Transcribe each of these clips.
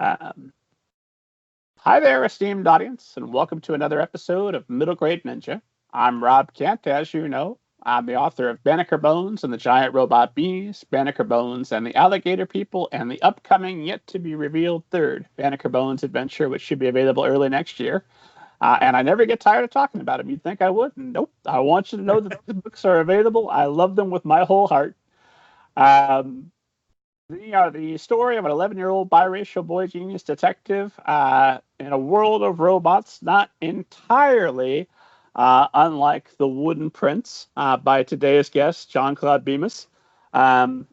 Um, Hi there, esteemed audience, and welcome to another episode of Middle Grade Ninja. I'm Rob Kent, as you know. I'm the author of Banneker Bones and the Giant Robot Bees, Banneker Bones and the Alligator People, and the upcoming, yet to be revealed third Banneker Bones adventure, which should be available early next year. And I never get tired of talking about them. You'd think I would. Nope. I want you to know that the books are available. I love them with my whole heart. Um, they are the story of an 11-year-old biracial boy genius detective in a world of robots, not entirely unlike The Wooden Prince by today's guest, John Claude Bemis. Um,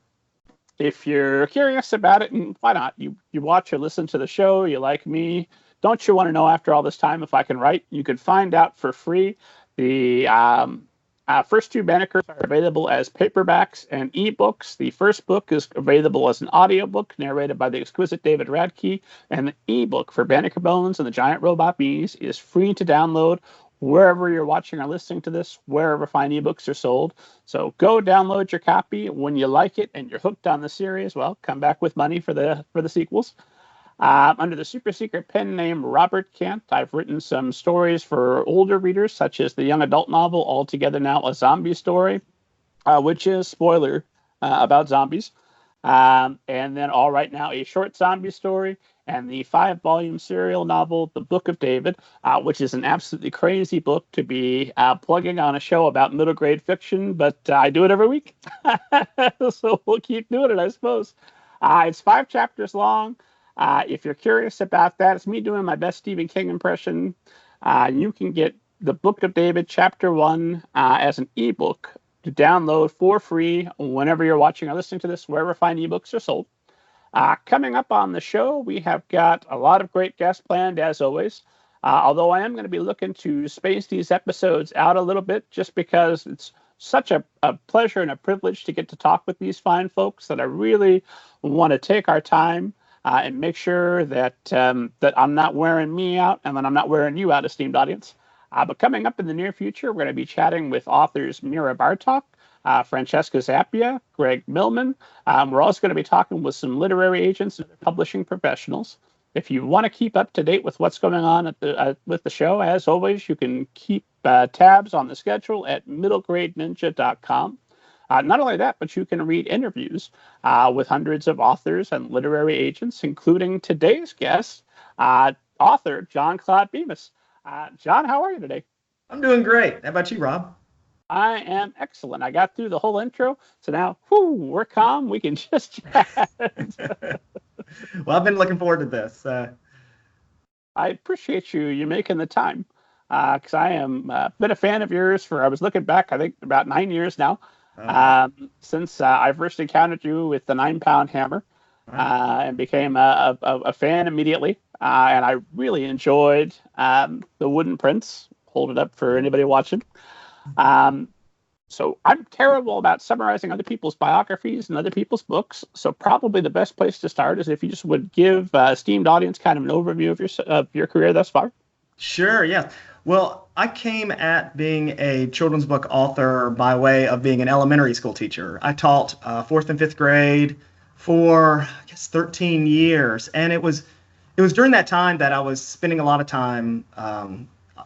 if you're curious about it, and why not? You watch or listen to the show, you like me. Don't you want to know after all this time if I can write? You can find out for free. The first two Bannekers are available as paperbacks and ebooks. The first book is available as an audiobook narrated by the exquisite David Radke, and the ebook for Banneker Bones and the Giant Robot Bees is free to download wherever you're watching or listening to this, wherever fine ebooks are sold. So go download your copy. When you like it and you're hooked on the series, well, come back with money for the sequels. Under the super secret pen name Robert Kent, I've written some stories for older readers, such as the young adult novel All Together Now, a Zombie Story, which is, spoiler, about zombies. And then All Right Now, a short zombie story, and the 5-volume serial novel, The Book of David, which is an absolutely crazy book to be plugging on a show about middle grade fiction, but I do it every week. So we'll keep doing it, I suppose. It's 5 chapters long. If you're curious about that, it's me doing my best Stephen King impression. You can get The Book of David, Chapter 1, as an ebook to download for free whenever you're watching or listening to this, wherever fine ebooks are sold. Coming up on the show, we have got a lot of great guests planned, as always. Although I am going to be looking to space these episodes out a little bit just because it's such a pleasure and a privilege to get to talk with these fine folks that I really want to take our time and make sure that that I'm not wearing me out and that I'm not wearing you out, esteemed audience. But coming up in the near future, we're going to be chatting with authors Mira Bartok, Francesca Zappia, Greg Millman. We're also going to be talking with some literary agents and publishing professionals. If you want to keep up to date with what's going on with the show, as always, you can keep tabs on the schedule at middlegradeninja.com. Not only that, but you can read interviews with hundreds of authors and literary agents, including today's guest, author John Claude Bemis. John, how are you today? I'm doing great. How about you, Rob? I am excellent. I got through the whole intro, so now, we're calm. We can just chat. Well, I've been looking forward to this. I appreciate you making the time because I am been a fan of yours for, I was looking back, I think about 9 years now. Since I first encountered you with the 9-pound hammer and became a fan immediately. And I really enjoyed The Wooden Prince. Hold it up for anybody watching. So I'm terrible about summarizing other people's biographies and other people's books. So probably the best place to start is if you just would give esteemed audience kind of an overview of your career thus far. Sure, yeah. Well, I came at being a children's book author by way of being an elementary school teacher. I taught 4th and 5th grade for, I guess, 13 years. And it was during that time that I was spending a lot of time,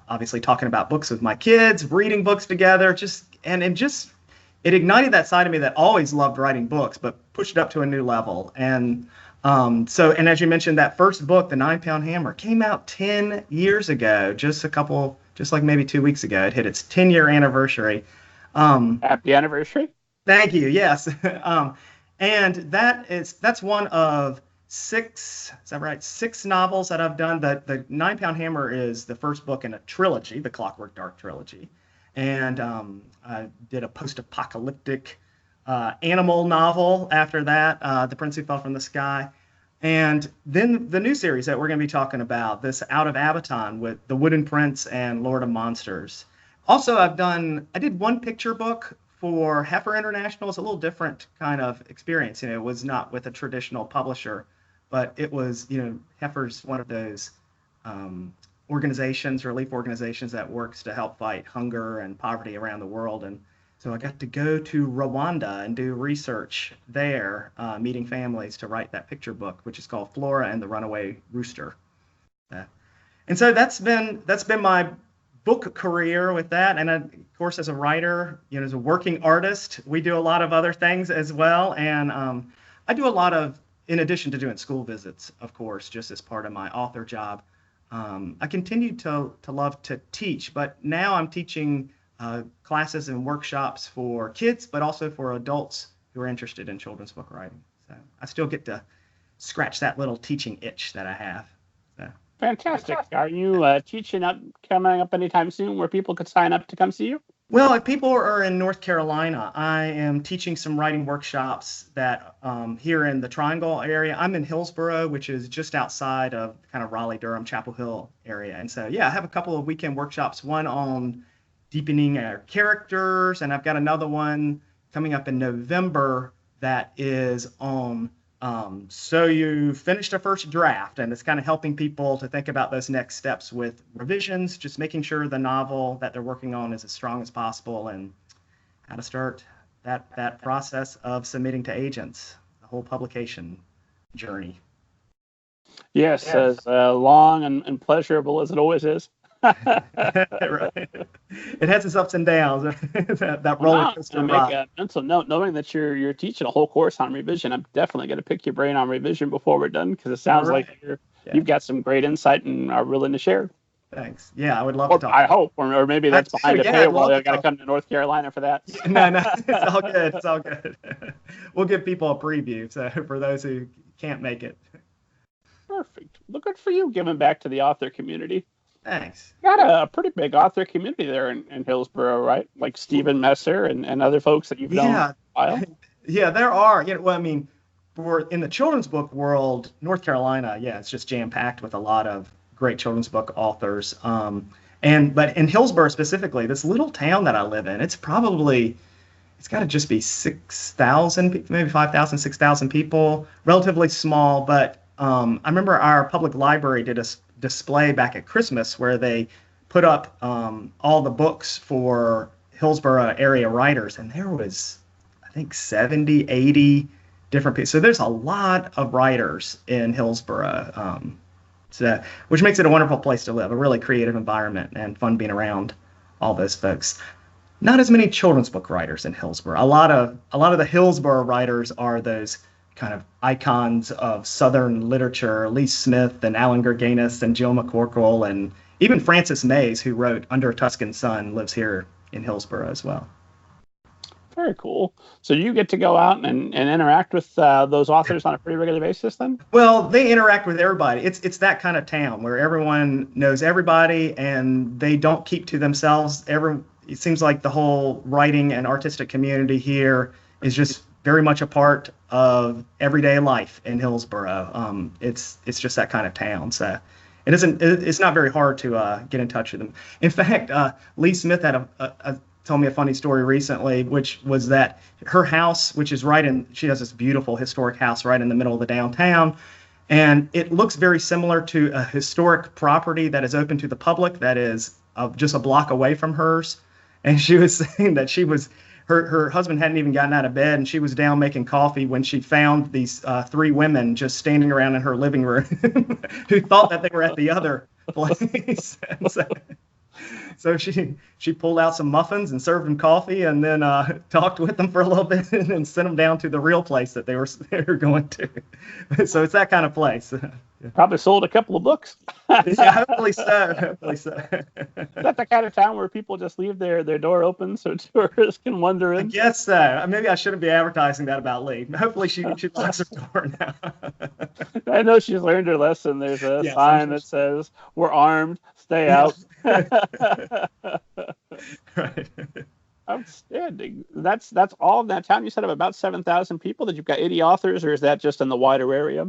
obviously talking about books with my kids, reading books together, it ignited that side of me that always loved writing books, but pushed it up to a new level. And and as you mentioned, that first book, The 9-Pound Hammer, came out 10 years ago, just like maybe 2 weeks ago. It hit its 10-year anniversary. Happy anniversary. Thank you. Yes. And that's one of 6, is that right? 6 novels that I've done. The 9-Pound Hammer is the first book in a trilogy, the CLOCKWORK Dark trilogy. And I did a post-apocalyptic animal novel after that, The Prince Who Fell from the Sky. And then the new series that we're going to be talking about, this Out of Abaton with The Wooden Prince and Lord of Monsters. Also, I did one picture book for Heifer International. It's a little different kind of experience. It was not with a traditional publisher, but it was, Heifer's one of those relief organizations that works to help fight hunger and poverty around the world. And So I got to go to Rwanda and do research there, meeting families to write that picture book, which is called Flora and the Runaway Rooster. Uh, and so that's been my book career with that. And of course, as a writer, as a working artist, we do a lot of other things as well. And I do a lot of, in addition to doing school visits, of course, just as part of my author job. I continue to love to teach, but now I'm teaching classes and workshops for kids, but also for adults who are interested in children's book writing. So I still get to scratch that little teaching itch that I have. So. Fantastic. Are you teaching up coming up anytime soon where people could sign up to come see you? Well, if people are in North Carolina, I am teaching some writing workshops that here in the Triangle area. I'm in Hillsborough, which is just outside of kind of Raleigh-Durham, Chapel Hill area. And so, yeah, I have a couple of weekend workshops, one on deepening our characters, and I've got another one coming up in November that is on so you finished a first draft, and it's kind of helping people to think about those next steps with revisions, just making sure the novel that they're working on is as strong as possible, and how to start that process of submitting to agents, the whole publication journey. Yes, as long and pleasurable as it always is. Right. It has its ups and downs. that roller coaster ride. Make a mental note, knowing that you're teaching a whole course on revision. I'm definitely going to pick your brain on revision before we're done, because it sounds like you've got some great insight and are willing to share. Thanks. Yeah, I would love to talk. I hope, or maybe that's behind a paywall. I got to come to North Carolina for that. No, it's all good. It's all good. We'll give people a preview, so for those who can't make it. Perfect. Well, good for you giving back to the author community. Thanks. Got a pretty big author community there in Hillsborough, right? Like Stephen Messer and other folks that you've known for a while. Yeah, there are. Well, I mean, in the children's book world, North Carolina, it's just jam-packed with a lot of great children's book authors. But in Hillsborough specifically, this little town that I live in, it's got to just be 6,000, maybe 5,000, 6,000 people, relatively small. But I remember our public library did a display back at Christmas where they put up all the books for Hillsborough area writers, and there was, I think, 70, 80 different people. So there's a lot of writers in Hillsborough, which makes it a wonderful place to live, a really creative environment, and fun being around all those folks. Not as many children's book writers in Hillsborough. A lot of the Hillsborough writers are those kind of icons of Southern literature, Lee Smith and Alan Gurganus and Jill McCorkle, and even Frances Mays, who wrote Under a Tuscan Sun, lives here in Hillsborough as well. Very cool. So you get to go out and interact with those authors on a pretty regular basis then? Well, they interact with everybody. It's that kind of town where everyone knows everybody and they don't keep to themselves. It seems like the whole writing and artistic community here is just very much a part of everyday life in Hillsborough. It's just that kind of town. So it's not very hard to get in touch with them. In fact, Lee Smith had told me a funny story recently, which was that her house, which is she has this beautiful historic house right in the middle of the downtown, and it looks very similar to a historic property that is open to the public that is just a block away from hers. And she was saying that her husband hadn't even gotten out of bed, and she was down making coffee when she found these three women just standing around in her living room who thought that they were at the other place. So she pulled out some muffins and served them coffee, and then talked with them for a little bit, and then sent them down to the real place that they were going to. So it's that kind of place. Probably sold a couple of books. Yeah, hopefully so. Is that the kind of town where people just leave their door open so tourists can wander in? I guess so. Maybe I shouldn't be advertising that about Lee. Hopefully she locks her door now. I know she's learned her lesson. There's a sign that says, "We're armed, stay out." Right. Outstanding. That's all in that town. You said of about 7,000 people, that you've got 80 authors, or is that just in the wider area?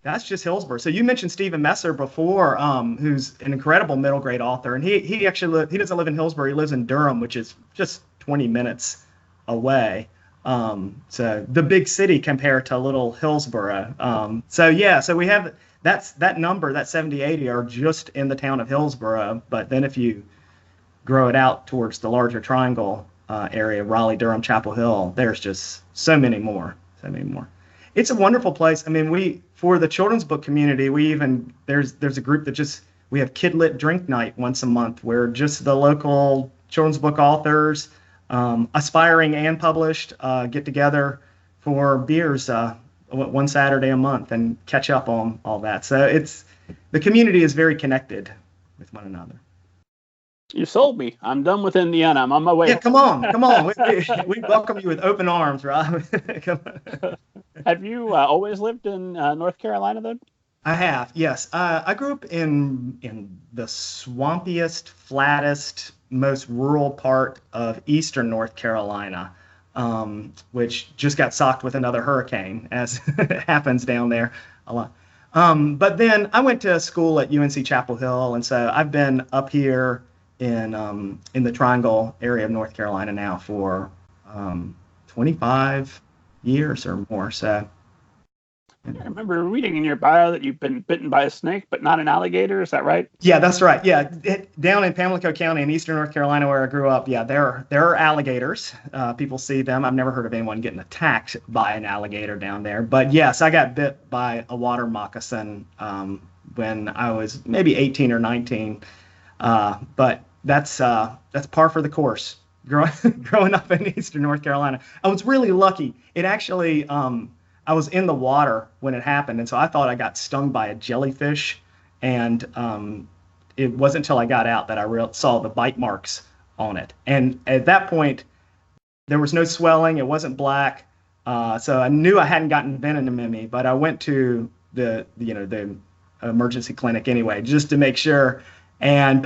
That's just Hillsborough. So you mentioned Stephen Messer before, who's an incredible middle grade author, and he actually he doesn't live in Hillsborough. He lives in Durham, which is just 20 minutes away. So the big city compared to little Hillsborough. So we have that number, that 70, 80 are just in the town of Hillsborough. But then if you grow it out towards the larger triangle, area, Raleigh, Durham, Chapel Hill. There's just so many more, so many more. It's a wonderful place. I mean, for the children's book community, there's a group that we have Kid Lit Drink Night once a month, where just the local children's book authors, aspiring and published, get together for beers one Saturday a month and catch up on all that. So the community is very connected with one another. You sold me. I'm done with Indiana. I'm on my way. Yeah, come on. We welcome you with open arms, Rob. Come on. Have you always lived in North Carolina then? I have, yes. I grew up in the swampiest, flattest, most rural part of eastern North Carolina, which just got socked with another hurricane, as it happens down there a lot. But then I went to school at UNC Chapel Hill, and so I've been up here in the Triangle area of North Carolina now for 25 years or more. So I remember reading in your bio that you've been bitten by a snake, but not an alligator. Is that right? Yeah, that's right. Yeah, down in Pamlico County in eastern North Carolina, where I grew up, yeah, there are alligators. People see them. I've never heard of anyone getting attacked by an alligator down there. But yes, I got bit by a water moccasin when I was maybe 18 or 19. But that's par for the course. Growing up in eastern North Carolina, I was really lucky. It actually, I was in the water when it happened, and so I thought I got stung by a jellyfish, and it wasn't until I got out that I saw the bite marks on it. And at that point, there was no swelling. It wasn't black, so I knew I hadn't gotten venom in me. But I went to the emergency clinic anyway, just to make sure. And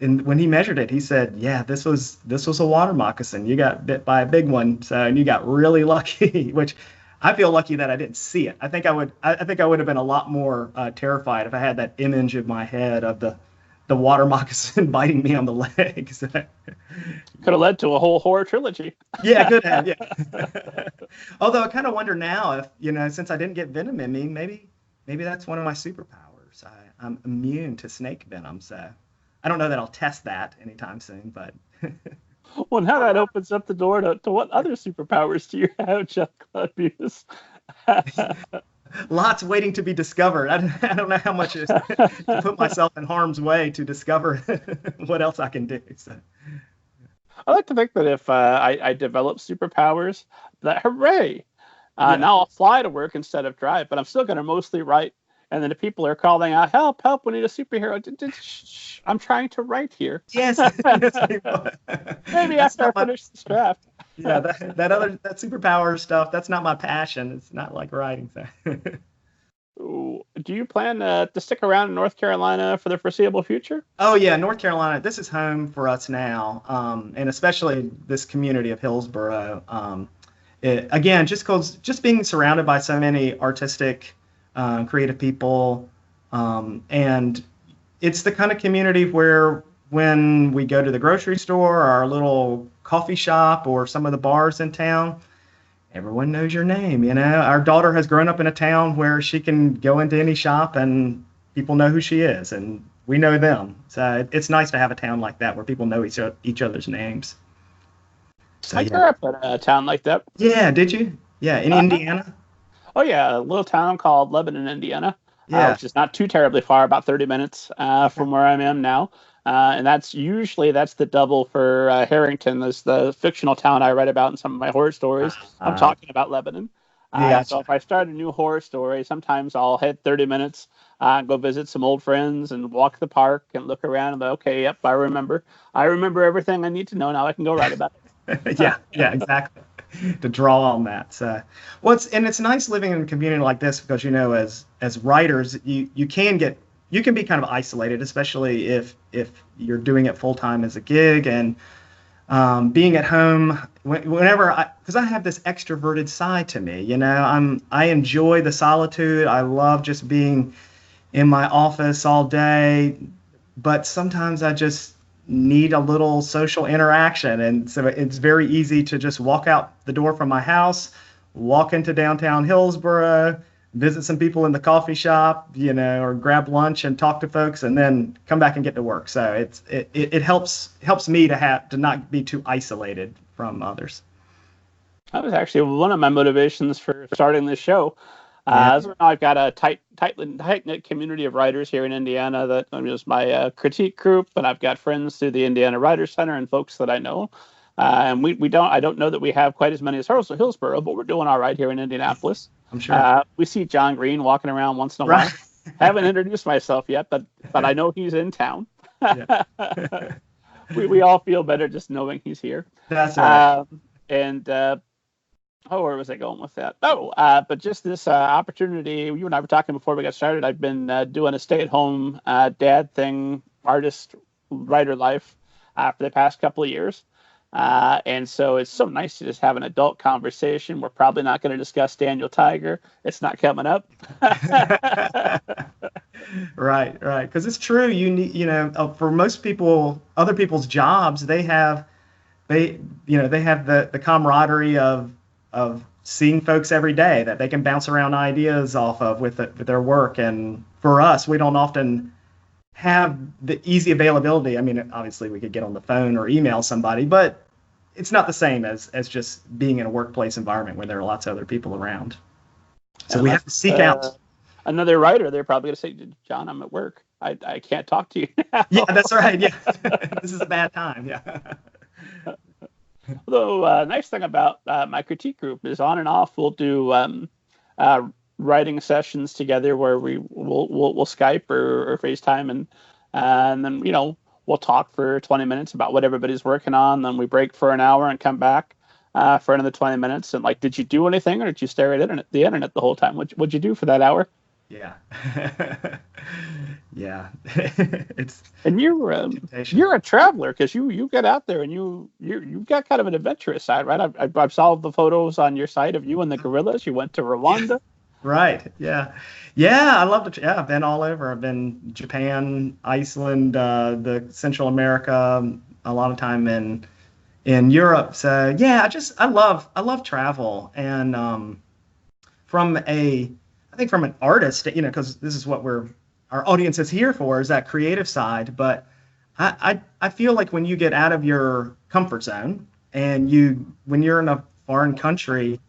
when he measured it, he said, "Yeah, this was a water moccasin. You got bit by a big one, and you got really lucky." Which I feel lucky that I didn't see it. I think I would have been a lot more terrified if I had that image in my head of the water moccasin biting me on the legs. Could have led to a whole horror trilogy. Yeah, could have. Yeah. Although I kind of wonder now if, since I didn't get venom in me, maybe that's one of my superpowers. I'm immune to snake venom, so I don't know that I'll test that anytime soon, but. Well, now that opens up the door to what other superpowers do you have, John Claude Bemis? Lots waiting to be discovered. I don't know how much to put myself in harm's way to discover what else I can do. So. I like to think that if I develop superpowers, that hooray! Now I'll fly to work instead of drive, but I'm still going to mostly write. And then the people are calling out, "Help! Help! We need a superhero." Shh, I'm trying to write here. Yes. Maybe after I finish this draft. Yeah, that superpower stuff. That's not my passion. It's not like writing. So. Do you plan to stick around in North Carolina for the foreseeable future? Oh yeah, North Carolina. This is home for us now, and especially this community of Hillsborough. Again, just being surrounded by so many artistic. Creative people, and it's the kind of community where when we go to the grocery store or our little coffee shop or some of the bars in town, everyone knows your name. Our daughter has grown up in a town where she can go into any shop and people know who she is, and we know them. So it's nice to have a town like that where people know each other's names. So, I grew up in a town like that. Yeah, did you? Yeah, in Indiana? Oh, yeah, a little town called Lebanon, Indiana, which is not too terribly far, about 30 minutes from where I am now. And that's the double for Harrington, is the fictional town I write about in some of my horror stories. I'm talking about Lebanon. So if I start a new horror story, sometimes I'll head 30 minutes, go visit some old friends and walk the park and look around and go, okay, yep, I remember everything I need to know. Now I can go write about it. Yeah, exactly. To draw on that. So, it's nice living in a community like this because as writers you can be kind of isolated, especially if you're doing it full time as a gig, and being at home because I have this extroverted side to me. I enjoy the solitude. I love just being in my office all day, but sometimes I just need a little social interaction, and so it's very easy to just walk out the door from my house, walk into downtown Hillsborough, visit some people in the coffee shop, or grab lunch and talk to folks, and then come back and get to work. So it helps me to not be too isolated from others. That was actually one of my motivations for starting this show. So now I've got a tight-knit community of writers here in Indiana that is my critique group, and I've got friends through the Indiana Writers Center and folks that I know. And I don't know that we have quite as many as Hillsborough, but we're doing all right here in Indianapolis. I'm sure. We see John Green walking around once in a while. Haven't introduced myself yet, but I know he's in town. we all feel better just knowing he's here. That's right. Where was I going with that? But just this opportunity, you and I were talking before we got started. I've been doing a stay-at-home dad thing, artist, writer life for the past couple of years. And so it's so nice to just have an adult conversation. We're probably not going to discuss Daniel Tiger. It's not coming up. Right. Because it's true. You need, for most people, other people's jobs, they have the camaraderie of seeing folks every day that they can bounce around ideas off of with their work. And for us, we don't often have the easy availability. I mean, obviously we could get on the phone or email somebody, but it's not the same as just being in a workplace environment where there are lots of other people around. So we have to seek out another writer. They're probably going to say, John, I'm at work. I can't talk to you now. Yeah, that's right. Yeah. This is a bad time. Yeah. Although, nice thing about my critique group is on and off, we'll do writing sessions together where we'll Skype or FaceTime, and then we'll talk for 20 minutes about what everybody's working on. Then we break for an hour and come back for another 20 minutes. And did you do anything, or did you stare at the internet the whole time? What'd you do for that hour? Yeah. Yeah. And you're a traveler, because you get out there and you've got kind of an adventurous side, right? I've saw the photos on your site of you and the gorillas. You went to Rwanda. Right. Yeah. I love to. Yeah, I've been all over. I've been Japan, Iceland, the Central America, a lot of time in Europe. So yeah, I love travel. And I think from an artist, because this is what our audience is here for, is that creative side. But I feel like when you get out of your comfort zone and when you're in a foreign country,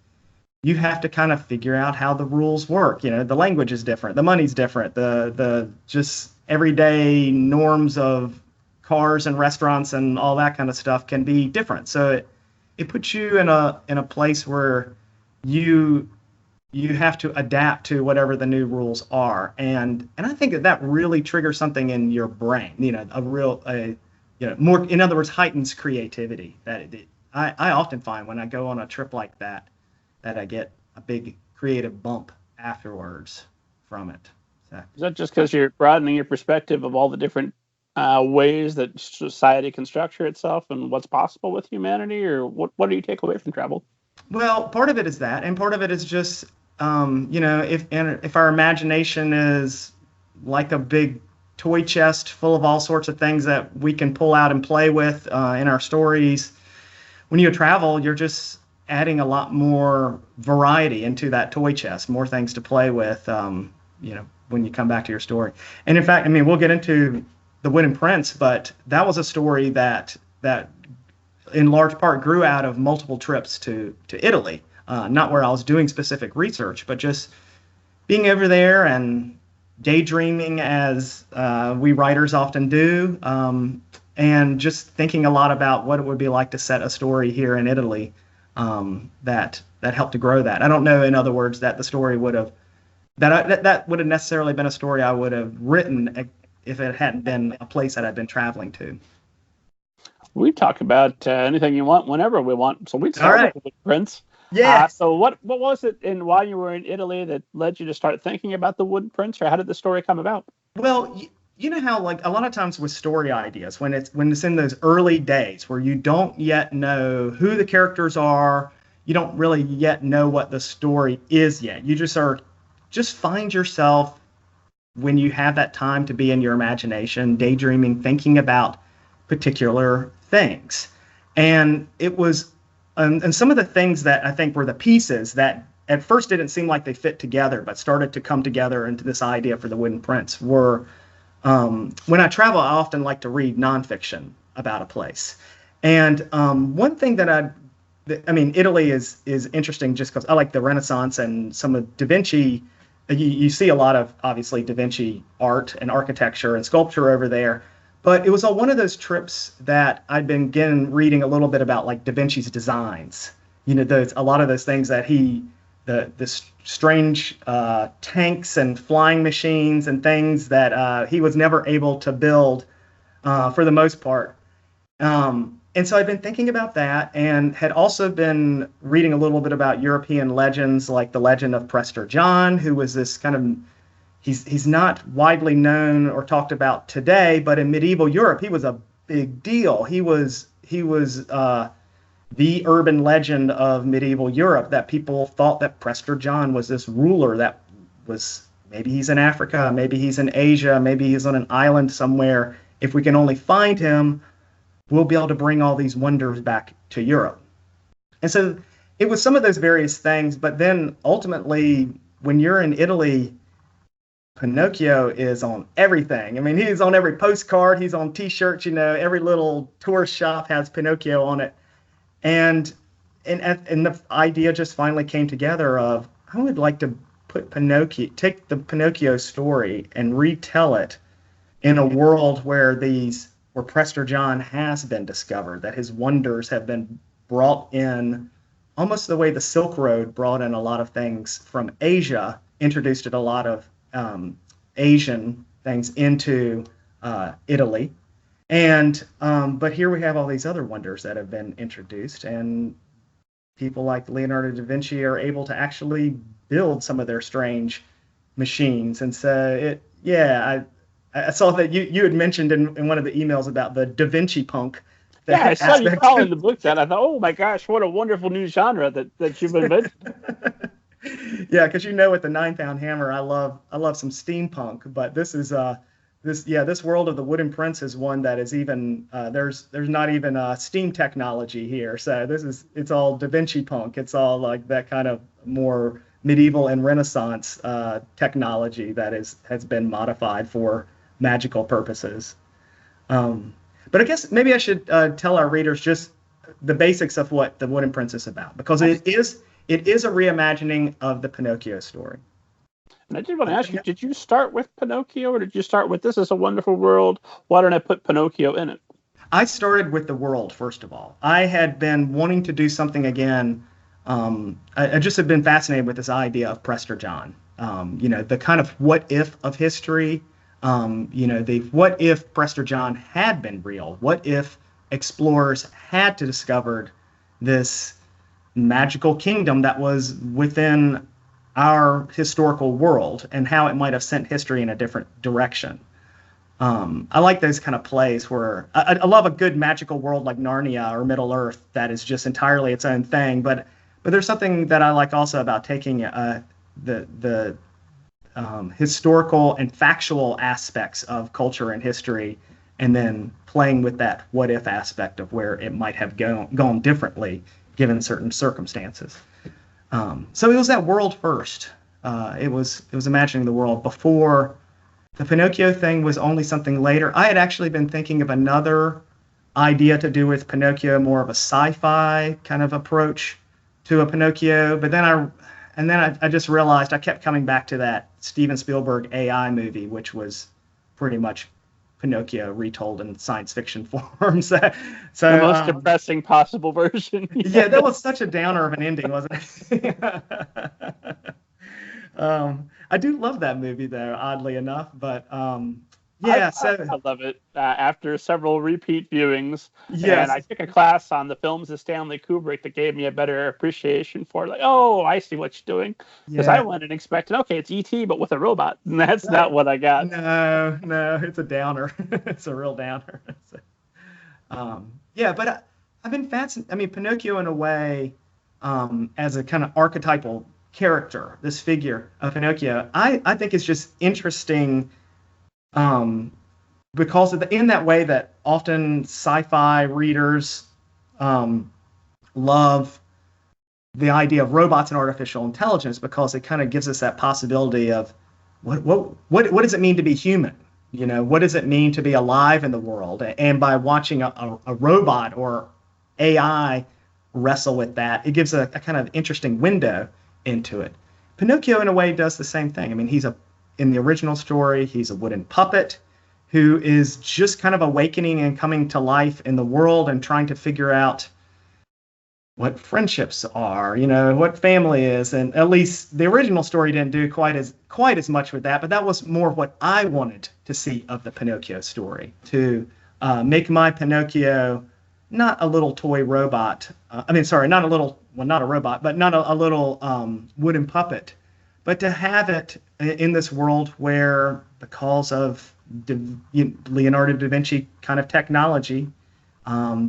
you have to kind of figure out how the rules work. The language is different, the money's different, the just everyday norms of cars and restaurants and all that kind of stuff can be different. So it puts you in a place where you have to adapt to whatever the new rules are, and I think that really triggers something in your brain. More, in other words, heightens creativity. I often find when I go on a trip like that I get a big creative bump afterwards from it. So, is that just because you're broadening your perspective of all the different ways that society can structure itself and what's possible with humanity, or what do you take away from travel? Well, part of it is that, and part of it is just, if our imagination is like a big toy chest full of all sorts of things that we can pull out and play with in our stories, when you travel, you're just adding a lot more variety into that toy chest, more things to play with, when you come back to your story. And in fact, we'll get into The Wooden Prince, but that was a story that in large part grew out of multiple trips to Italy, not where I was doing specific research, but just being over there and daydreaming as we writers often do, and just thinking a lot about what it would be like to set a story here in Italy. That helped to grow that. I don't know, in other words, that the story would have necessarily been a story I would have written if it hadn't been a place that I'd been traveling to. We talk about anything you want whenever we want. So we start with the Prince. Yeah. So what was it while you were in Italy that led you to start thinking about the Wooden Prince, or how did the story come about? Well, you know how a lot of times with story ideas, when it's in those early days where you don't yet know who the characters are, you don't really yet know what the story is yet. You just find yourself, when you have that time to be in your imagination, daydreaming, thinking about particular things. And it was, and some of the things that I think were the pieces that at first didn't seem like they fit together, but started to come together into this idea for the Wooden Prince were, when I travel, I often like to read nonfiction about a place. And one thing I mean, Italy is interesting just because I like the Renaissance and some of Da Vinci. You see a lot of, obviously, Da Vinci art and architecture and sculpture over there. But it was on one of those trips that I'd been again reading a little bit about like Da Vinci's designs. You know, a lot of those things that the strange tanks and flying machines and things that he was never able to build for the most part. And so I'd been thinking about that and had also been reading a little bit about European legends, like the legend of Prester John, who was this kind of, he's not widely known or talked about today, but in medieval Europe, he was a big deal. He was the urban legend of medieval Europe, that people thought that Prester John was this ruler that was, maybe he's in Africa, maybe he's in Asia, maybe he's on an island somewhere. If we can only find him, we'll be able to bring all these wonders back to Europe. And so it was some of those various things, but then ultimately, when you're in Italy, Pinocchio is on everything. I mean, he's on every postcard, he's on t-shirts, you know, every little tourist shop has Pinocchio on it. And the idea just finally came together of, I would like to take the Pinocchio story and retell it in a world where Prester John has been discovered, that his wonders have been brought in almost the way the Silk Road brought in a lot of things from Asia, introduced a lot of Asian things into Italy. And but here we have all these other wonders that have been introduced, and people like Leonardo da Vinci are able to actually build some of their strange machines. And so I saw that you had mentioned in one of the emails about the Davinci-Punk. Yeah, I saw you calling the book that. I thought, oh my gosh, what a wonderful new genre that you've invented. Yeah, because with the 9-pound hammer, I love some steampunk, but this world of the Wooden Prince is one that is even there's not even steam technology here. So it's all Davinci-Punk. It's all like that kind of more medieval and Renaissance technology that has been modified for magical purposes. But I guess maybe I should tell our readers just the basics of what the Wooden Prince is about, because it is a reimagining of the Pinocchio story. And I did want to ask you, did you start with Pinocchio, or did you start with, this is a wonderful world, why don't I put Pinocchio in it? I started with the world, first of all. I had been wanting to do something again. I just have been fascinated with this idea of Prester John. The kind of what if of history. The what if Prester John had been real? What if explorers had to discovered this magical kingdom that was within our historical world, and how it might have sent history in a different direction? I like those kind of plays where I love a good magical world like Narnia or Middle Earth that is just entirely its own thing. But there's something that I like also about taking the historical and factual aspects of culture and history, and then playing with that what if aspect of where it might have gone differently given certain circumstances. So it was that world first. It was imagining the world before. The Pinocchio thing was only something later. I had actually been thinking of another idea to do with Pinocchio, more of a sci-fi kind of approach to a Pinocchio, but then I just realized I kept coming back to that Steven Spielberg AI movie, which was pretty much Pinocchio retold in science fiction form. So the most depressing possible version. Yeah, that was such a downer of an ending, wasn't it? I do love that movie, though, oddly enough. But I love it. After several repeat viewings, yes. And I took a class on the films of Stanley Kubrick that gave me a better appreciation for, like, oh, I see what you're doing. Because I went and expected, okay, it's E.T., but with a robot. And that's not what I got. No, it's a downer. It's a real downer. But I've been fascinated. I mean, Pinocchio, in a way, as a kind of archetypal character, this figure of Pinocchio, I think is just interesting, because in that way that often sci-fi readers love the idea of robots and artificial intelligence, because it kind of gives us that possibility of what does it mean to be human? What does it mean to be alive in the world? And by watching a robot or AI wrestle with that, it gives a kind of interesting window into it. Pinocchio, in a way, does the same thing. I mean, in the original story, he's a wooden puppet who is just kind of awakening and coming to life in the world and trying to figure out what friendships are, what family is. And at least the original story didn't do quite as much with that, but that was more what I wanted to see of the Pinocchio story, to make my Pinocchio not a little toy robot. Not a robot, but not a little wooden puppet, but to have it in this world where, because of Leonardo da Vinci kind of technology,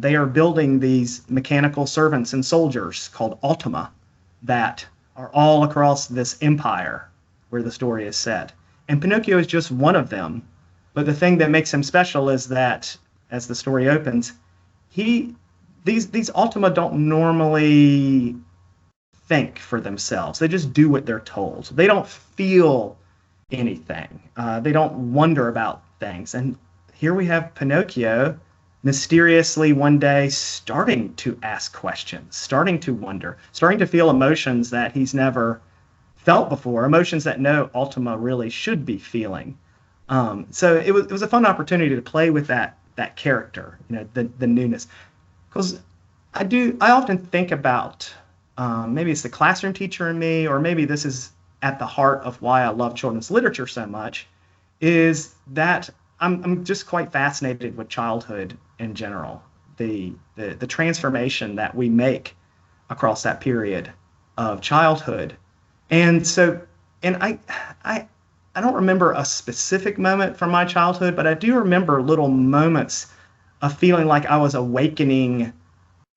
they are building these mechanical servants and soldiers called automa that are all across this empire where the story is set. And Pinocchio is just one of them. But the thing that makes him special is that, as the story opens, these automa don't normally think for themselves. They just do what they're told. They don't feel anything. They don't wonder about things. And here we have Pinocchio mysteriously one day starting to ask questions, starting to wonder, starting to feel emotions that he's never felt before, emotions that no automa really should be feeling. So it was a fun opportunity to play with that character, the newness. Because I often think about, maybe it's the classroom teacher in me, or maybe this is at the heart of why I love children's literature so much, is that I'm just quite fascinated with childhood in general, the transformation that we make across that period of childhood. And I don't remember a specific moment from my childhood, but I do remember little moments of feeling like I was awakening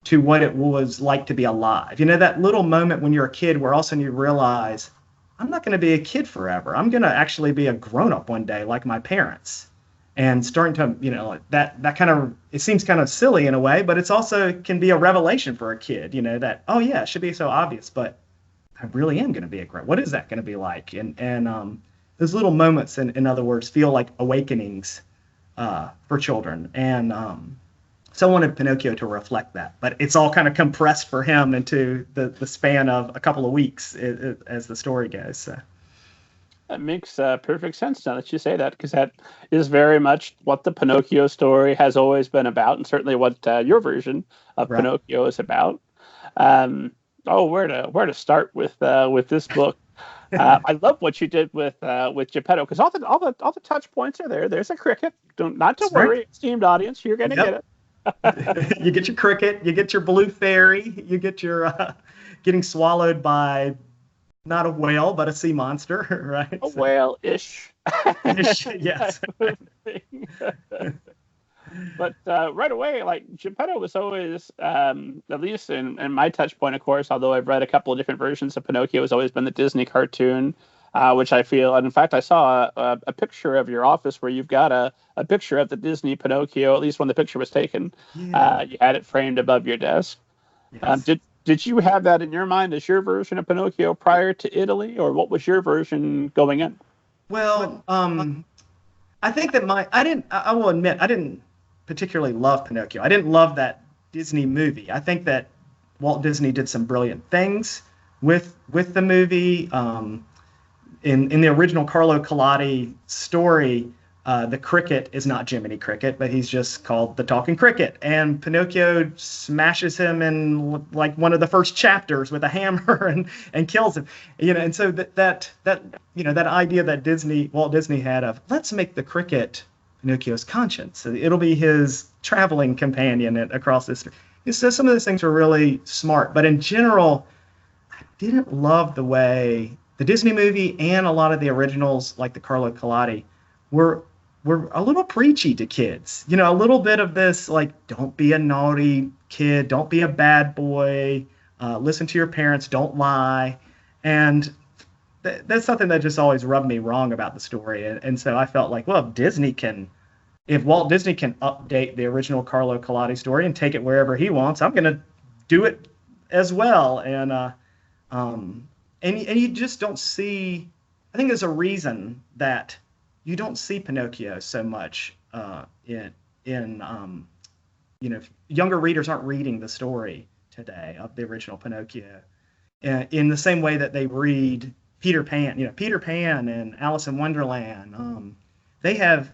to what it was like to be alive. That little moment when you're a kid where all of a sudden you realize, I'm not going to be a kid forever. I'm going to actually be a grown-up one day like my parents. And starting to, that kind of, it seems kind of silly in a way, but it's also can be a revelation for a kid, that, oh yeah, it should be so obvious, but I really am going to be a grown. What is that going to be like? And those little moments, in other words, feel like awakenings for children. And so I wanted Pinocchio to reflect that, but it's all kind of compressed for him into the span of a couple of weeks as the story goes. So. That makes perfect sense now that you say that, because that is very much what the Pinocchio story has always been about, and certainly what your version of Right. Pinocchio is about. Where to start with this book? I love what you did with Geppetto, because all the touch points are there. There's a cricket. Not to worry, esteemed audience, you're going to get it. You get your cricket, you get your blue fairy, you get your getting swallowed by not a whale, but a sea monster, right? A whale-ish. Yes. But right away, like, Geppetto was always, at least in my touch point, of course, although I've read a couple of different versions of Pinocchio, has always been the Disney cartoon, which I feel, and in fact, I saw a picture of your office where you've got a picture of the Disney Pinocchio, at least when the picture was taken. Yeah. You had it framed above your desk. Yes. Did you have that in your mind as your version of Pinocchio prior to Italy, or what was your version going in? Well, I think that I will admit, I didn't particularly love Pinocchio. I didn't love that Disney movie. I think that Walt Disney did some brilliant things with the movie. In the original Carlo Collodi story, the cricket is not Jiminy Cricket, but he's just called the Talking Cricket. And Pinocchio smashes him in like one of the first chapters with a hammer and kills him. And so that idea that Walt Disney had of, let's make the cricket Pinocchio's conscience. It'll be his traveling companion across this. So some of those things were really smart, but in general, I didn't love the way the Disney movie and a lot of the originals, like the Carlo Collodi, were a little preachy to kids. A little bit of this, like, don't be a naughty kid, don't be a bad boy, listen to your parents, don't lie. And that's something that just always rubbed me wrong about the story. And so I felt like, well, if Walt Disney can update the original Carlo Collodi story and take it wherever he wants, I'm going to do it as well. And you just don't see. I think there's a reason that you don't see Pinocchio so much in younger readers aren't reading the story today of the original Pinocchio in the same way that they read Peter Pan. Peter Pan and Alice in Wonderland. They have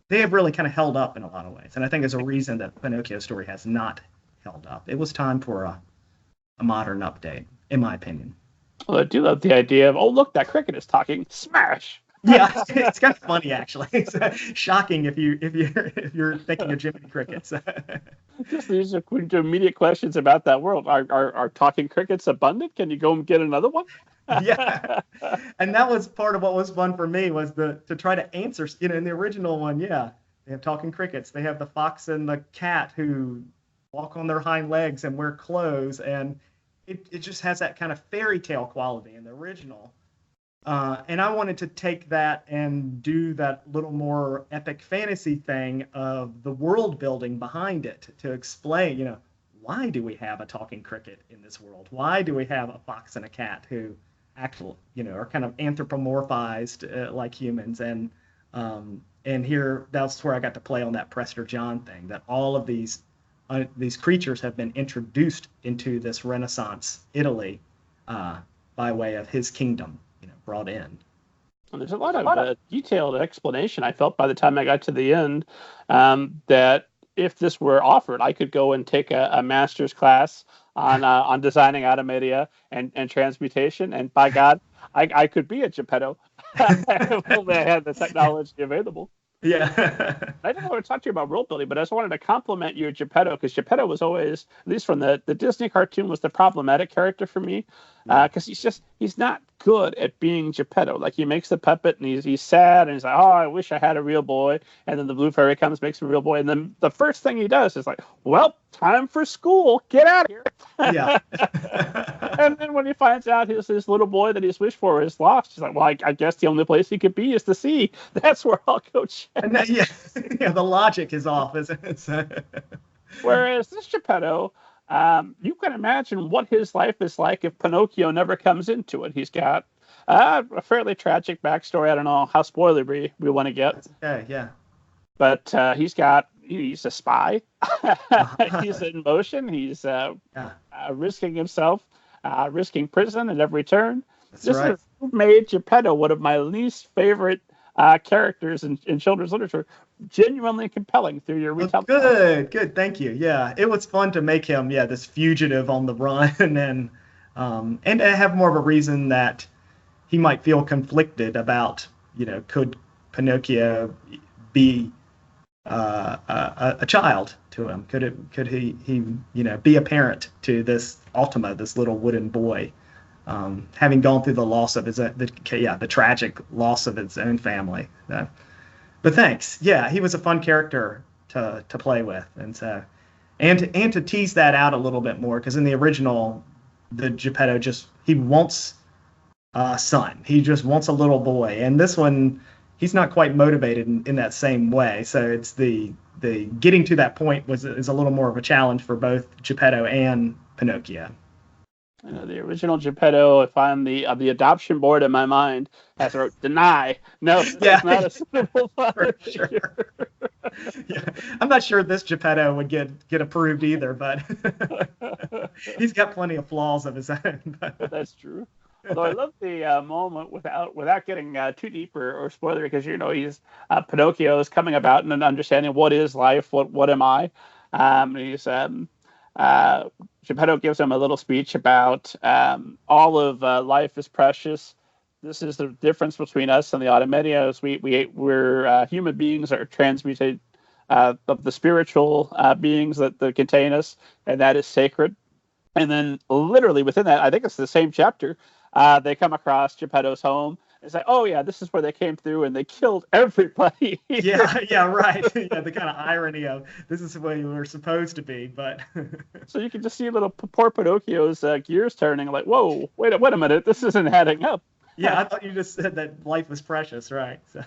really kind of held up in a lot of ways, and I think there's a reason that the Pinocchio story has not held up. It was time for a modern update, in my opinion. Well, I do love the idea of, oh, look, that cricket is talking. Smash! Yeah, it's kind of funny actually. It's shocking if you're thinking of Jiminy Crickets. Just these are immediate questions about that world. Are talking crickets abundant? Can you go and get another one? Yeah, and that was part of what was fun for me was to try to answer. In the original one, yeah, they have talking crickets. They have the fox and the cat who walk on their hind legs and wear clothes, and it just has that kind of fairy tale quality in the original. And I wanted to take that and do that little more epic fantasy thing of the world building behind it to explain, why do we have a talking cricket in this world? Why do we have a fox and a cat who actually, are kind of anthropomorphized like humans? And here, that's where I got to play on that Prester John thing, that all of these creatures have been introduced into this Renaissance Italy by way of his kingdom. Brought in. And there's a lot of detailed explanation. I felt by the time I got to the end that if this were offered, I could go and take a master's class on designing automata and transmutation. And by God, I could be a Geppetto if only I had the technology available. Yeah. I didn't want to talk to you about world building, but I just wanted to compliment you, Geppetto, because Geppetto was always, at least from the Disney cartoon, was the problematic character for me. Because he's not good at being Geppetto. Like, he makes the puppet and he's sad and he's like, oh, I wish I had a real boy. And then the blue fairy comes, makes him a real boy. And then the first thing he does is like, well, time for school. Get out of here. Yeah. And then when he finds out his little boy that he's wished for is lost, he's like, well, I guess the only place he could be is the sea. That's where I'll go check. And the logic is off, isn't it? Whereas this Geppetto, you can imagine what his life is like if Pinocchio never comes into it. He's got a fairly tragic backstory. I don't know how spoilery we want to get. That's okay, yeah. But he's a spy. He's in motion. He's risking himself, risking prison at every turn. That's right. Has made Geppetto one of my least favorite characters in children's literature. Genuinely compelling through your retelling. Good, thank you. Yeah, it was fun to make him, this fugitive on the run, and to have more of a reason that he might feel conflicted about, could Pinocchio be a child to him? Could he be a parent to this Ultima, this little wooden boy, having gone through the loss of the tragic loss of his own family. But thanks. Yeah, he was a fun character to play with, and to tease that out a little bit more, because in the original, the Geppetto he wants a son. He just wants a little boy, and this one, he's not quite motivated in that same way. So it's the getting to that point is a little more of a challenge for both Geppetto and Pinocchio. The original Geppetto, if I'm the adoption board in my mind, has wrote deny. No, it's not a suitable father. Sure. Yeah, I'm not sure this Geppetto would get approved either, but he's got plenty of flaws of his own. That's true. Although I love the moment without getting too deep or spoiler, because he's Pinocchio is coming about and understanding what is life, what am I. He's Geppetto gives him a little speech about all of life is precious. This is the difference between us and the Automatos. We're human beings are transmuted of the spiritual beings that contain us, and that is sacred. And then literally within that, I think it's the same chapter, they come across Geppetto's home. It's like, oh yeah, this is where they came through and they killed everybody. Yeah, right. Yeah, the kind of irony of this is the way we were supposed to be, but so you can just see little poor Pinocchio's gears turning, like, whoa, wait a minute, this isn't adding up. Yeah, I thought you just said that life was precious, right? So.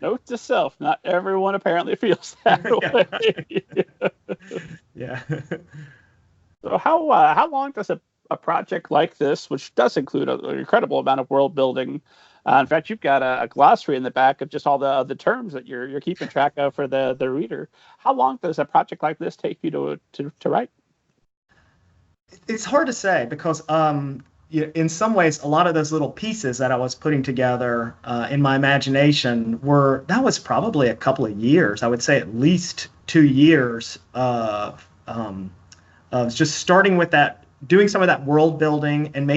Note to self: not everyone apparently feels that way. Yeah. So how long does a project like this, which does include an incredible amount of world building, in fact, you've got a glossary in the back of just all the terms that you're keeping track of for the reader. How long does a project like this take you to write? It's hard to say because in some ways, a lot of those little pieces that I was putting together in my imagination that was probably a couple of years. I would say at least 2 years of just starting with that, doing some of that world building and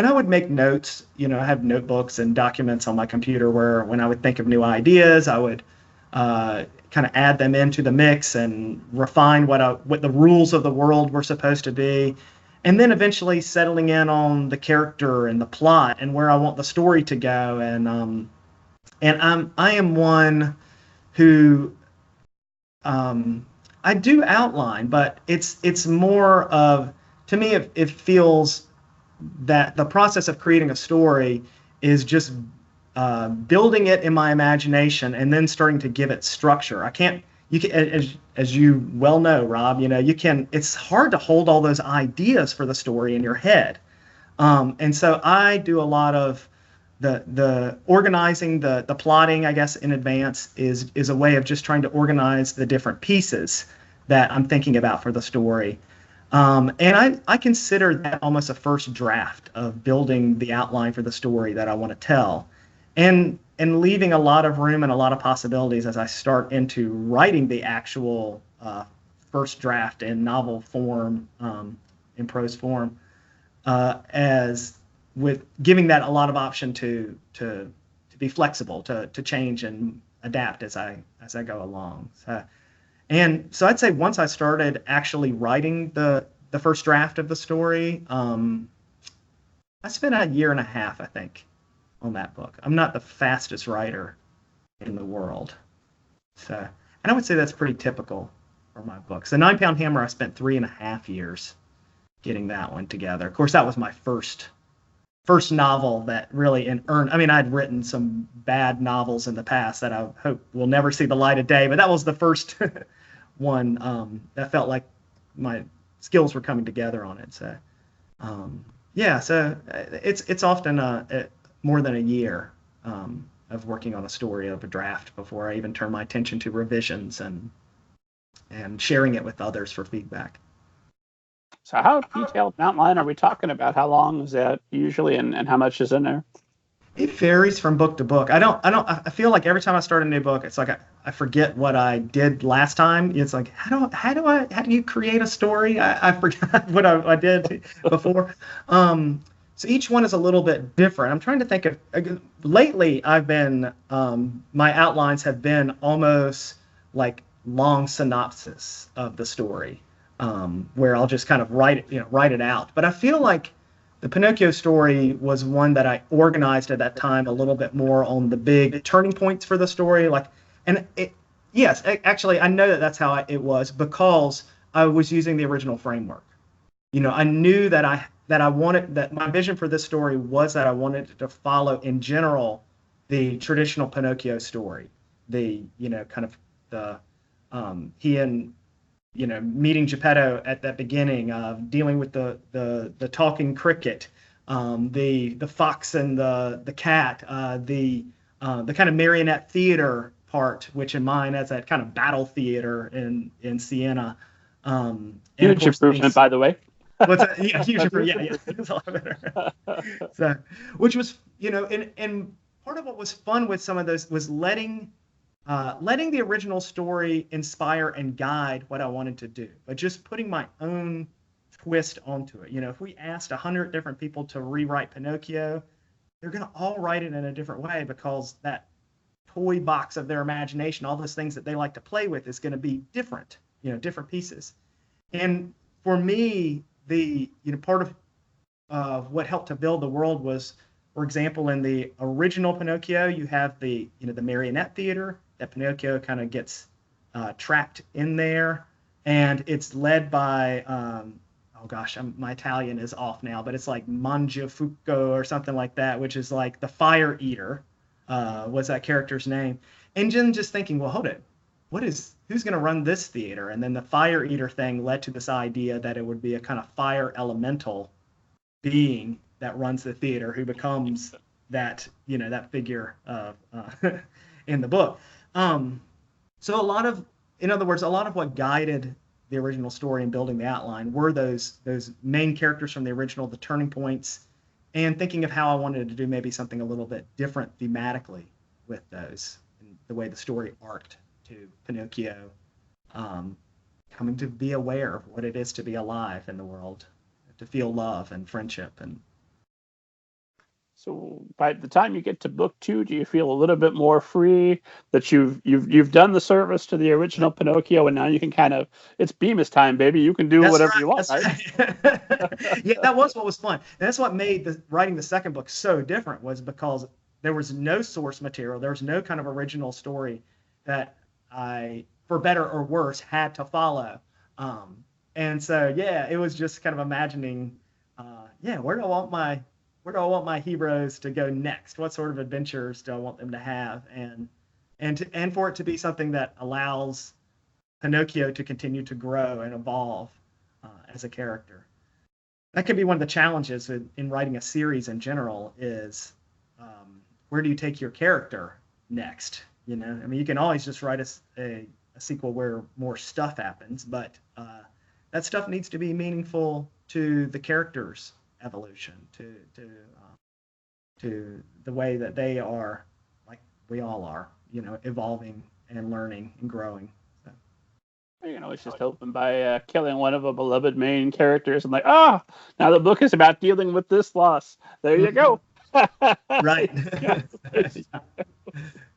I would make notes. I have notebooks and documents on my computer where when I would think of new ideas, I would kind of add them into the mix and refine what the rules of the world were supposed to be, and then eventually settling in on the character and the plot and where I want the story to go. I am one who I do outline, but it's more of, to me, it feels that the process of creating a story is just building it in my imagination and then starting to give it structure. You can, as you well know, Rob, it's hard to hold all those ideas for the story in your head. And so I do a lot of the organizing, the plotting, I guess, in advance is a way of just trying to organize the different pieces that I'm thinking about for the story. And I consider that almost a first draft of building the outline for the story that I want to tell, and leaving a lot of room and a lot of possibilities as I start into writing the actual first draft in novel form, in prose form, as with giving that a lot of option to be flexible, to change and adapt as I go along. So I'd say once I started actually writing the first draft of the story, I spent a year and a half, I think, on that book. I'm not the fastest writer in the world. So, and I would say that's pretty typical for my books. The 9-Pound Hammer, I spent 3.5 years getting that one together. Of course, that was my first novel that really earned. I mean, I'd written some bad novels in the past that I hope will never see the light of day, but that was the first one that felt like my skills were coming together on it. So, so it's often more than a year of working on a story of a draft before I even turn my attention to revisions and sharing it with others for feedback. So how detailed an outline are we talking about? How long is that usually, and how much is in there? It varies from book to book. I feel like every time I start a new book, it's like I forget what I did last time. It's like, how do you create a story? I forgot what I did before. So each one is a little bit different. I'm trying to think of, lately I've been, my outlines have been almost like long synopsis of the story, where I'll just kind of write it out. But I feel like the Pinocchio story was one that I organized at that time a little bit more on the big turning points for the story. Actually, I know that that's how it was because I was using the original framework. I knew that I wanted, that my vision for this story was that I wanted to follow in general the traditional Pinocchio story. Kind of the he and meeting Geppetto at that beginning, of dealing with the talking cricket, the fox and the cat, the kind of marionette theater part, which in mine as that kind of battle theater in Siena. Huge improvement, by the way. What's that? Yeah, huge improvement. Yeah, it's a lot better. So, which was, and part of what was fun with some of those was letting the original story inspire and guide what I wanted to do, but just putting my own twist onto it. If we asked 100 different people to rewrite Pinocchio, they're going to all write it in a different way because that toy box of their imagination, all those things that they like to play with, is going to be different, different pieces. And for me, the part of what helped to build the world was, for example, in the original Pinocchio, you have the marionette theater that Pinocchio kind of gets trapped in there, and it's led by my Italian is off now, but it's like Mangiafuoco or something like that, which is like the fire eater, was that character's name. And then just thinking, well, hold it, who's going to run this theater? And then the fire eater thing led to this idea that it would be a kind of fire elemental being that runs the theater, who becomes that, that figure of in the book. So in other words, a lot of what guided the original story and building the outline were those main characters from the original, the turning points, and thinking of how I wanted to do maybe something a little bit different thematically with those, and the way the story arced to Pinocchio coming to be aware of what it is to be alive in the world, to feel love and friendship. And so by the time you get to book 2, do you feel a little bit more free that you've done the service to the original Pinocchio, and now you can kind of, it's Bemis time, baby. You can do whatever you want, right? Yeah, that was what was fun. And that's what made writing the second book so different, was because there was no source material. There was no kind of original story that I, for better or worse, had to follow. And so, yeah, it was just kind of imagining, where do I want my heroes to go next? What sort of adventures do I want them to have? And for it to be something that allows Pinocchio to continue to grow and evolve as a character. That could be one of the challenges in writing a series in general, is where do you take your character next? I mean, you can always just write a sequel where more stuff happens, but that stuff needs to be meaningful to the character's evolution, to the way that they are, like we all are, evolving and learning and growing. So. It's just hoping by killing one of the beloved main characters, and like, now the book is about dealing with this loss. There you go. Right.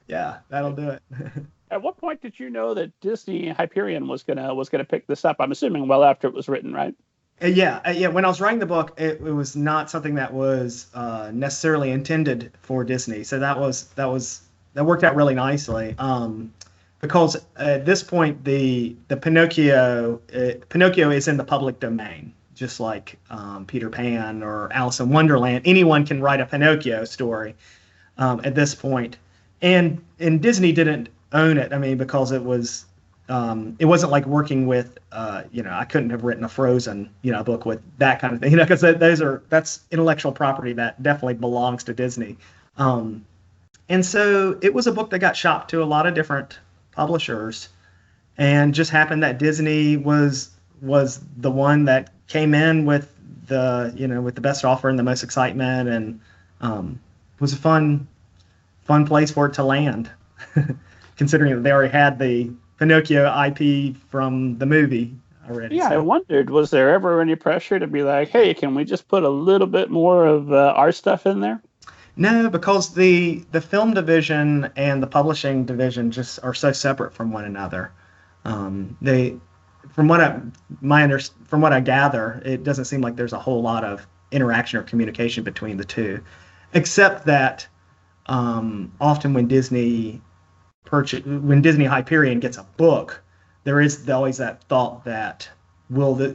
Yeah, that'll do it. At what point did you know that Disney Hyperion was gonna pick this up? I'm assuming well after it was written, right? Yeah. When I was writing the book, it was not something that was necessarily intended for Disney. So that worked out really nicely. Because at this point, the Pinocchio is in the public domain, just like Peter Pan or Alice in Wonderland. Anyone can write a Pinocchio story at this point, and Disney didn't own it. I mean, because it wasn't like working with, I couldn't have written a Frozen, book with that kind of thing, because that's intellectual property that definitely belongs to Disney. And so it was a book that got shopped to a lot of different publishers, and just happened that Disney was the one that came in with the best offer and the most excitement, and was a fun place for it to land, considering that they already had the Pinocchio IP from the movie already. Yeah, so. I wondered, was there ever any pressure to be like, hey, can we just put a little bit more of our stuff in there? No, because the film division and the publishing division just are so separate from one another. From what I gather, it doesn't seem like there's a whole lot of interaction or communication between the two, except that often when Disney Hyperion gets a book, there is always that thought that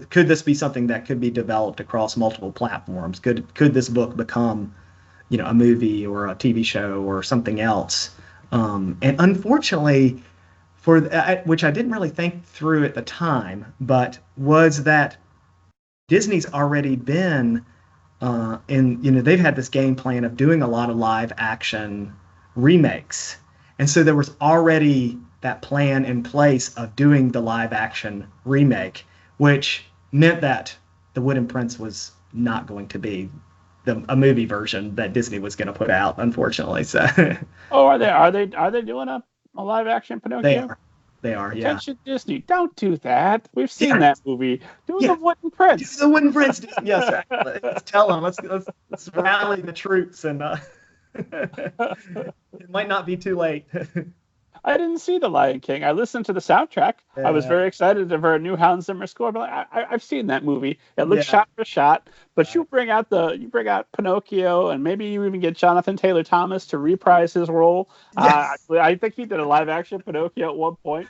could this be something that could be developed across multiple platforms? Could this book become a movie or a TV show or something else? And unfortunately, which I didn't really think through at the time, but was that Disney's already been they've had this game plan of doing a lot of live action remakes. And so there was already that plan in place of doing the live action remake, which meant that The Wooden Prince was not going to be a movie version that Disney was going to put out, unfortunately. So. Oh, are they doing a live action Pinocchio? They are. Yeah. Attention, Disney! Don't do that. We've seen that movie. Do The Wooden Prince. Do The Wooden Prince. Yes. Let's tell them. Let's rally the troops, and it might not be too late. I didn't see The Lion King. I listened to the soundtrack. I was very excited for a new Hans Zimmer score. But I've seen that movie. It looks shot for shot. But you bring out Pinocchio, and maybe you even get Jonathan Taylor Thomas to reprise his role. Yes. I think he did a live action Pinocchio at one point.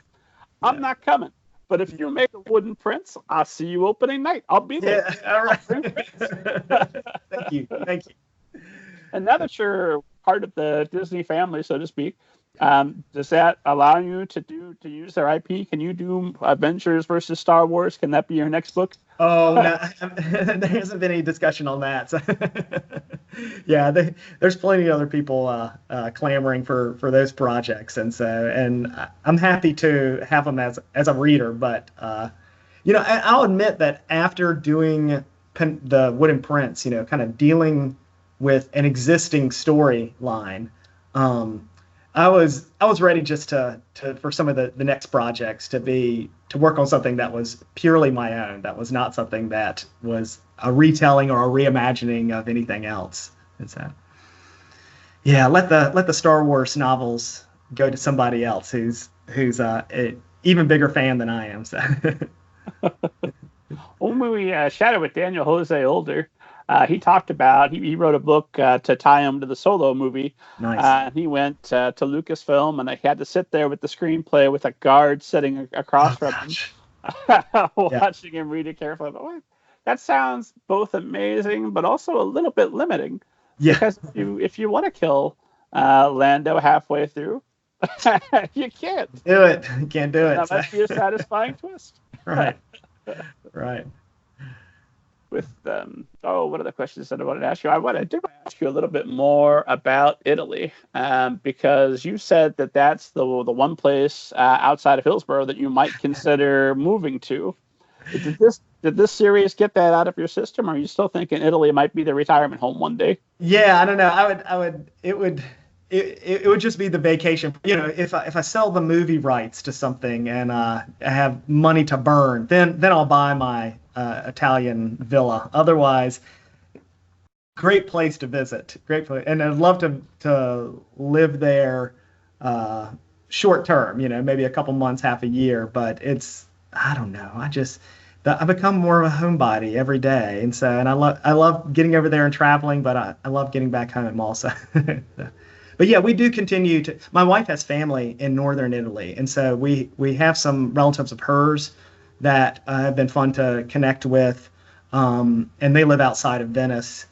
I'm not coming. But if you make a Wooden Prince, I'll see you opening night. I'll be there. Yeah, all right. Thank you. And now that you're part of the Disney family, so to speak. Does that allow you to use their IP? Can you do Avengers versus Star Wars? Can that be your next book? Oh no, there hasn't been any discussion on that. So yeah, there's plenty of other people clamoring for those projects, and I'm happy to have them as a reader. But I'll admit that after doing the Wooden Prince, kind of dealing with an existing storyline, I was ready just to for some of the next projects to work on something that was purely my own, that was not something that was a retelling or a reimagining of anything else. And so, yeah, let the Star Wars novels go to somebody else who's an even bigger fan than I am. So. When we chatted with Daniel Jose Older, he talked about he wrote a book to tie him to the Solo movie. Nice. He went to Lucasfilm, and he had to sit there with the screenplay with a guard sitting across from him, watching him read it carefully. But that sounds both amazing, but also a little bit limiting. Yeah. Because if you want to kill Lando halfway through, you can't do it. You can't do it. That must be a satisfying twist. Right. Right. With what other questions that I wanted to ask you? I wanted to ask you a little bit more about Italy, because you said that that's the one place outside of Hillsborough that you might consider moving to. Did this series get that out of your system, or are you still thinking Italy might be the retirement home one day? Yeah, I don't know. It would just be the vacation. If I sell the movie rights to something and I have money to burn, then I'll buy my Italian villa. Otherwise, great place to visit. Great place, and I'd love to live there short term. Maybe a couple months, half a year. But I don't know. I become more of a homebody every day, and I love getting over there and traveling, but I love getting back home also. But yeah, we do continue to. My wife has family in northern Italy, and so we have some relatives of hers that have been fun to connect with, and they live outside of Venice.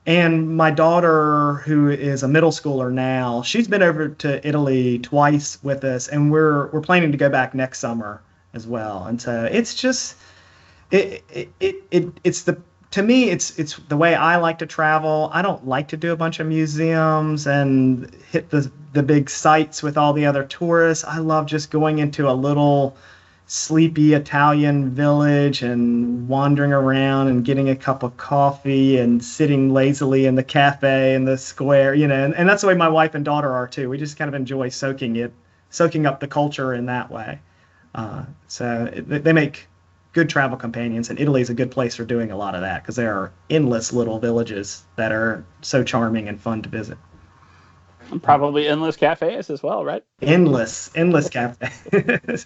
And my daughter, who is a middle schooler now, she's been over to Italy twice with us, and we're planning to go back next summer as well. And so it's just to me, it's the way I like to travel. I don't like to do a bunch of museums and hit the big sites with all the other tourists. I love just going into a little sleepy Italian village and wandering around and getting a cup of coffee and sitting lazily in the cafe in the square, and that's the way my wife and daughter are too. We just kind of enjoy soaking up the culture in that way. So they make good travel companions, and Italy is a good place for doing a lot of that because there are endless little villages that are so charming and fun to visit. And probably endless cafes as well, right? Endless cafes.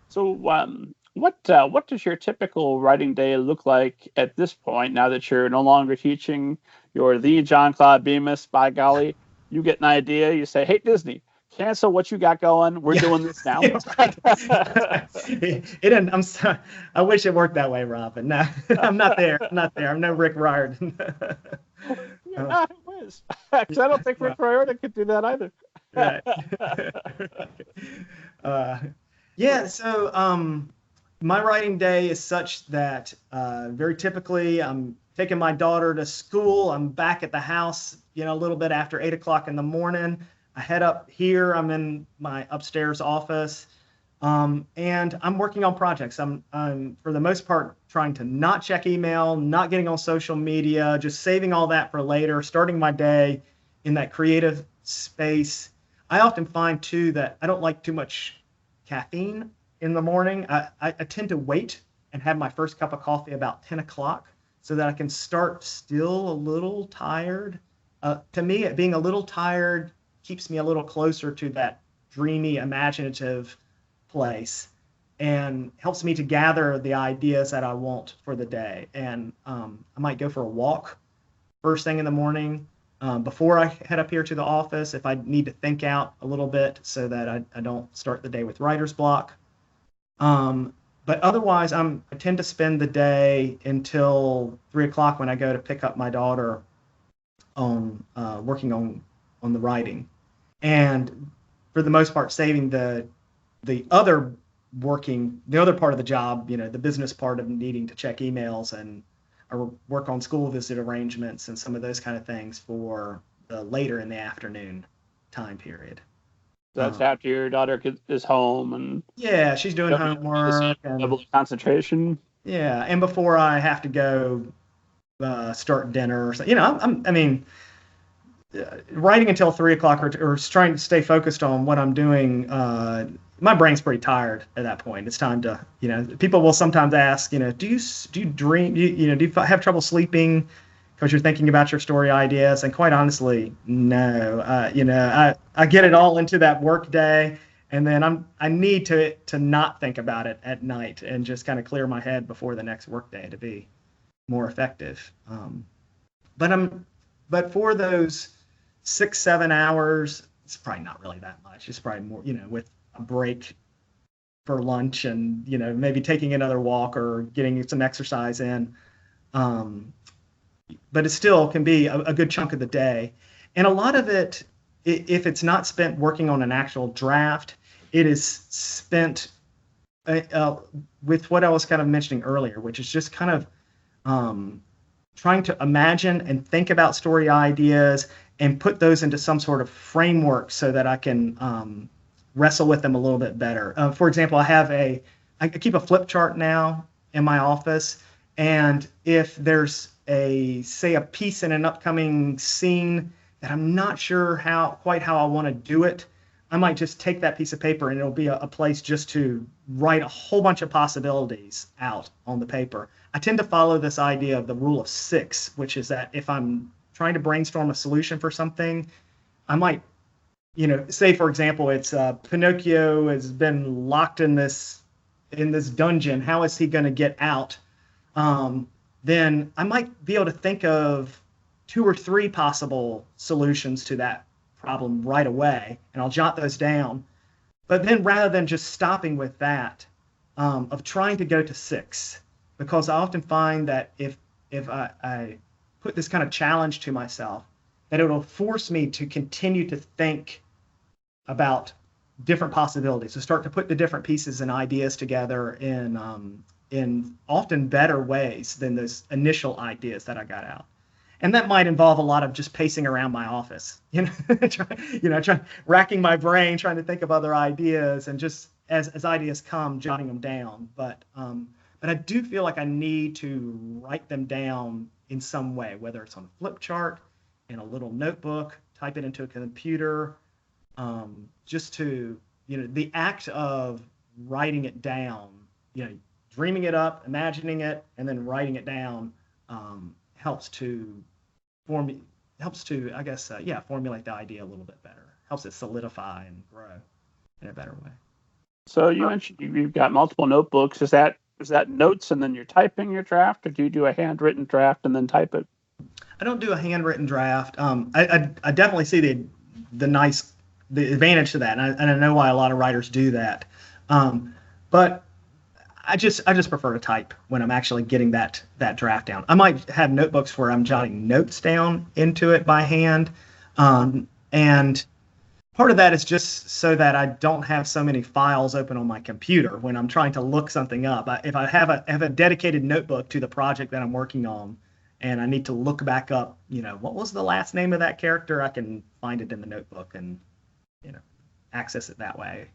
So, what does your typical writing day look like at this point? Now that you're no longer teaching, you're the John Claude Bemis. By golly, you get an idea. You say, "Hey, Disney, cancel what you got going. We're doing this now." I'm sorry. I wish it worked that way, Rob, but no, I'm not there. I'm no Rick Riordan. You're not a whiz. Because I don't think Rick Riordan could do that either. Right. Yeah. So my writing day is such that very typically I'm taking my daughter to school. I'm back at the house, a little bit after 8 o'clock in the morning. I head up here. I'm in my upstairs office, and I'm working on projects. I'm for the most part trying to not check email, not getting on social media, just saving all that for later, starting my day in that creative space. I often find too that I don't like too much caffeine in the morning. I tend to wait and have my first cup of coffee about 10 o'clock so that I can start still a little tired. To me, being a little tired keeps me a little closer to that dreamy, imaginative place and helps me to gather the ideas that I want for the day. And I might go for a walk first thing in the morning before I head up here to the office if I need to think out a little bit so that I don't start the day with writer's block. But otherwise, I tend to spend the day until 3 o'clock when I go to pick up my daughter on working on the writing, and for the most part saving the other part of the job, the business part of needing to check emails and or work on school visit arrangements and some of those kind of things for the later in the afternoon time period. That's after your daughter is home and yeah, she's doing homework and level of concentration. Yeah, and before I have to go start dinner or something, I mean, writing until 3 o'clock or trying to stay focused on what I'm doing. My brain's pretty tired at that point. It's time to, people will sometimes ask, do you dream, do you have trouble sleeping because you're thinking about your story ideas? And quite honestly, no. I get it all into that work day, and then I need to not think about it at night and just kind of clear my head before the next work day to be more effective. But for those 6-7 hours, it's probably not really that much. It's probably more, with a break for lunch and, maybe taking another walk or getting some exercise in. But it still can be a good chunk of the day. And a lot of it, if it's not spent working on an actual draft, it is spent with what I was kind of mentioning earlier, which is just kind of trying to imagine and think about story ideas and put those into some sort of framework so that I can wrestle with them a little bit better. For example, I keep a flip chart now in my office, and if there's say a piece in an upcoming scene that I'm not sure quite how I want to do it, I might just take that piece of paper and it'll be a place just to write a whole bunch of possibilities out on the paper. I tend to follow this idea of the rule of 6, which is that if I'm trying to brainstorm a solution for something, I might, say for example, it's Pinocchio has been locked in this dungeon. How is he going to get out? Then I might be able to think of 2 or 3 possible solutions to that problem right away, and I'll jot those down. But then rather than just stopping with that, of trying to go to 6, because I often find that if I put this kind of challenge to myself, that it'll force me to continue to think about different possibilities, to start to put the different pieces and ideas together in often better ways than those initial ideas that I got out. And that might involve a lot of just pacing around my office, racking my brain, trying to think of other ideas, and just as ideas come, jotting them down. But I do feel like I need to write them down in some way, whether it's on a flip chart, in a little notebook, type it into a computer, just to, the act of writing it down, dreaming it up, imagining it, and then writing it down helps to formulate the idea a little bit better. Helps it solidify and grow in a better way. So you mentioned you've got multiple notebooks. Is that notes and then you're typing your draft, or do you do a handwritten draft and then type it? I don't do a handwritten draft. I definitely see the advantage to that, and I know why a lot of writers do that. But I just prefer to type when I'm actually getting that draft down. I might have notebooks where I'm jotting notes down into it by hand, and part of that is just so that I don't have so many files open on my computer when I'm trying to look something up. If I have a dedicated notebook to the project that I'm working on, and I need to look back up, what was the last name of that character, I can find it in the notebook and access it that way.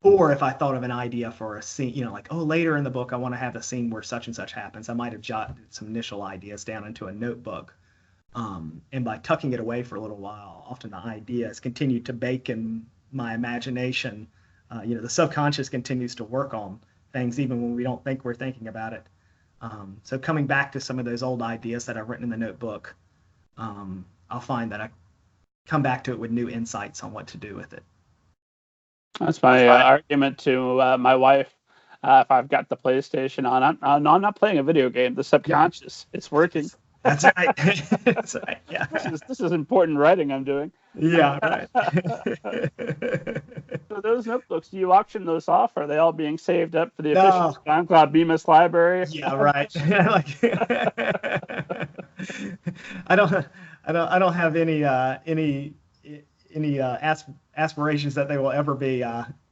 Or if I thought of an idea for a scene, later in the book I want to have a scene where such and such happens, I might have jotted some initial ideas down into a notebook. And by tucking it away for a little while, often the ideas continue to bake in my imagination. The subconscious continues to work on things even when we don't think we're thinking about it. So coming back to some of those old ideas that I've written in the notebook, I'll find that I come back to it with new insights on what to do with it. That's my argument to my wife. If I've got the PlayStation on, I'm not playing a video game. The subconscious, it's working. That's right. That's right. Yeah. This is important writing I'm doing. Yeah. Right. So those notebooks, do you auction those off? Are they all being saved up for the official Claude Bemis library? Yeah. Right. I don't, I don't have any aspirations that they will ever be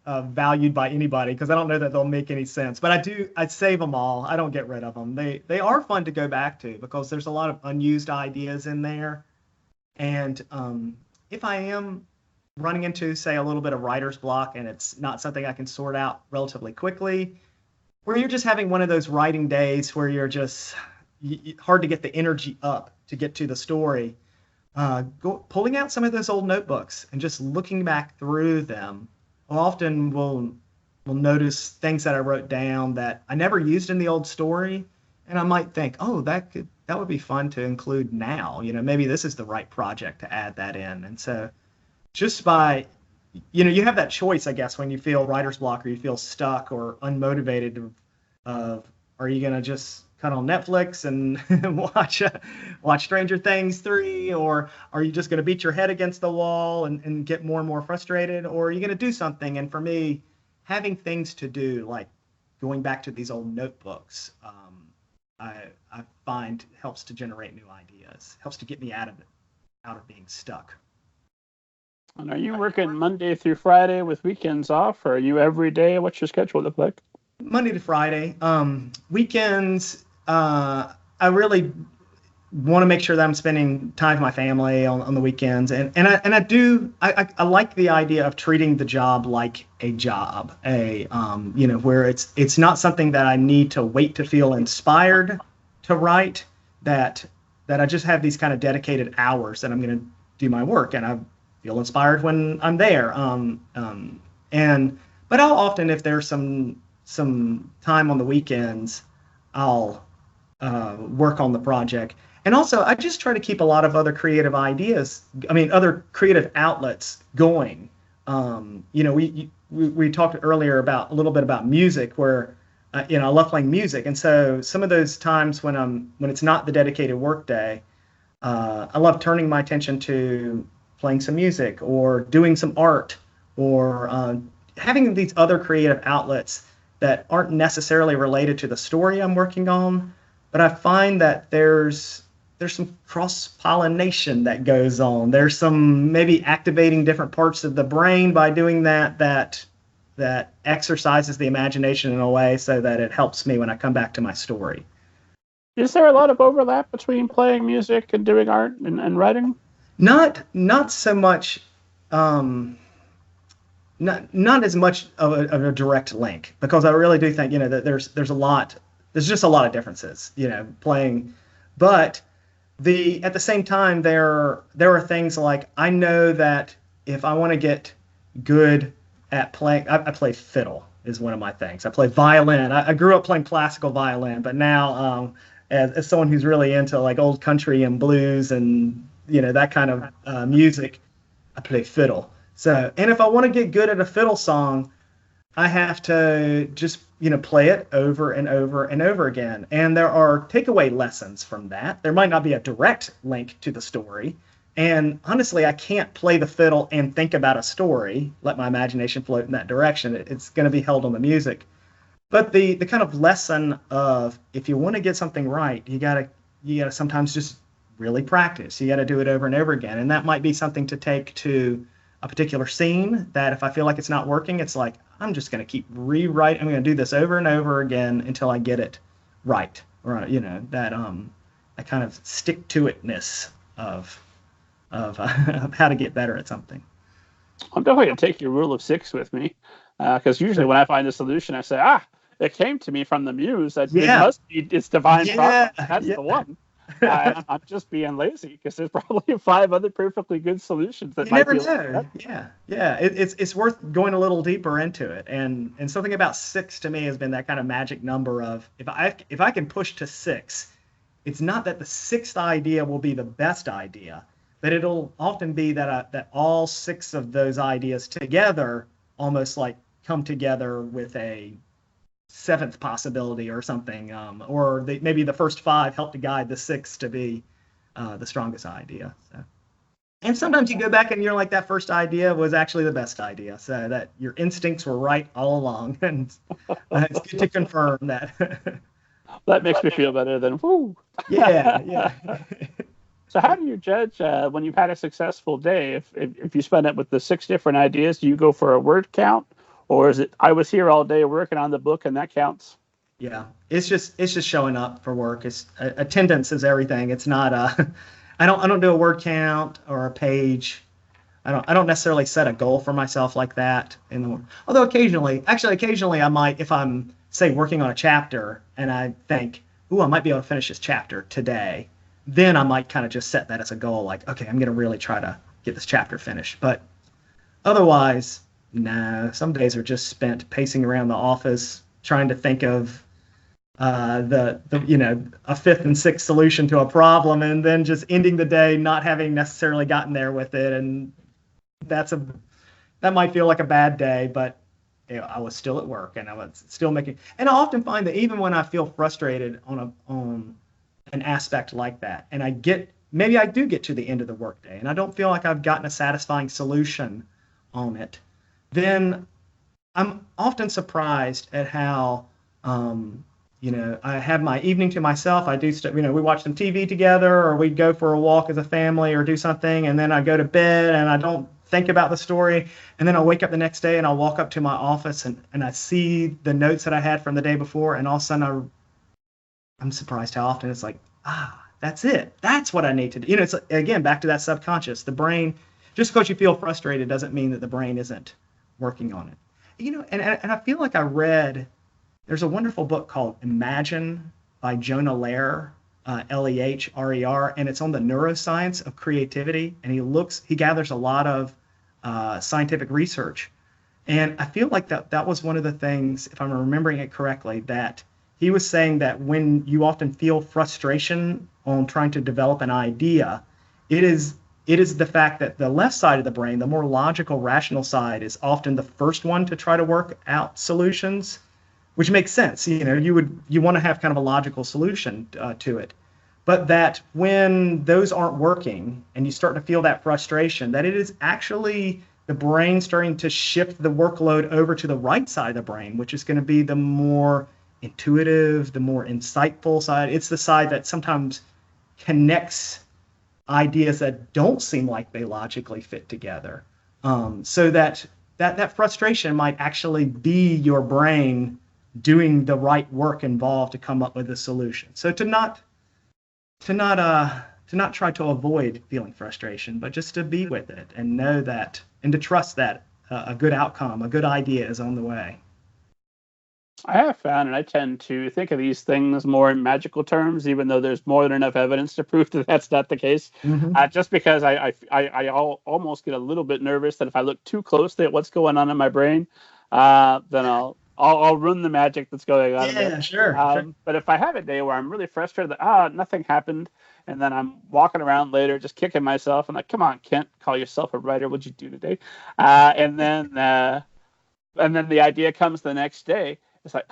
valued by anybody, because I don't know that they'll make any sense. But I save them all. I don't get rid of them. They are fun to go back to because there's a lot of unused ideas in there. And if I am running into, say, a little bit of writer's block and it's not something I can sort out relatively quickly, where you're just having one of those writing days where you're just hard to get the energy up to get to the story, pulling out some of those old notebooks and just looking back through them. I often will notice things that I wrote down that I never used in the old story, and I might think, oh, that would be fun to include now. Maybe this is the right project to add that in. And so just by, you have that choice, I guess, when you feel writer's block or you feel stuck or unmotivated of are you going to just cut on Netflix and watch Stranger Things 3, or are you just going to beat your head against the wall and get more and more frustrated, or are you going to do something? And for me, having things to do, like going back to these old notebooks, I find helps to generate new ideas, helps to get me out of being stuck. And are you working Monday through Friday with weekends off, or are you every day? What's your schedule look like? Monday to Friday. Weekends, I really want to make sure that I'm spending time with my family on the weekends. And I like the idea of treating the job like a job, where it's not something that I need to wait to feel inspired to write, that I just have these kind of dedicated hours that I'm going to do my work, and I feel inspired when I'm there. But I'll often, if there's some time on the weekends, I'll work on the project. And also, I just try to keep a lot of other creative other creative outlets going. We talked earlier a little bit about music, where I love playing music, and so some of those times when it's not the dedicated work day, I love turning my attention to playing some music or doing some art, or having these other creative outlets that aren't necessarily related to the story I'm working on. But I find that there's some cross-pollination that goes on. There's some maybe activating different parts of the brain by doing that exercises the imagination in a way so that it helps me when I come back to my story. Is there a lot of overlap between playing music and doing art and writing? Not so much. Not as much of a direct link, because I really do think that there's just a lot of differences playing, but at the same time there are things like, I know that if I want to get good at playing, I play fiddle is one of my things. I play violin. I grew up playing classical violin, but now as someone who's really into like old country and blues and that kind of music, I play fiddle. So, and if I want to get good at a fiddle song, I have to just, play it over and over and over again. And there are takeaway lessons from that. There might not be a direct link to the story. And honestly, I can't play the fiddle and think about a story, let my imagination float in that direction. It's going to be held on the music. But the kind of lesson of, if you want to get something right, you gotta sometimes just really practice. You got to do it over and over again. And that might be something to take to a particular scene, that if I feel like it's not working, it's like, I'm just going to keep rewriting. I'm going to do this over and over again until I get it right. Or, that kind of stick to itness of how to get better at something. I'm definitely going to take your rule of 6 with me, because usually when I find a solution, I say, it came to me from the muse. It must be, it's divine providence. That's the one. I'm just being lazy, because there's probably 5 other perfectly good solutions that you never know. Yeah. It's worth going a little deeper into it, and something about 6 to me has been that kind of magic number of, if I can push to 6, it's not that the 6th idea will be the best idea, but it'll often be that all 6 of those ideas together almost like come together with a 7th possibility or something, or maybe the first 5 help to guide the 6th to be the strongest idea. So. And sometimes you go back and you're like, that first idea was actually the best idea, so that your instincts were right all along, and it's good to confirm that. That makes me feel better than whoo. Yeah, yeah. So how do you judge when you've had a successful day? If you spend it with the 6 different ideas, do you go for a word count, or is it I was here all day working on the book and that counts? Yeah, it's just showing up for work. It's attendance is everything. It's not I don't do a word count or a page. I don't necessarily set a goal for myself like that. Although occasionally I might, if I'm say working on a chapter and I think, ooh, I might be able to finish this chapter today, then I might kind of just set that as a goal. Like, okay, I'm going to really try to get this chapter finished. But otherwise, no. Some days are just spent pacing around the office trying to think of a fifth and sixth solution to a problem, and then just ending the day not having necessarily gotten there with it. And that might feel like a bad day, but I was still at work and I was still making. And I often find that even when I feel frustrated on an aspect like that, and maybe I do get to the end of the workday, and I don't feel like I've gotten a satisfying solution on it, then I'm often surprised at how I have my evening to myself. I do stuff, we watch some TV together, or we go for a walk as a family or do something, and then I go to bed and I don't think about the story. And then I'll wake up the next day and I'll walk up to my office and I see the notes that I had from the day before, and all of a sudden I'm surprised how often it's like, that's it. That's what I need to do. It's again back to that subconscious. The brain, just because you feel frustrated doesn't mean that the brain isn't working on it. And I feel like there's a wonderful book called Imagine by Jonah Lehrer, Lehrer, and it's on the neuroscience of creativity. And he gathers a lot of scientific research. And I feel like that was one of the things, if I'm remembering it correctly, that he was saying that when you often feel frustration on trying to develop an idea, it is the fact that the left side of the brain, the more logical, rational side, is often the first one to try to work out solutions, which makes sense. You want to have kind of a logical solution to it. But that when those aren't working and you start to feel that frustration, that it is actually the brain starting to shift the workload over to the right side of the brain, which is going to be the more intuitive, the more insightful side. It's the side that sometimes connects ideas that don't seem like they logically fit together. So that frustration might actually be your brain doing the right work involved to come up with a solution. So to not try to avoid feeling frustration, but just to be with it and know that, and to trust that a good outcome, a good idea is on the way. I have found, and I tend to think of these things more in magical terms, even though there's more than enough evidence to prove that that's not the case. Mm-hmm. Just because I almost get a little bit nervous that if I look too closely at what's going on in my brain, then I'll ruin the magic that's going on. Yeah, sure. But if I have a day where I'm really frustrated that nothing happened, and then I'm walking around later just kicking myself and like, come on, Kent, call yourself a writer. What'd you do today? And then the idea comes the next day. It's like,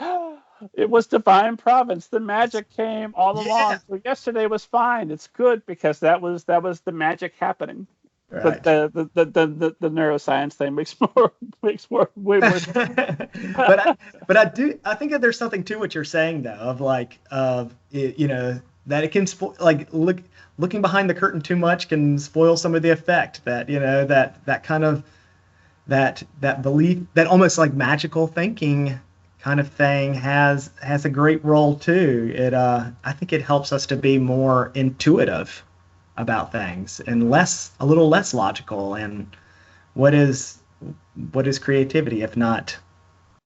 it was divine providence. The magic came all along. So yesterday was fine. It's good because that was the magic happening. Right. But the neuroscience thing makes way more sense. but I think that there's something to what you're saying though, that it can looking behind the curtain too much can spoil some of the effect that that kind of that belief, that almost like magical thinking kind of thing has a great role too. I think it helps us to be more intuitive about things and a little less logical. And what is creativity if not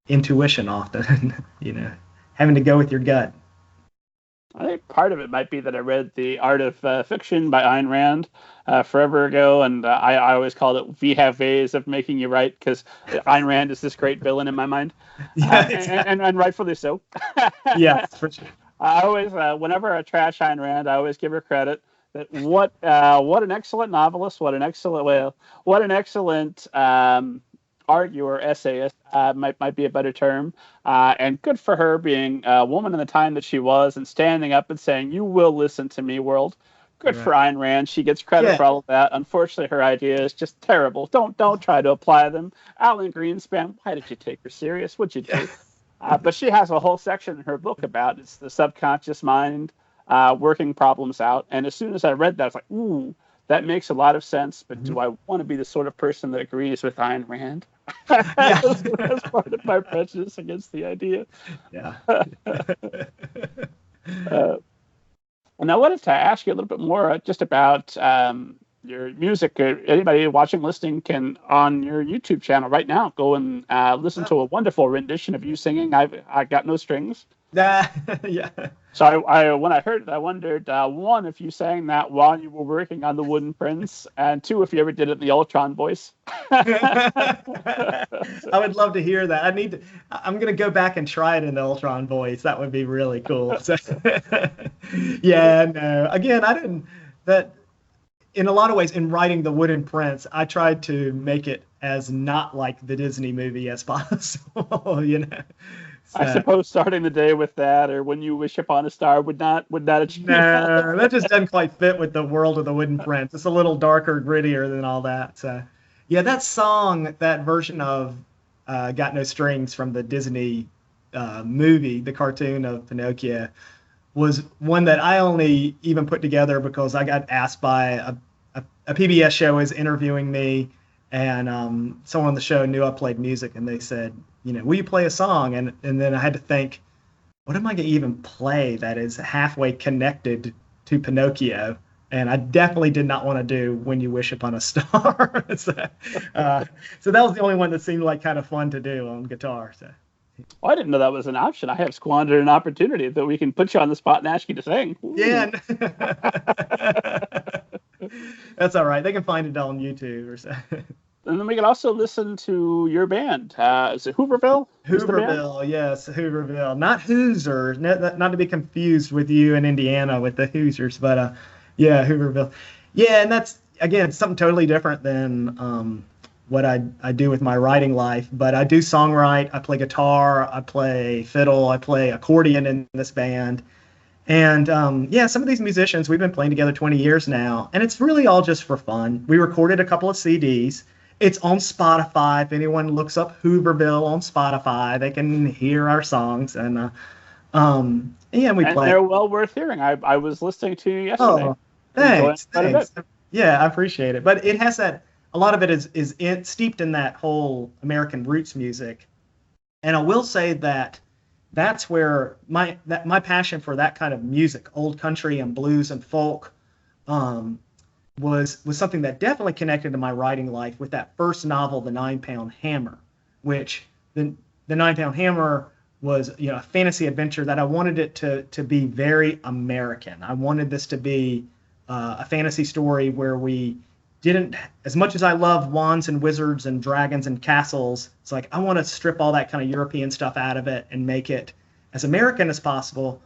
intuition often? Having to go with your gut. I think part of it might be that I read The Art of Fiction by Ayn Rand forever ago, and I always called it "We have ways of making you right" because Ayn Rand is this great villain in my mind, and rightfully so. Yeah, for sure. I always, whenever I trash Ayn Rand, I always give her credit. That what an excellent novelist, what an excellent arguer, essayist, might be a better term, and good for her being a woman in the time that she was and standing up and saying, "You will listen to me, world." Good for Ayn Rand. She gets credit for all of that. Unfortunately, her idea is just terrible. Don't try to apply them. Alan Greenspan, why did you take her serious? What'd you do? But she has a whole section in her book about it's the subconscious mind working problems out. And as soon as I read that, I was like, ooh, that makes a lot of sense. But Mhm. do I want to be the sort of person that agrees with Ayn Rand? Yeah. That's part of my prejudice against the idea. Yeah. uh, and I wanted to ask you a little bit more just about your music. Anybody watching, listening can, on your YouTube channel right now, go and listen to a wonderful rendition of you singing. I got no strings. That, yeah. So when I heard it, I wondered, one, if you sang that while you were working on the Wooden Prince, and two, if you ever did it in the Ultron voice. I would love to hear that. I'm gonna go back and try it in the Ultron voice. That would be really cool. So, yeah, no. Again, I didn't that in a lot of ways in writing the Wooden Prince, I tried to make it as not like the Disney movie as possible, you know. I So suppose starting the day with that, or when you wish upon a star, would not achieve that. no, that just doesn't quite fit with the world of the Wooden Prince. It's a little darker, grittier than all that. So, yeah, that song, that version of "Got No Strings" from the Disney movie, the cartoon of Pinocchio, was one that I only even put together because I got asked by a PBS show is interviewing me, and someone on the show knew I played music, and they said, will you play a song? And then I had to think, what am I going to even play that is halfway connected to Pinocchio? And I definitely did not want to do "When You Wish Upon a Star." So that was the only one that seemed like kind of fun to do on guitar. So. Oh, I didn't know that was an option. I have squandered an opportunity that we can put you on the spot and ask you to sing. Yeah. That's all right. They can find it on YouTube or so. And then we can also listen to your band. Is it Hooverville? Is the band? Hooverville, yes, Hooverville, not Hoosiers, not to be confused with you in Indiana with the Hoosiers, but yeah, Hooverville, yeah, and that's again something totally different than what I do with my writing life. But I do songwrite, I play guitar, I play fiddle, I play accordion in this band, and yeah, some of these musicians we've been playing together 20 years now, and it's really all just for fun. We recorded a couple of CDs. It's on Spotify. If anyone looks up Hooverville on Spotify, they can hear our songs. And yeah, we And play. they're well worth hearing. I was listening to you yesterday. Oh, Enjoying thanks, quite a bit. thanks. Yeah, I appreciate it. But it has that. A lot of it is steeped in that whole American roots music. And I will say that that's where my passion for that kind of music, old country and blues and folk, um, was something that definitely connected to my writing life with that first novel, The 9 Pound Hammer, which the 9 Pound Hammer was a fantasy adventure that I wanted it to be very American. I wanted this to be a fantasy story where we didn't, as much as I love wands and wizards and dragons and castles, it's like I want to strip all that kind of European stuff out of it and make it as American as possible.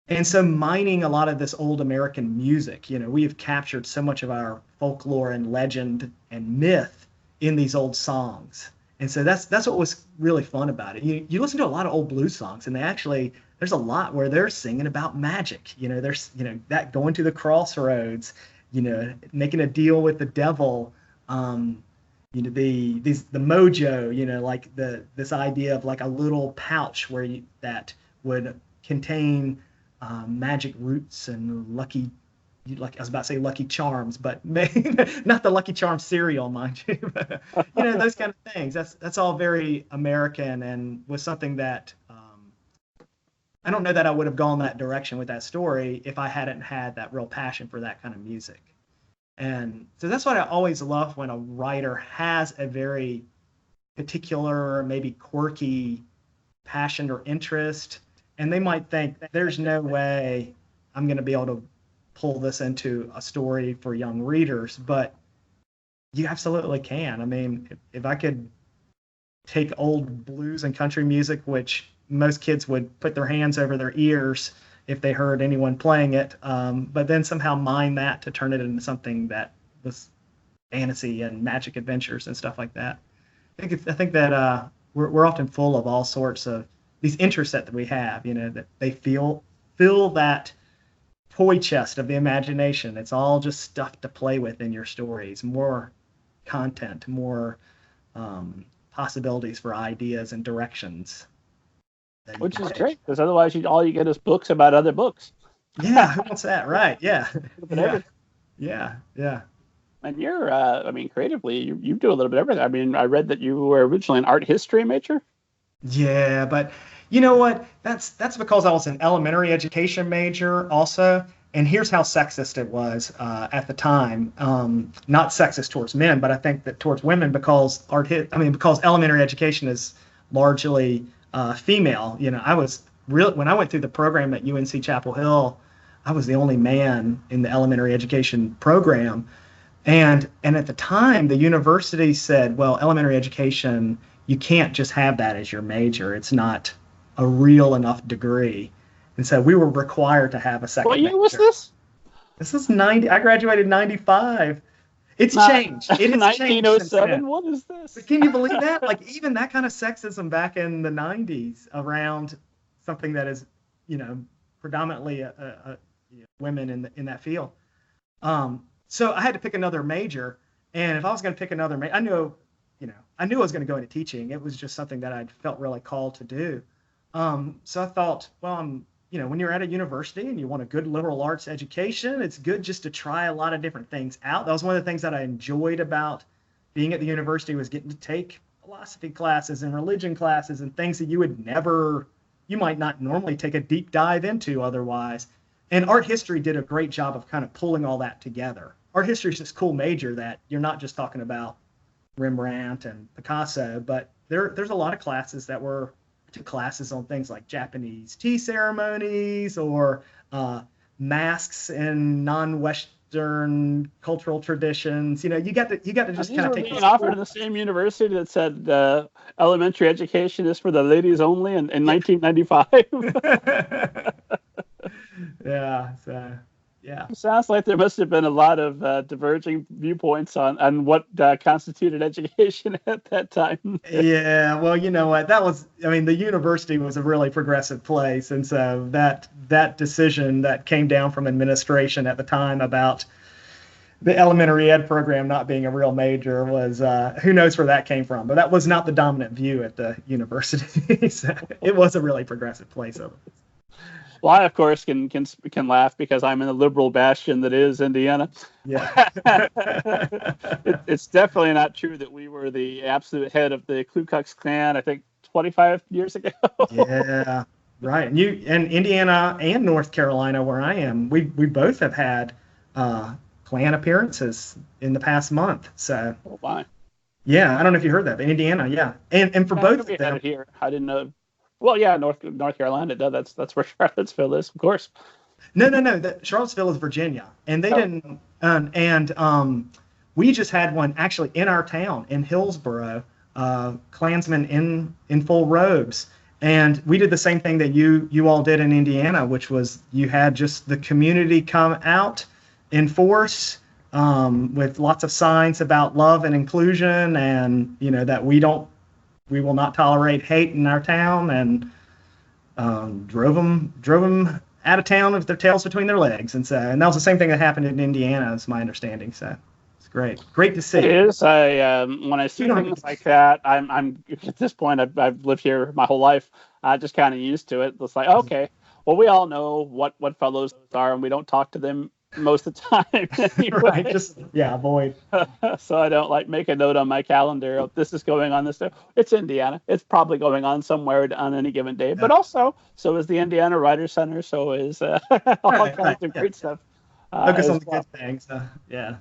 And so mining a lot of this old American music, we have captured so much of our folklore and legend and myth in these old songs. And so that's what was really fun about it. You listen to a lot of old blues songs, and there's a lot where they're singing about magic. There's that going to the crossroads, making a deal with the devil. The mojo, like this idea of like a little pouch that would contain magic roots and like I was about to say Lucky Charms, but not the Lucky Charms cereal, mind you. But, those kind of things. That's all very American and was something that I don't know that I would have gone that direction with that story if I hadn't had that real passion for that kind of music. And so that's what I always love when a writer has a very particular, maybe quirky passion or interest, and they might think there's no way I'm going to be able to pull this into a story for young readers, but you absolutely can. I mean, if I could take old blues and country music, which most kids would put their hands over their ears if they heard anyone playing it, but then somehow mine that to turn it into something that was fantasy and magic adventures and stuff like that. I think that we're often full of all sorts of these interests that we have, that they fill that toy chest of the imagination. It's all just stuff to play with in your stories, more content, more possibilities for ideas and directions. There you Which go. is great, because otherwise all you get is books about other books. Yeah, who wants that? Right. Yeah. But Yeah. everything. Yeah. Yeah. And you're, I mean, creatively, you do a little bit of everything. I mean, I read that you were originally an art history major. Yeah, but you know what? That's because I was an elementary education major also. And here's how sexist it was at the time. Not sexist towards men, but I think that towards women because because elementary education is largely female. You know, I was real when I went through the program at UNC Chapel Hill. I was the only man in the elementary education program, and at the time, the university said, well, elementary education, you can't just have that as your major. It's not a real enough degree. And so we were required to have a What second year was major. this? This is 90. I graduated 95. It's Not changed. It has changed since then. 1907. What is this? But can you believe that? Like even that kind of sexism back in the 90s around something that is, you know, predominantly women in that field. So I had to pick another major, and if I was going to pick another major, I knew I was going to go into teaching. It was just something that I felt really called to do. So I thought, well, when you're at a university and you want a good liberal arts education, it's good just to try a lot of different things out. That was one of the things that I enjoyed about being at the university was getting to take philosophy classes and religion classes and things that you might not normally take a deep dive into otherwise. And art history did a great job of kind of pulling all that together. Art history is this cool major that you're not just talking about Rembrandt and Picasso, but there's a lot of classes that were classes on things like Japanese tea ceremonies or masks in non-Western cultural traditions. You know, you got to just kind of take being offered in the same university that said elementary education is for the ladies only in 1995. Yeah. So, yeah. It sounds like there must have been a lot of diverging viewpoints on what constituted education at that time. Yeah, well, you know what? The university was a really progressive place. And so that decision that came down from administration at the time about the elementary ed program not being a real major was, who knows where that came from. But that was not the dominant view at the university. So it was a really progressive place. Well, I, of course, can laugh because I'm in the liberal bastion that is Indiana. Yeah. It's definitely not true that we were the absolute head of the Ku Klux Klan, I think, 25 years ago. Yeah, right. And Indiana and North Carolina, where I am, we both have had Klan appearances in the past month. So, oh, my. Yeah, I don't know if you heard that, but Indiana, yeah. And for both of them. Here, I didn't know. Well, yeah, North Carolina. That's where Charlottesville is, of course. No. Charlottesville is Virginia, and they didn't. And we just had one actually in our town in Hillsborough, Klansmen in full robes, and we did the same thing that you all did in Indiana, which was you had just the community come out in force with lots of signs about love and inclusion, and that we will not tolerate hate in our town, and drove them out of town with their tails between their legs. And that was the same thing that happened in Indiana, is my understanding. So it's great to see. It is. When I see things like that, I'm at this point, I've lived here my whole life. I just kind of used to it. It's like, okay, well, we all know what fellows are, and we don't talk to them most of the time anyway. Right, avoid. So I don't make a note on my calendar of this is going on this day. It's Indiana. It's probably going on somewhere on any given day. Yeah. But also, so is the Indiana Writers Center. So is all kinds of great stuff. Focus on the good things. Yeah.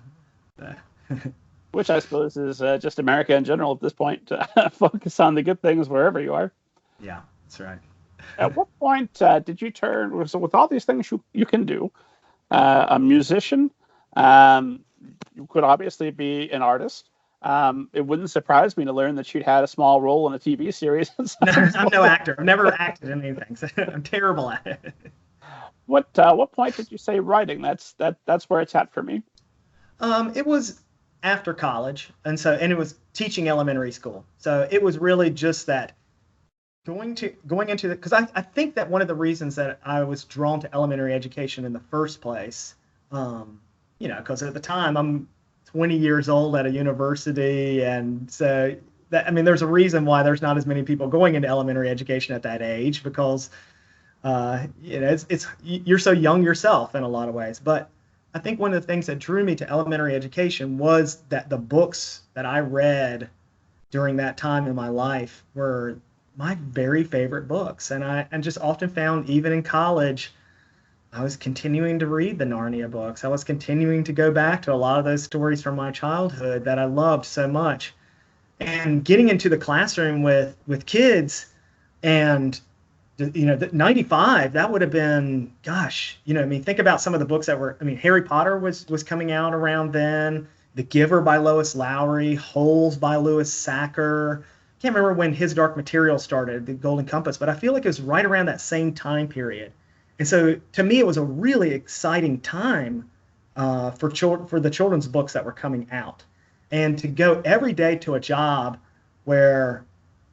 Which I suppose is just America in general at this point. Focus on the good things wherever you are. Yeah, that's right. At what point did you turn? So with all these things you can do, a musician, you could obviously be an artist. It wouldn't surprise me to learn that you'd had a small role in a TV series. No, I'm no actor. I've never acted in anything. So I'm terrible at it. What point did you say writing? That's where it's at for me. It was after college, and it was teaching elementary school. So it was really just that going into it, because I think that one of the reasons that I was drawn to elementary education in the first place, because at the time I'm 20 years old at a university, and so that, I mean, there's a reason why there's not as many people going into elementary education at that age, because it's you're so young yourself in a lot of ways. But I think one of the things that drew me to elementary education was that the books that I read during that time in my life were my very favorite books. And I just often found, even in college, I was continuing to read the Narnia books. I was continuing to go back to a lot of those stories from my childhood that I loved so much. And getting into the classroom with kids, and 95, that would have been, gosh, I mean, think about some of the books that were, I mean, Harry Potter was coming out around then. The Giver by Lois Lowry, Holes by Lewis Sacker. Can't remember when His Dark Material started, The Golden Compass, but I feel like it was right around that same time period. And so to me, it was a really exciting time for the children's books that were coming out. And to go every day to a job where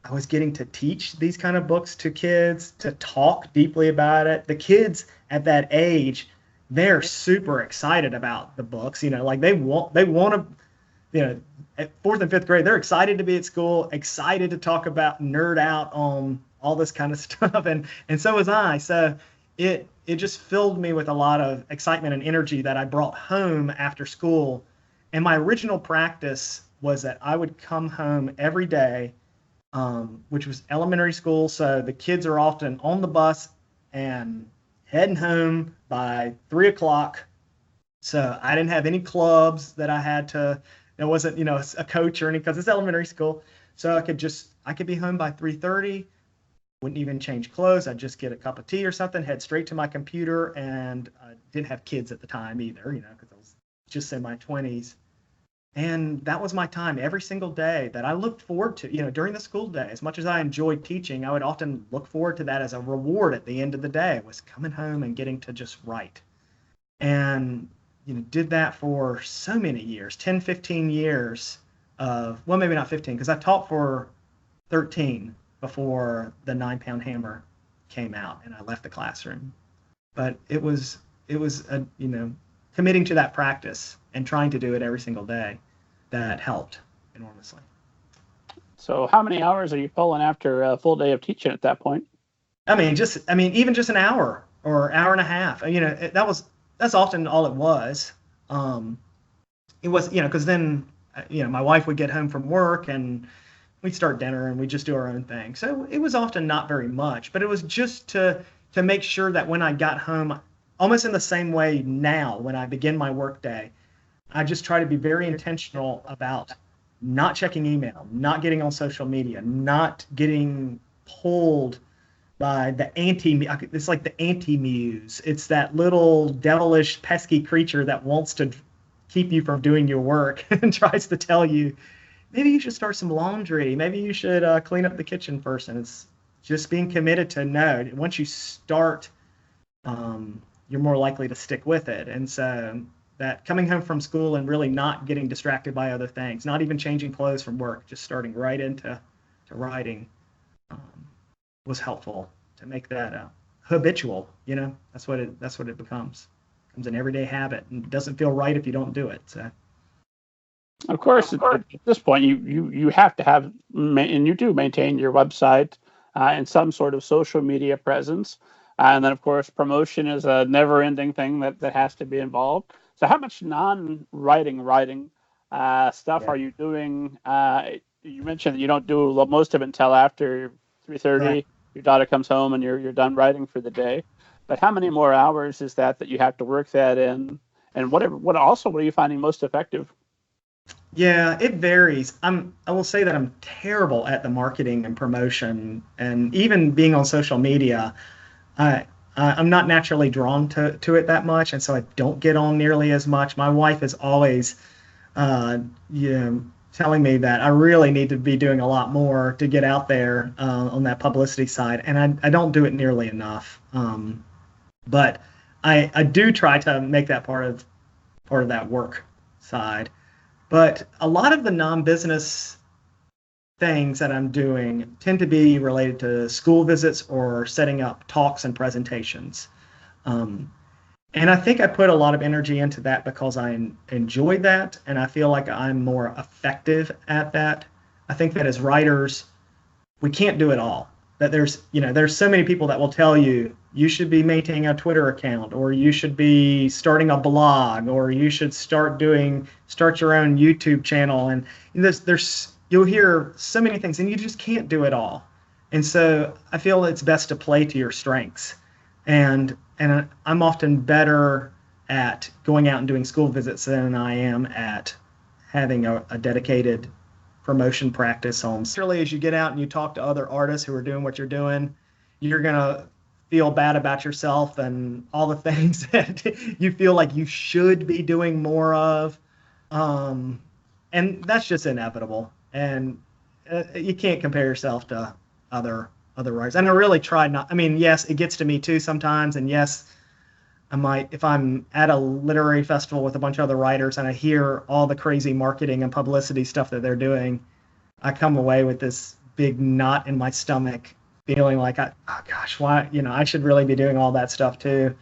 I was getting to teach these kind of books to kids, to talk deeply about it. The kids at that age, they're super excited about the books. Like they want to, at fourth and fifth grade, they're excited to be at school, excited to talk about, nerd out on all this kind of stuff. And so was I. So it just filled me with a lot of excitement and energy that I brought home after school. And my original practice was that I would come home every day, which was elementary school. So the kids are often on the bus and heading home by 3 o'clock. So I didn't have any clubs that I had to, there wasn't, a coach or anything, because it's elementary school. So I could be home by 3:30, wouldn't even change clothes. I'd just get a cup of tea or something, head straight to my computer, and I didn't have kids at the time either, because I was just in my 20s. And that was my time every single day that I looked forward to, during the school day. As much as I enjoyed teaching, I would often look forward to that as a reward at the end of the day, was coming home and getting to just write. And, did that for so many years, 10, 15 years of, well, maybe not 15, because I taught for 13 before the 9-pound hammer came out and I left the classroom. But it was committing to that practice and trying to do it every single day that helped enormously. So how many hours are you pulling after a full day of teaching at that point? Even just an hour or hour and a half, that's often all it was. It was, because then, my wife would get home from work and we'd start dinner and we'd just do our own thing. So it was often not very much, but it was just to make sure that when I got home, almost in the same way now, when I begin my work day, I just try to be very intentional about not checking email, not getting on social media, not getting pulled by it's like the anti-muse. It's that little devilish, pesky creature that wants to keep you from doing your work and tries to tell you, maybe you should start some laundry. Maybe you should clean up the kitchen first. And it's just being committed to no. Once you start, you're more likely to stick with it. And so that coming home from school and really not getting distracted by other things, not even changing clothes from work, just starting right into writing, was helpful to make that habitual. That's what it becomes. It becomes an everyday habit, and it doesn't feel right if you don't do it. So, of course, at this point, you have to have, and you do maintain your website and some sort of social media presence. And then, of course, promotion is a never-ending thing that has to be involved. So how much non-writing stuff are you doing? You mentioned that you don't do most of it until after 3:30. Right. Your daughter comes home and you're done writing for the day. But how many more hours is that you have to work that in? And what are you finding most effective? Yeah, it varies. I will say that I'm terrible at the marketing and promotion, and even being on social media. I'm not naturally drawn to it that much, and so I don't get on nearly as much. My wife is always, telling me that I really need to be doing a lot more to get out there on that publicity side, and I don't do it nearly enough. But I do try to make that part of that work side. But a lot of the non-business things that I'm doing tend to be related to school visits or setting up talks and presentations. And I think I put a lot of energy into that because I enjoy that, and I feel like I'm more effective at that I think that as writers, we can't do it all. That there's so many people that will tell you you should be maintaining a Twitter account, or you should be starting a blog, or you should start your own YouTube channel. And you'll hear so many things, and you just can't do it all. And so I feel it's best to play to your strengths. And I'm often better at going out and doing school visits than I am at having a dedicated promotion practice home. Surely as you get out and you talk to other artists who are doing what you're doing, you're going to feel bad about yourself and all the things that you feel like you should be doing more of. And that's just inevitable. And you can't compare yourself to other writers. And I really try not, I mean, yes, it gets to me too sometimes. And yes, I might, if I'm at a literary festival with a bunch of other writers and I hear all the crazy marketing and publicity stuff that they're doing, I come away with this big knot in my stomach, feeling like, oh gosh, why, I should really be doing all that stuff too.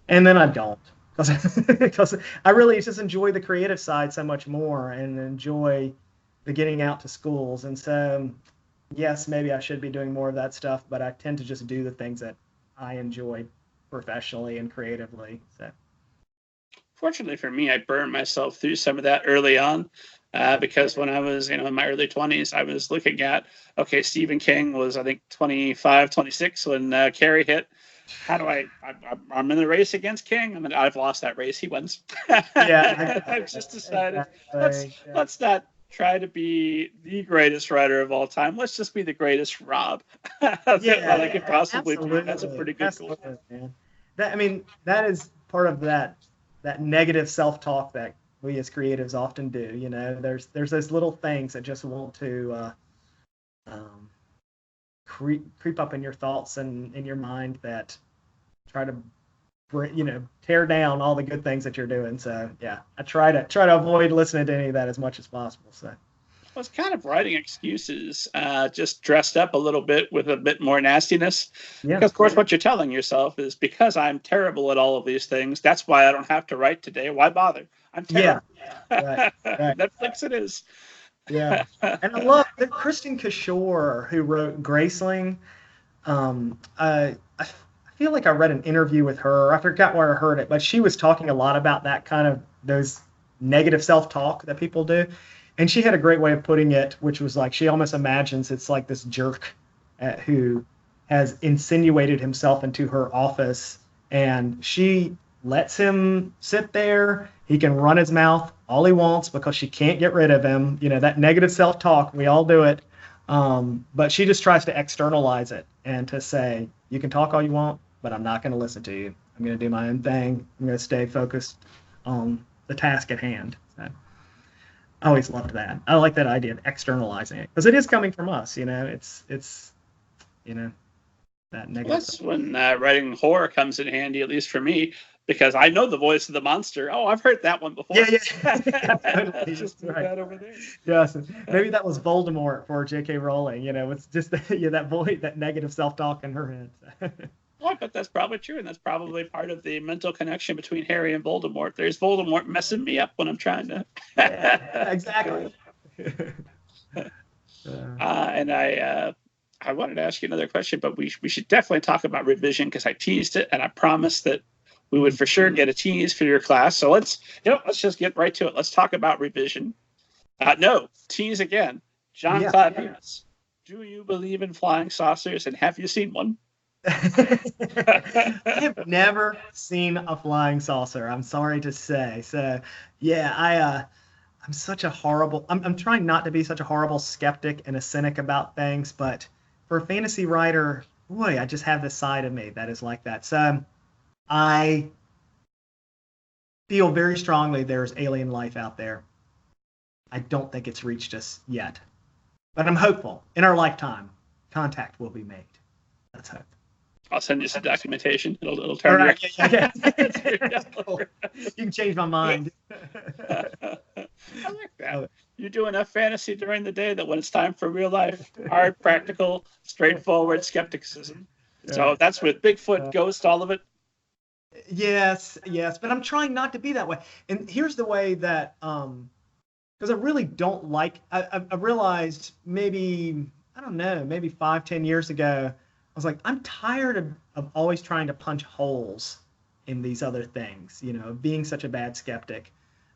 And then I don't, because I really just enjoy the creative side so much more and enjoy the getting out to schools. And so, yes, maybe I should be doing more of that stuff, but I tend to just do the things that I enjoy professionally and creatively. So, fortunately for me, I burned myself through some of that early on, because when I was, in my early 20s, I was looking at, okay, Stephen King was, I think, 25, 26 when Carrie hit. How do I'm in the race against King. I mean, I've lost that race. He wins. Yeah. I've just decided, let's not try to be the greatest writer of all time. Let's just be the greatest Rob that I could possibly be. That's a pretty good goal. Man. That is part of that negative self-talk that we as creatives often do. There's those little things that just want to creep up in your thoughts and in your mind that try to tear down all the good things that you're doing. So yeah, I try to avoid listening to any of that as much as possible. So well, it's kind of writing excuses, just dressed up a little bit with a bit more nastiness. Yeah. Because of course what you're telling yourself is, because I'm terrible at all of these things, that's why I don't have to write today. Why bother? I'm terrible. Yeah. Right. Netflix it is. Yeah. And I love that Kristen Kishore, who wrote Graceling. I feel like I read an interview with her. I forgot where I heard it, but she was talking a lot about that kind of those negative self-talk that people do. And she had a great way of putting it, which was like, she almost imagines it's like this jerk who has insinuated himself into her office, and she lets him sit there. He can run his mouth all he wants because she can't get rid of him. That negative self-talk, we all do it. But she just tries to externalize it and to say, you can talk all you want, but I'm not going to listen to you. I'm going to do my own thing. I'm going to stay focused on the task at hand. So, I always loved that. I like that idea of externalizing it, because it is coming from us. It's that negative. Well, that's when writing horror comes in handy, at least for me, because I know the voice of the monster. Oh, I've heard that one before. Yeah. Just right. That over there. Yes, maybe that was Voldemort for J.K. Rowling. It's just that voice, that negative self-talk in her head. Well, I bet that's probably true, and that's probably part of the mental connection between Harry and Voldemort. There's Voldemort messing me up when I'm trying to. Yeah, exactly. And I wanted to ask you another question, but we should definitely talk about revision, because I teased it, and I promised that we would for sure get a tease for your class. So let's just get right to it. Let's talk about revision. No, tease again. Claude Bemis. Do you believe in flying saucers, and have you seen one? I have never seen a flying saucer, I'm sorry to say. So yeah, I'm such a horrible, I'm trying not to be such a horrible skeptic and a cynic about things, but for a fantasy writer, boy, I just have this side of me that is like that. So I feel very strongly there's alien life out there. I don't think it's reached us yet, but I'm hopeful in our lifetime contact will be made. Let's hope. I'll send you some documentation. It'll turn. All right, yeah. Cool. You can change my mind. I like that. You do enough fantasy during the day that when it's time for real life, hard, practical, straightforward skepticism. So that's with Bigfoot, Ghost, all of it. Yes, but I'm trying not to be that way. And here's the way that because I really don't like. I realized maybe, I don't know, maybe 5, 10 years ago, I was like, I'm tired of always trying to punch holes in these other things, being such a bad skeptic.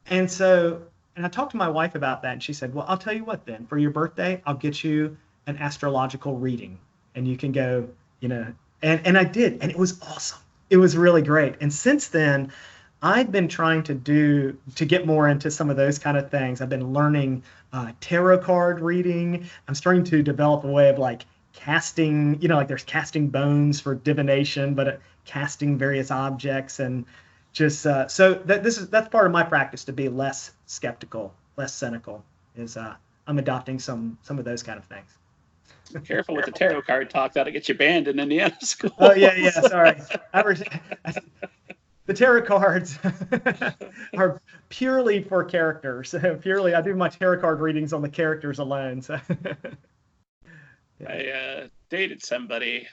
And so, and I talked to my wife about that, and she said, well, I'll tell you what then, for your birthday, I'll get you an astrological reading, and you can go, and I did, and it was awesome. It was really great. And since then, I've been trying to get more into some of those kind of things. I've been learning tarot card reading. I'm starting to develop a way of like casting, like there's casting bones for divination, but casting various objects, and just so that's part of my practice, to be less skeptical, less cynical. Is I'm adopting some of those kind of things. Careful with the tarot card talk. That'll get you banned in Indiana school. Oh yeah. Sorry. The tarot cards are purely for characters. Purely, I do my tarot card readings on the characters alone. So. I dated somebody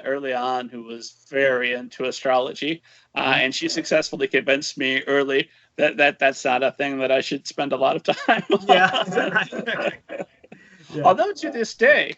early on who was very into astrology, and she successfully convinced me early that that's not a thing that I should spend a lot of time on. Yeah, is that right? Yeah. Although to this day,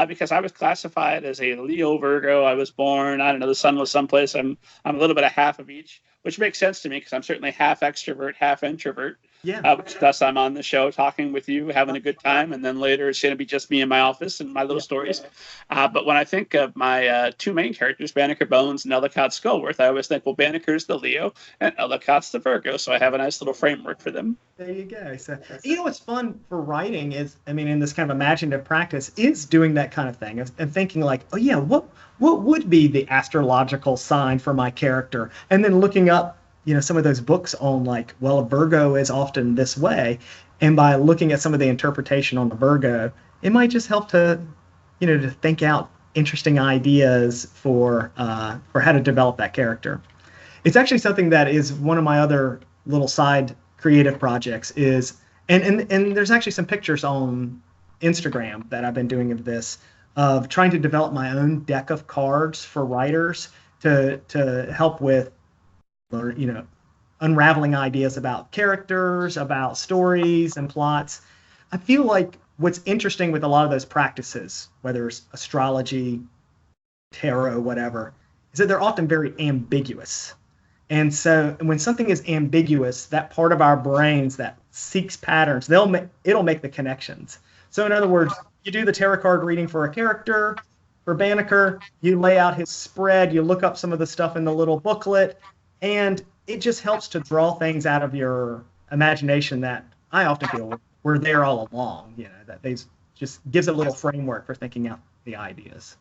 because I was classified as a Leo Virgo, I was born, I don't know, the sun was someplace. I'm a little bit of half of each, which makes sense to me because I'm certainly half extrovert, half introvert. Yeah. Thus, I'm on the show talking with you, having a good time, and then later it's going to be just me in my office and my little stories. But when I think of my two main characters, Banneker Bones and Ellicott Skullworth, I always think, well, Banneker's the Leo and Ellicott's the Virgo, so I have a nice little framework for them. There you go. So, what's fun for writing is, in this kind of imaginative practice, is doing that kind of thing and thinking like, oh yeah, what would be the astrological sign for my character, and then looking up some of those books on like, well, a Virgo is often this way, and by looking at some of the interpretation on the Virgo, it might just help to to think out interesting ideas for how to develop that character. It's actually something that is one of my other little side creative projects is, and there's actually some pictures on Instagram that I've been doing of this, of trying to develop my own deck of cards for writers to help with, unraveling ideas about characters, about stories and plots. I feel like what's interesting with a lot of those practices, whether it's astrology, tarot, whatever, is that they're often very ambiguous. And so when something is ambiguous, that part of our brains that seeks patterns, it'll make the connections. So in other words, you do the tarot card reading for a character, for Banneker, you lay out his spread, you look up some of the stuff in the little booklet, and it just helps to draw things out of your imagination that I often feel were there all along, that they just gives a little framework for thinking out the ideas.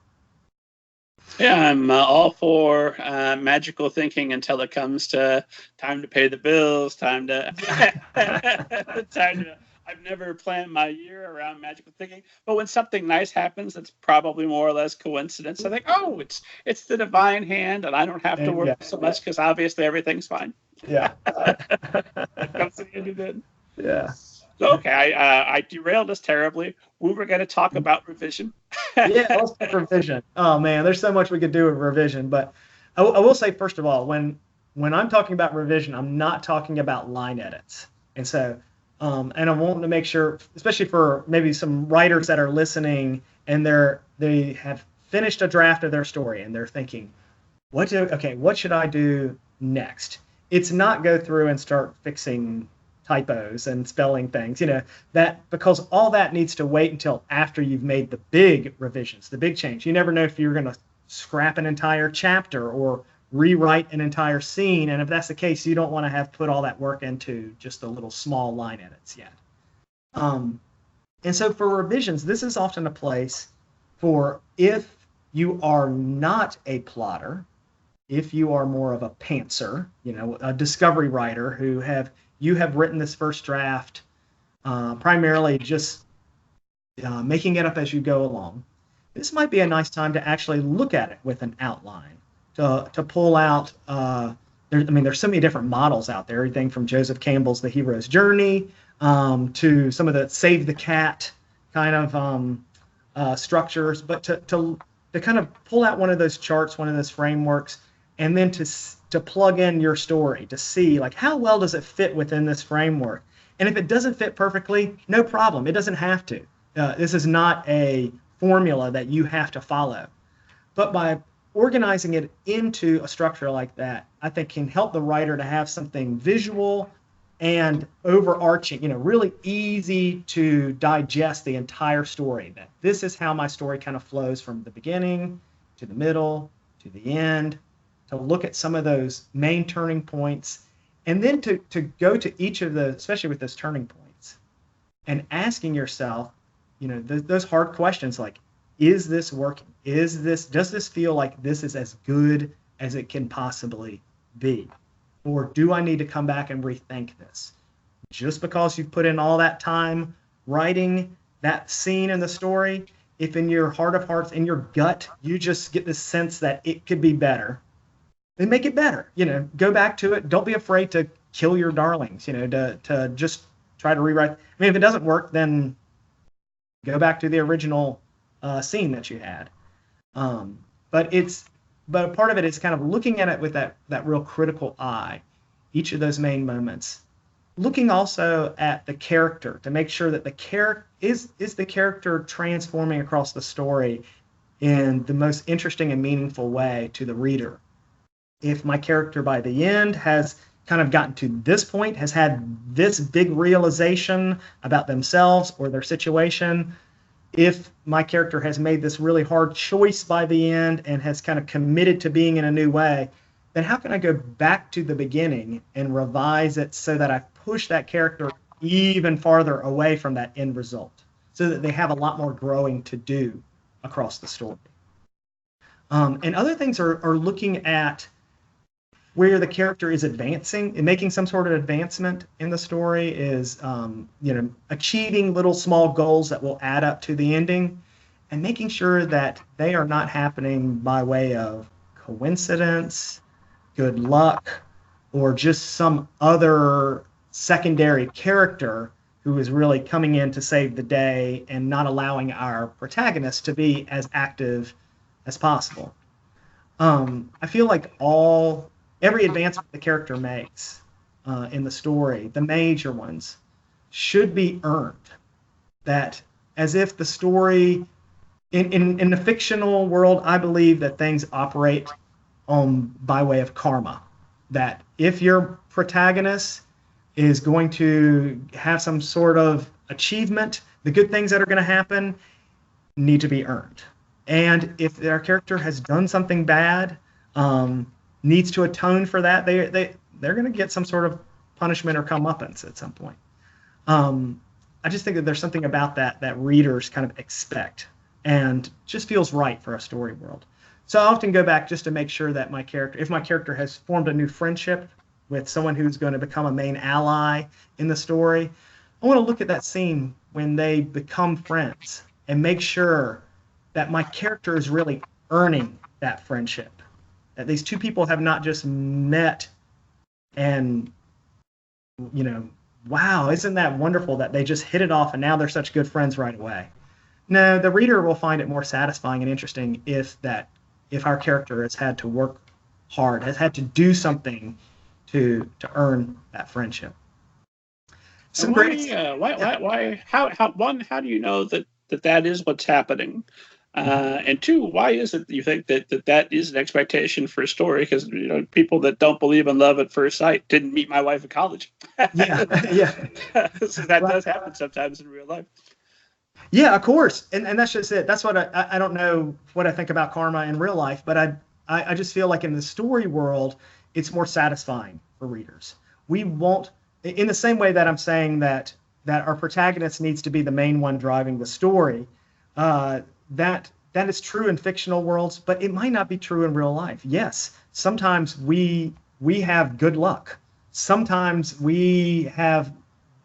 Yeah, I'm all for magical thinking until it comes to time to pay the bills, time to I've never planned my year around magical thinking, but when something nice happens, it's probably more or less coincidence. I think, oh, it's the divine hand, and I don't have to work so much because obviously everything's fine. Yeah. That comes to the end of it. Yeah. Okay, I derailed us terribly. We were going to talk about revision. Yeah, let's talk revision. Oh man, there's so much we could do with revision, but I will say, first of all, when I'm talking about revision, I'm not talking about line edits, and so. And I want to make sure, especially for maybe some writers that are listening and they have finished a draft of their story and they're thinking, what should I do next? It's not go through and start fixing typos and spelling things, that, because all that needs to wait until after you've made the big revisions, the big change. You never know if you're going to scrap an entire chapter or rewrite an entire scene, and if that's the case, you don't want to have put all that work into just the little small line edits yet. And so for revisions, this is often a place for, if you are not a plotter, if you are more of a pantser, a discovery writer you have written this first draft, primarily just making it up as you go along. This might be a nice time to actually look at it with an outline. To pull out, there's so many different models out there, everything from Joseph Campbell's The Hero's Journey to some of the Save the Cat kind of structures, but to kind of pull out one of those charts, one of those frameworks, and then to plug in your story to see like how well does it fit within this framework, And if it doesn't fit perfectly, no problem. It doesn't have to. This is not a formula that you have to follow. But by organizing it into a structure like that, I think can help the writer to have something visual and overarching, really easy to digest the entire story. That this is how my story kind of flows from the beginning to the middle to the end, to look at some of those main turning points, and then to go to each of the, especially with those turning points, and asking yourself, those hard questions like, is this working? Does this feel like this is as good as it can possibly be? Or do I need to come back and rethink this? Just because you've put in all that time writing that scene in the story, if in your heart of hearts, in your gut, you just get this sense that it could be better, then make it better. Go back to it. Don't be afraid to kill your darlings, to just try to rewrite. I mean, if it doesn't work, then go back to the original scene that you had. But a part of it is kind of looking at it with that real critical eye, each of those main moments. Looking also at the character to make sure that is the character transforming across the story in the most interesting and meaningful way to the reader. If my character by the end has kind of gotten to this point, has had this big realization about themselves or their situation, if my character has made this really hard choice by the end and has kind of committed to being in a new way, then how can I go back to the beginning and revise it so that I push that character even farther away from that end result, so that they have a lot more growing to do across the story. And other things are looking at where the character is advancing and making some sort of advancement in the story, is achieving little small goals that will add up to the ending, and making sure that they are not happening by way of coincidence, good luck, or just some other secondary character who is really coming in to save the day and not allowing our protagonist to be as active as possible. I feel like every advancement the character makes in the story, the major ones, should be earned. That as if the story, in the fictional world, I believe that things operate by way of karma. That if your protagonist is going to have some sort of achievement, the good things that are going to happen need to be earned. And if their character has done something bad, needs to atone for that, they're going to get some sort of punishment or comeuppance at some point. I just think that there's something about that readers kind of expect and just feels right for a story world. So I often go back just to make sure that if my character has formed a new friendship with someone who's going to become a main ally in the story, I want to look at that scene when they become friends and make sure that my character is really earning that friendship. That these two people have not just met and, wow, isn't that wonderful that they just hit it off and now they're such good friends right away. No, the reader will find it more satisfying and interesting if our character has had to work hard, has had to do something to earn that friendship. How do you know that is what's happening? And two, why is it that you think that is an expectation for a story? Because people that don't believe in love at first sight didn't meet my wife in college. Yeah. So that does happen sometimes in real life. Yeah, of course, and that's just it. That's what I don't know what I think about karma in real life, but I just feel like in the story world, it's more satisfying for readers. We won't, in the same way that I'm saying that our protagonist needs to be the main one driving the story. That is true in fictional worlds, but it might not be true in real life. Yes, sometimes we have good luck. Sometimes we have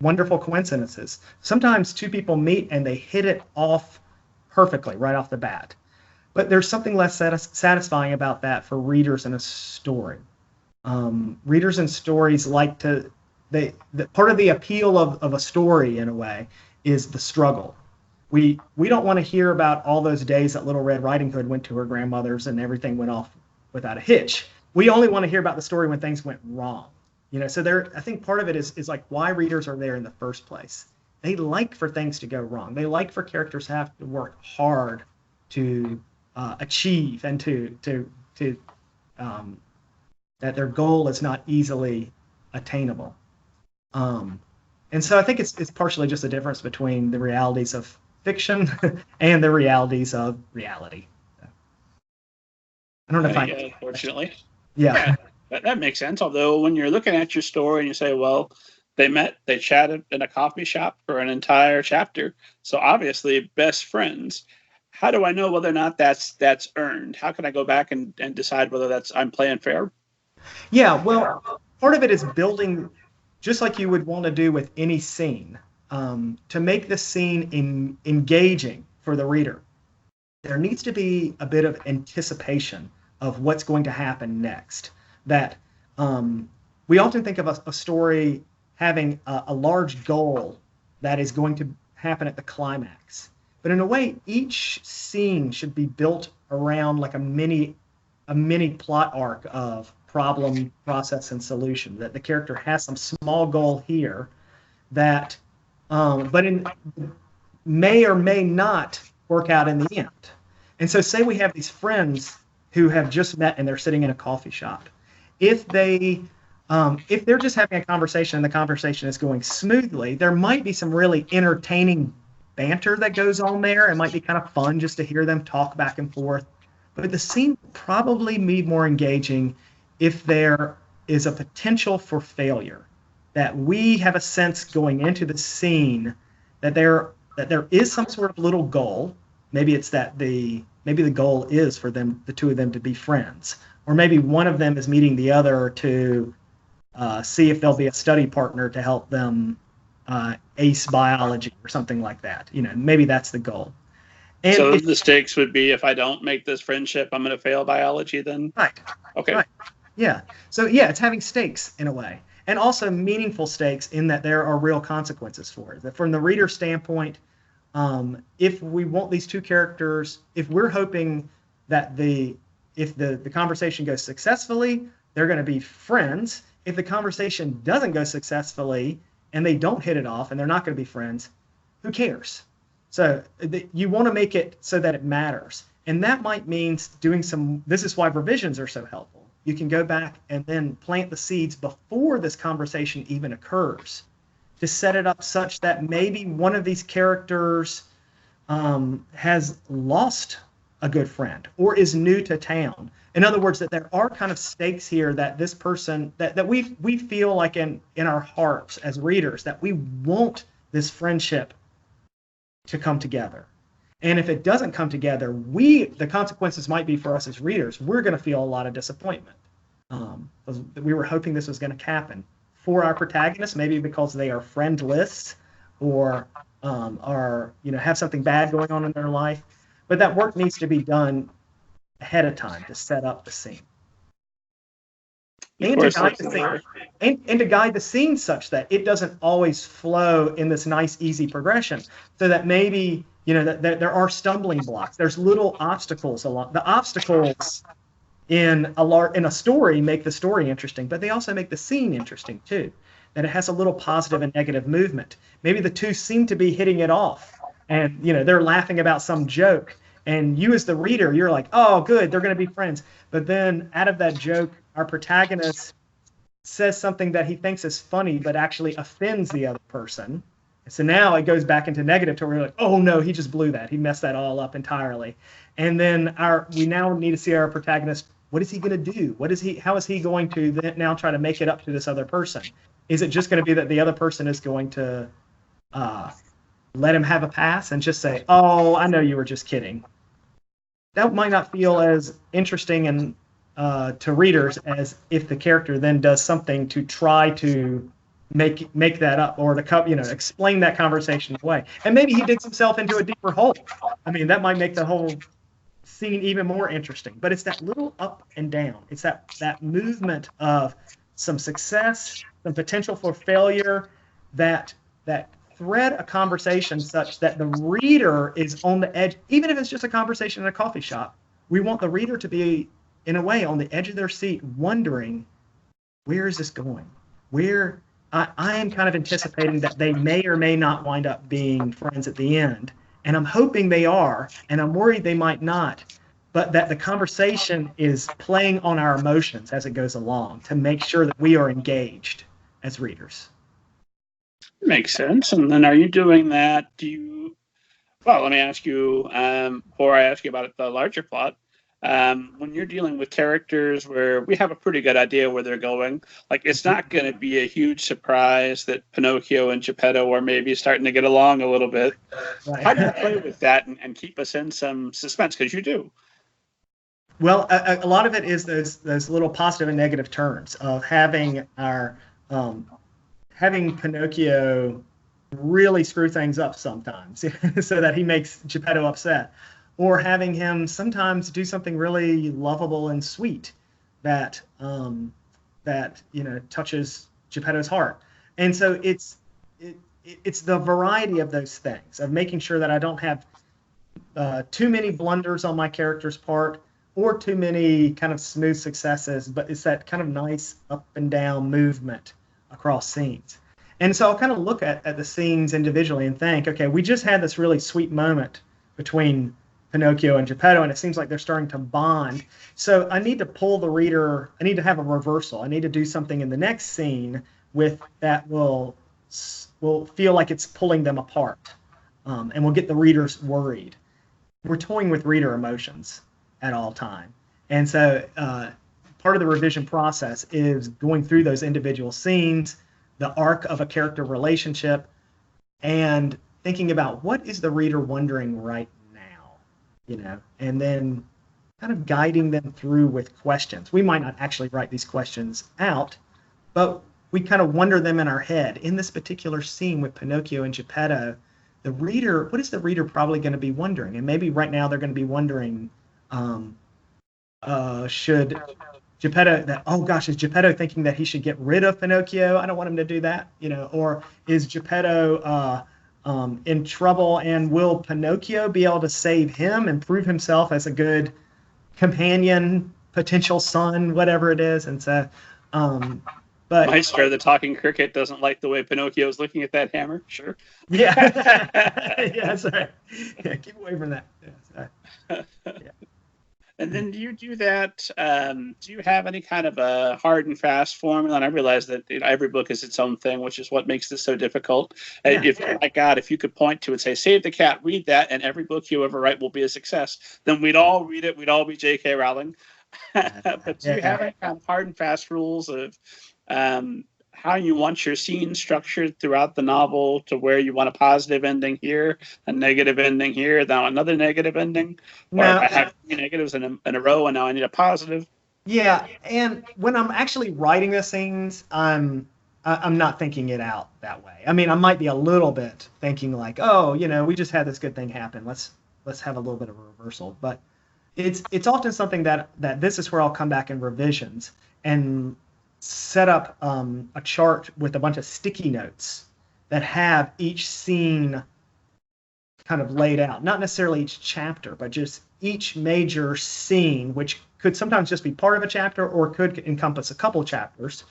wonderful coincidences. Sometimes two people meet and they hit it off perfectly right off the bat. But there's something less satisfying about that for readers in a story. Readers in stories like to, part of the appeal of a story in a way is the struggle. We don't want to hear about all those days that Little Red Riding Hood went to her grandmother's and everything went off without a hitch. We only want to hear about the story when things went wrong. So there, I think part of it is like why readers are there in the first place. They like for things to go wrong. They like for characters to have to work hard to achieve and to that their goal is not easily attainable. And so I think it's partially just a difference between the realities of fiction and the realities of reality. I don't know if unfortunately. Yeah. That makes sense. Although when you're looking at your story and you say, well, they chatted in a coffee shop for an entire chapter, so obviously best friends. How do I know whether or not that's earned? How can I go back and decide whether I'm playing fair? Yeah, well, part of it is building, just like you would want to do with any scene, to make the scene engaging for the reader. There needs to be a bit of anticipation of what's going to happen next. That we often think of a story having a large goal that is going to happen at the climax. But in a way, each scene should be built around like a mini plot arc of problem, process, and solution. That the character has some small goal here that, may or may not work out in the end. And so say we have these friends who have just met and they're sitting in a coffee shop. If they're just having a conversation and the conversation is going smoothly, there might be some really entertaining banter that goes on there. It might be kind of fun just to hear them talk back and forth. But the scene would probably be more engaging if there is a potential for failure, that we have a sense going into the scene that there is some sort of little goal. Maybe it's that maybe the goal is for them, the two of them, to be friends, or maybe one of them is meeting the other to see if there'll be a study partner to help them ace biology or something like that. Maybe that's the goal. And so the stakes would be, if I don't make this friendship, I'm going to fail biology then? Right. Okay. Right. Yeah. So yeah, it's having stakes in a way, and also meaningful stakes in that there are real consequences for it. That from the reader standpoint, if we want these two characters, if we're hoping that if the conversation goes successfully, they're going to be friends. If the conversation doesn't go successfully and they don't hit it off and they're not going to be friends, who cares? So you want to make it so that it matters. And that might mean this is why revisions are so helpful. You can go back and then plant the seeds before this conversation even occurs to set it up such that maybe one of these characters has lost a good friend or is new to town. In other words, that there are kind of stakes here that this person, that we feel like in our hearts as readers, that we want this friendship to come together. And if it doesn't come together, the consequences might be for us as readers. We're going to feel a lot of disappointment. We were hoping this was going to happen for our protagonists, maybe because they are friendless or have something bad going on in their life. But that work needs to be done ahead of time to set up the scene. And to guide the scene such that it doesn't always flow in this nice, easy progression, so that maybe that there are stumbling blocks. There's little obstacles along. The obstacles in a story make the story interesting, but they also make the scene interesting too. That it has a little positive and negative movement. Maybe the two seem to be hitting it off, and they're laughing about some joke, and you as the reader, you're like, oh, good, they're going to be friends. But then out of that joke, our protagonist says something that he thinks is funny, but actually offends the other person. So now it goes back into negative territory. We're like, oh no, he just blew that. He messed that all up entirely. And then we now need to see our protagonist. What is he going to do? How is he going to then now try to make it up to this other person? Is it just going to be that the other person is going to let him have a pass and just say, oh, I know you were just kidding? That might not feel as interesting and to readers as if the character then does something to try to make that up, or to explain that conversation away. And maybe he digs himself into a deeper hole. I mean, that might make the whole scene even more interesting. But it's that little up and down. It's that movement of some success, some potential for failure, that thread a conversation such that the reader is on the edge. Even if it's just a conversation in a coffee shop, we want the reader to be, in a way, on the edge of their seat, wondering, where is this going? where I am kind of anticipating that they may or may not wind up being friends at the end. And I'm hoping they are, and I'm worried they might not, but that the conversation is playing on our emotions as it goes along to make sure that we are engaged as readers. Makes sense. And then are you doing that? Well, let me ask you, before I ask you about the larger plot, when you're dealing with characters where we have a pretty good idea where they're going, like it's not going to be a huge surprise that Pinocchio and Geppetto are maybe starting to get along a little bit. Right. How do you play with that and keep us in some suspense? Because you do. Well, a lot of it is those little positive and negative turns of having having Pinocchio really screw things up sometimes so that he makes Geppetto upset, or having him sometimes do something really lovable and sweet that touches Geppetto's heart. And so it's the variety of those things, of making sure that I don't have too many blunders on my character's part or too many kind of smooth successes, but it's that kind of nice up and down movement across scenes. And so I'll kind of look at the scenes individually and think, okay, we just had this really sweet moment between Pinocchio and Geppetto, and it seems like they're starting to bond. So I need to pull the reader, I need to have a reversal. I need to do something in the next scene with that will feel like it's pulling them apart, and will get the readers worried. We're toying with reader emotions at all time. And so part of the revision process is going through those individual scenes, the arc of a character relationship, and thinking about what is the reader wondering right now, and then kind of guiding them through with questions. We might not actually write these questions out, but we kind of wonder them in our head. In this particular scene with Pinocchio and Geppetto, what is the reader probably going to be wondering? And maybe right now they're going to be wondering, should Geppetto, is Geppetto thinking that he should get rid of Pinocchio? I don't want him to do that, or is Geppetto in trouble, and will Pinocchio be able to save him and prove himself as a good companion, potential son, whatever it is? And so, but Maestro, the talking cricket, doesn't like the way Pinocchio's looking at that hammer. Sure. Yeah. Yeah, that's right. Yeah, keep away from that. Yeah. And then do you do that? Do you have any kind of a hard and fast formula? And I realize that every book is its own thing, which is what makes this so difficult. Yeah. If you could point to and say, "Save the cat, read that, and every book you ever write will be a success," then we'd all read it. We'd all be J.K. Rowling. But do you have any kind of hard and fast rules of how you want your scene structured throughout the novel, to where you want a positive ending here, a negative ending here, now another negative ending? Or if I have 3 negatives in a row and now I need a positive? Yeah, and when I'm actually writing the scenes, I'm not thinking it out that way. I mean, I might be a little bit thinking like, oh, we just had this good thing happen. Let's have a little bit of a reversal. But it's often something that this is where I'll come back in revisions and set up a chart with a bunch of sticky notes that have each scene kind of laid out. Not necessarily each chapter, but just each major scene, which could sometimes just be part of a chapter or could encompass a couple chapters.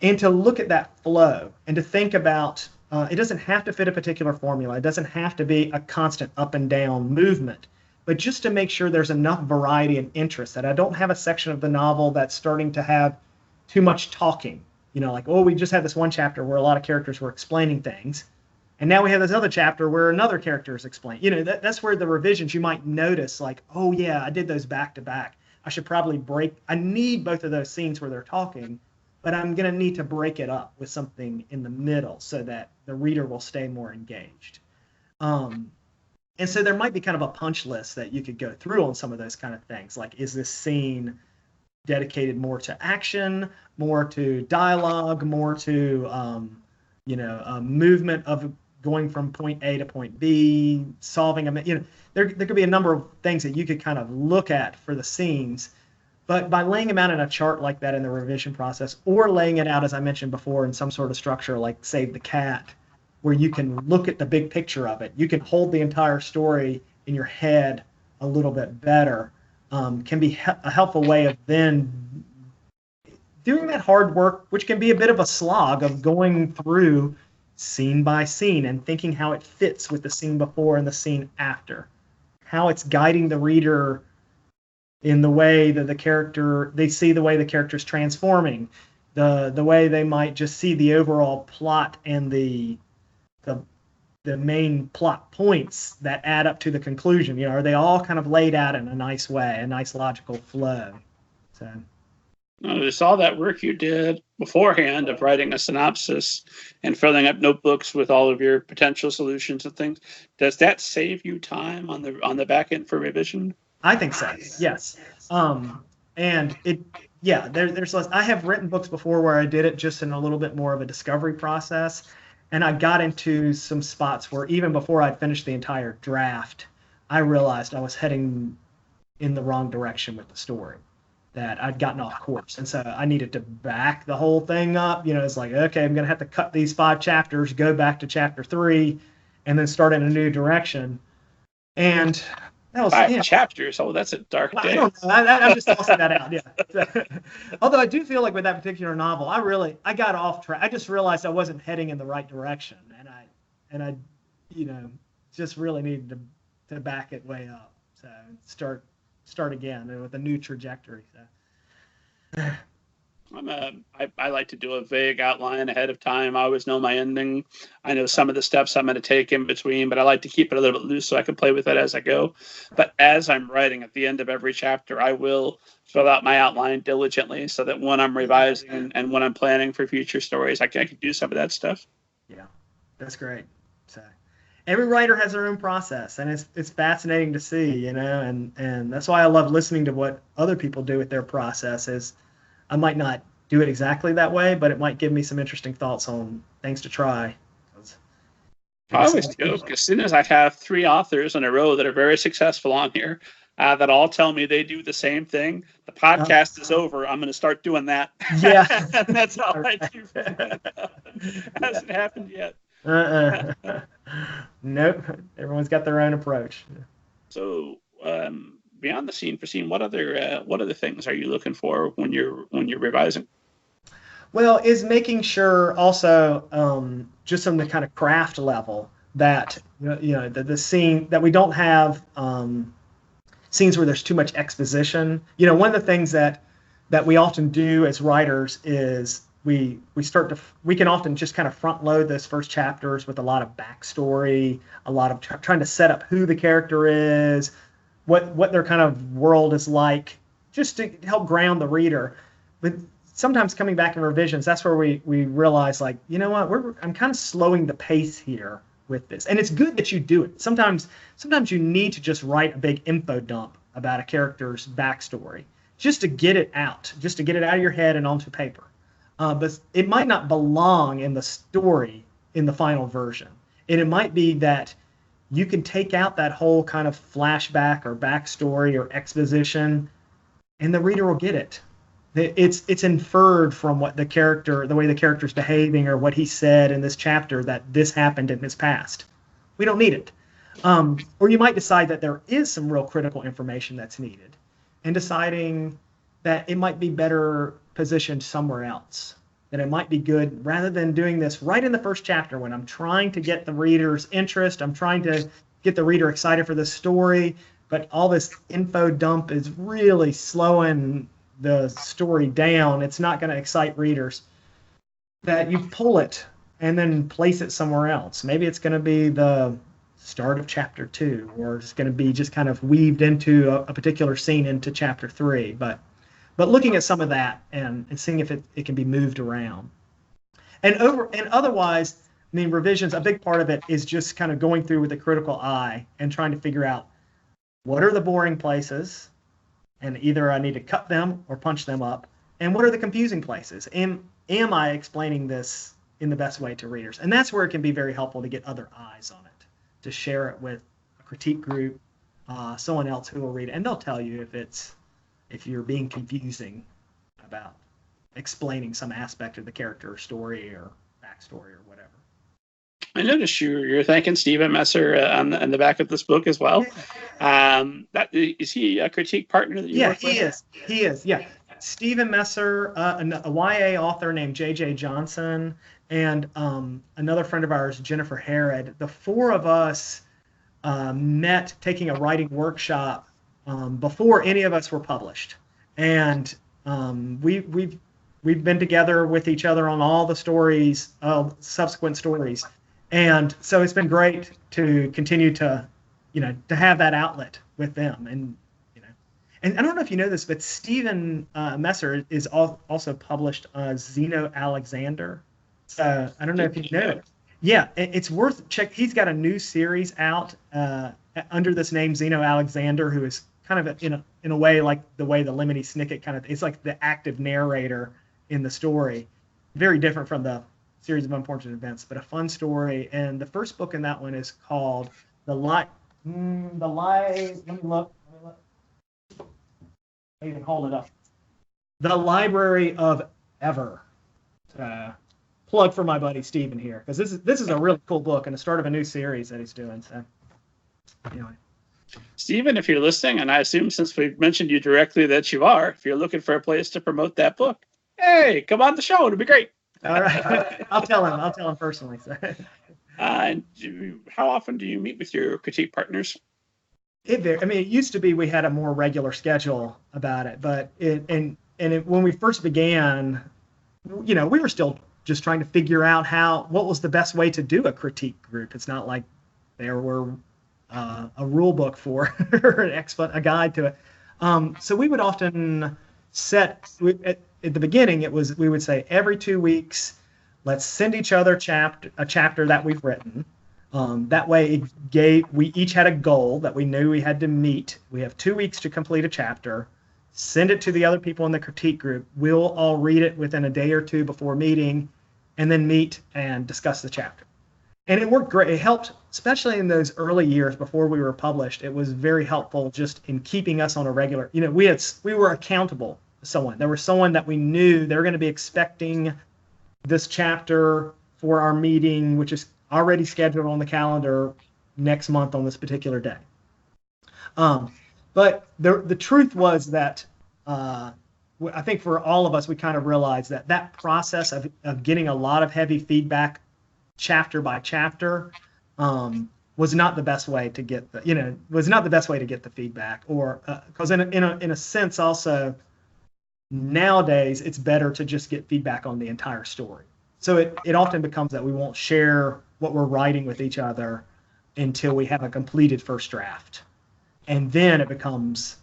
And to look at that flow and to think about, it doesn't have to fit a particular formula. It doesn't have to be a constant up and down movement, but just to make sure there's enough variety and interest, that I don't have a section of the novel that's starting to have too much talking, like, oh, we just had this one chapter where a lot of characters were explaining things, and now we have this other chapter where another character is explaining. That's where the revisions, you might notice, like, oh yeah, I did those back to back. I should probably I need both of those scenes where they're talking, but I'm going to need to break it up with something in the middle so that the reader will stay more engaged. And so there might be kind of a punch list that you could go through on some of those kind of things. Like, is this scene dedicated more to action, more to dialogue, more to movement of going from point A to point B, solving there could be a number of things that you could kind of look at for the scenes. But by laying them out in a chart like that in the revision process, or laying it out, as I mentioned before, in some sort of structure like Save the Cat, where you can look at the big picture of it, you can hold the entire story in your head a little bit better, can be a helpful way of then doing that hard work, which can be a bit of a slog of going through scene by scene and thinking how it fits with the scene before and the scene after, how it's guiding the reader in the way that they see the way the character's transforming, the way they might just see the overall plot and the main plot points that add up to the conclusion. You know, are they all kind of laid out in a nice way, a nice logical flow? So notice all that work you did beforehand of writing a synopsis and filling up notebooks with all of your potential solutions and things. Does that save you time on the back end for revision? I think so. Yes. And there's less. I have written books before where I did it just in a little bit more of a discovery process, and I got into some spots where even before I'd finished the entire draft, I realized I was heading in the wrong direction with the story, that I'd gotten off course. And so I needed to back the whole thing up. You know, it's like, okay, I'm going to have to cut these 5 chapters, go back to chapter 3, and then start in a new direction. And that was 5 chapters. Oh, that's a dark day. I don't know. I'm just tossing that out. Yeah. Although I do feel like with that particular novel, I got off track. I just realized I wasn't heading in the right direction, and I, you know, just really needed to back it way up. So start again with a new trajectory. So. I like to do a vague outline ahead of time. I always know my ending. I know some of the steps I'm going to take in between, but I like to keep it a little bit loose so I can play with it as I go. But as I'm writing at the end of every chapter, I will fill out my outline diligently so that when I'm revising and when I'm planning for future stories, I can do some of that stuff. Yeah, that's great. So every writer has their own process, and it's fascinating to see, you know, and that's why I love listening to what other people do with their processes. I might not do it exactly that way, but it might give me some interesting thoughts on things to try. I always joke, as soon as I have 3 authors in a row that are very successful on here, that all tell me they do the same thing, the podcast is over. I'm going to start doing that. Yeah. And that's all I do. Hasn't happened yet. Nope. Everyone's got their own approach. So, beyond the scene for scene, what other things are you looking for when you're revising? Well, is making sure also just on the kind of craft level that the scene, that we don't have scenes where there's too much exposition. You know, one of the things that we often do as writers is we can often just kind of front load those first chapters with a lot of backstory, a lot of trying to set up who the character is, what their kind of world is like, just to help ground the reader. But sometimes coming back in revisions, that's where we realize, like, you know what, I'm kind of slowing the pace here with this. And it's good that you do it. Sometimes you need to just write a big info dump about a character's backstory, just to get it out of your head and onto paper. But it might not belong in the story in the final version. And it might be that you can take out that whole kind of flashback or backstory or exposition, and the reader will get it. It's inferred from the way the character's behaving or what he said in this chapter that this happened in his past. We don't need it. Or you might decide that there is some real critical information that's needed, and deciding that it might be better positioned somewhere else, that it might be good rather than doing this right in the first chapter when I'm trying to get the reader's interest, I'm trying to get the reader excited for the story, but all this info dump is really slowing the story down. It's not going to excite readers. That you pull it and then place it somewhere else. Maybe it's going to be the start of chapter 2, or it's going to be just kind of weaved into a particular scene into chapter 3. But looking at some of that and seeing if it can be moved around. And otherwise, I mean, revisions, a big part of it is just kind of going through with a critical eye and trying to figure out what are the boring places, and either I need to cut them or punch them up, and what are the confusing places? Am I explaining this in the best way to readers? And that's where it can be very helpful to get other eyes on it, to share it with a critique group, someone else who will read it, and they'll tell you if you're being confusing about explaining some aspect of the character or story or backstory or whatever. I noticed you're thanking Stephen Messer on the back of this book as well. Is he a critique partner that you work with? He is. Yeah. Stephen Messer, a YA author named J.J. Johnson, and another friend of ours, Jennifer Harrod. The four of us met taking a writing workshop before any of us were published, and we've been together with each other on all the stories, subsequent stories, and so it's been great to continue to, to have that outlet with them. And I don't know if you know this, but Stephen Messer is also published Zeno Alexander. So I don't know if you know it. Yeah, it's worth check. He's got a new series out under this name, Zeno Alexander, who is kind of in a way like the way the Lemony Snicket kind of. It's like the active narrator in the story. Very different from the series of unfortunate events, but a fun story. And the first book in that one is called Let me look. I even hold it up. The Library of Ever. Plug for my buddy Stephen here, because this is a really cool book and the start of a new series that he's doing. So anyway. Stephen, if you're listening, and I assume since we've mentioned you directly that you are, if you're looking for a place to promote that book, hey, come on the show. It'll be great. All right. I'll tell him personally. So. How often do you meet with your critique partners? It used to be we had a more regular schedule about it, but when we first began, we were still just trying to figure out what was the best way to do a critique group. It's not like there were a rule book for or a guide to it. So we would often set at the beginning. We would say every 2 weeks, let's send each other a chapter that we've written. That way, we each had a goal that we knew we had to meet. We have 2 weeks to complete a chapter. Send it to the other people in the critique group. We'll all read it within a day or two before meeting, and then meet and discuss the chapter. And it worked great. It helped, especially in those early years before we were published. It was very helpful just in keeping us on a regular. We were accountable to someone. There was someone that we knew they were going to be expecting this chapter for our meeting, which is already scheduled on the calendar next month on this particular day. But the truth was that I think for all of us, we kind of realized that process of getting a lot of heavy feedback chapter by chapter was not the best way to get the feedback, or because in a sense also nowadays it's better to just get feedback on the entire story. So it often becomes that we won't share what we're writing with each other until we have a completed first draft. And then it becomes,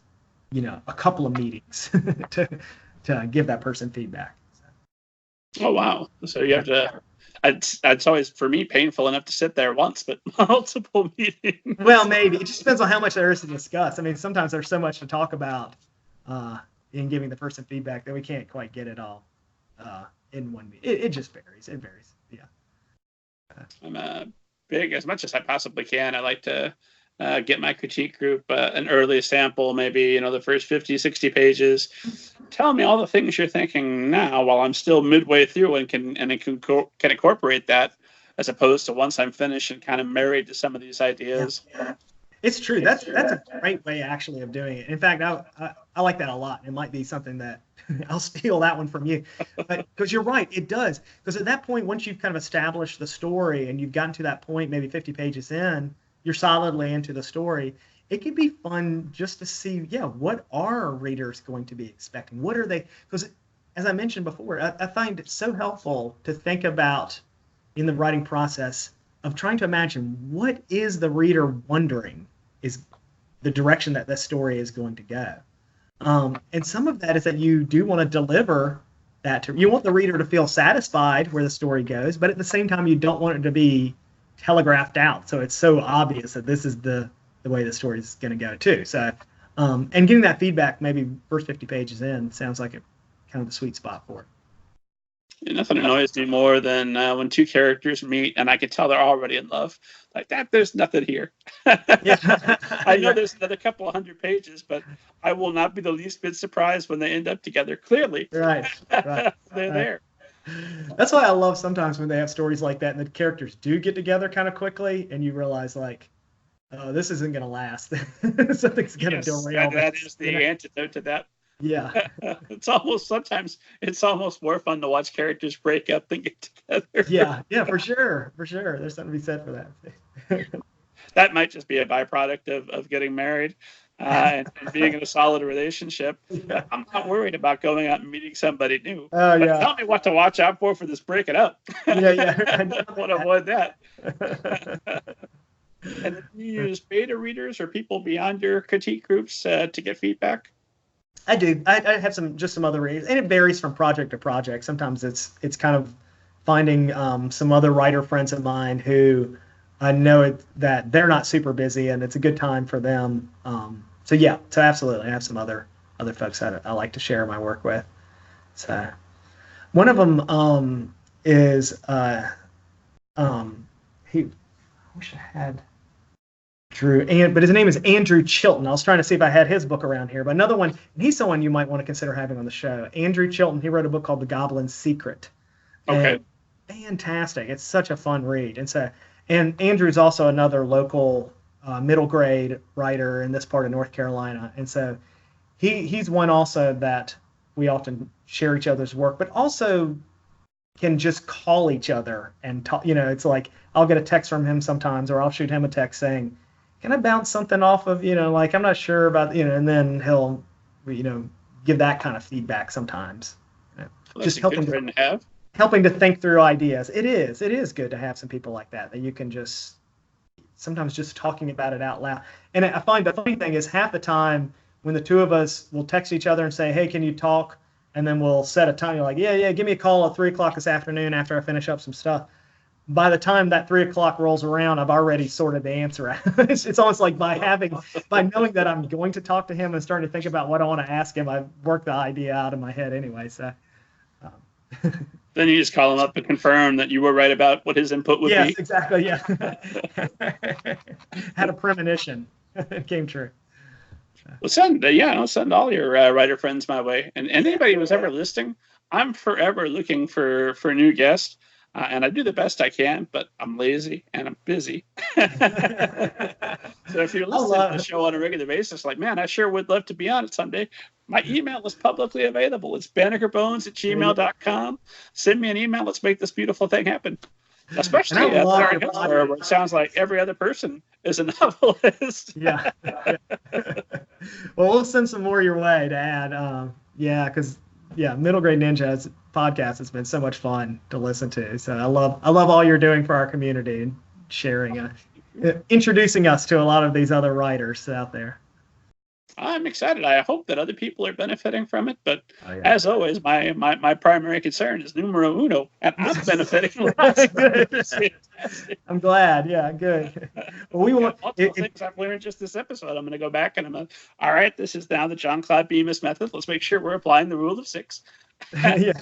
a couple of meetings to give that person feedback. Oh, wow. So you have to, it's always, for me, painful enough to sit there once, but multiple meetings. Well, maybe. It just depends on how much there is to discuss. Sometimes there's so much to talk about in giving the person feedback that we can't quite get it all in one meeting. It just varies. It varies. Yeah. I'm big, as much as I possibly can. I like to get my critique group an early sample, maybe, the first 50, 60 pages. Tell me all the things you're thinking now while I'm still midway through and can incorporate that, as opposed to once I'm finished and kind of married to some of these ideas. Yeah. It's true. That's a great way actually of doing it. In fact, I like that a lot. It might be something that I'll steal that one from you, because you're right. It does. Because at that point, once you've kind of established the story and you've gotten to that point, maybe 50 pages in, you're solidly into the story. It can be fun just to see, what are readers going to be expecting? What are they? Because as I mentioned before, I find it so helpful to think about in the writing process of trying to imagine what is the reader wondering is the direction that this story is going to go. And some of that is that you do want to deliver that you want the reader to feel satisfied where the story goes, but at the same time, you don't want it to be telegraphed out. So it's so obvious that this is the way the story is going to go too. So, and getting that feedback maybe first 50 pages in sounds like kind of the sweet spot for it. Nothing annoys me more than when two characters meet and I can tell they're already in love. Like that, there's nothing here. I know there's another couple 100 pages, but I will not be the least bit surprised when they end up together. Clearly, right. They're there. That's why I love sometimes when they have stories like that and the characters do get together kind of quickly, and you realize like, oh, this isn't going to last. Something's going to derail. That is the antidote to that Yeah. Sometimes it's almost more fun to watch characters break up than get together. Yeah, for sure. There's something to be said for that. That might just be a byproduct of getting married and being in a solid relationship. Yeah. I'm not worried about going out and meeting somebody new. Oh But yeah. tell me what to watch out for this breaking up. Yeah. I want to avoid that. And then you use beta readers or people beyond your critique groups to get feedback? I do. I have some other readers, and it varies from project to project. Sometimes it's kind of finding some other writer friends of mine who I know that they're not super busy, and it's a good time for them. So yeah, so absolutely, I have some other folks that I like to share my work with. So one of them is he. I wish I had Drew, but his name is Andrew Chilton. I was trying to see if I had his book around here, but another one, and he's someone you might want to consider having on the show. Andrew Chilton, he wrote a book called The Goblin's Secret. Okay. And fantastic. It's such a fun read. And Andrew's also another local middle grade writer in this part of North Carolina. And so he's one also that we often share each other's work, but also can just call each other and talk. It's like I'll get a text from him sometimes, or I'll shoot him a text saying, can I bounce something off of, like I'm not sure about, and then he'll, give that kind of feedback sometimes. Well, just helping to think through ideas. It is good to have some people like that you can sometimes just talking about it out loud. And I find the funny thing is half the time when the two of us will text each other and say, hey, can you talk? And then we'll set a time. You're like, yeah, give me a call at 3:00 this afternoon after I finish up some stuff. By the time that 3:00 rolls around, I've already sorted the answer out. It's almost like by knowing that I'm going to talk to him and starting to think about what I want to ask him, I've worked the idea out in my head anyway. So then you just call him up and confirm that you were right about what his input would be. Yes, exactly. Yeah. Had a premonition. It came true. Well, send all your writer friends my way. And anybody who's ever listening, I'm forever looking for new guests. And I do the best I can, but I'm lazy and I'm busy. So if you're listening to the show on a regular basis, like, man, I sure would love to be on it someday. My email is publicly available. It's bannekerbones@gmail.com. Send me an email. Let's make this beautiful thing happen. Especially where it sounds like every other person is a novelist. Yeah. Well, we'll send some more your way to add. Because Middle Grade Ninja's podcast has been so much fun to listen to. So I love all you're doing for our community and sharing, introducing us to a lot of these other writers out there. I'm excited. I hope that other people are benefiting from it. But as always, my primary concern is numero uno, and I'm benefiting. I'm glad. Yeah, good. Well, we want things I've learned just this episode. I'm going to go back and all right, this is now the John Claude Bemis method. Let's make sure we're applying the rule of 6. Yeah.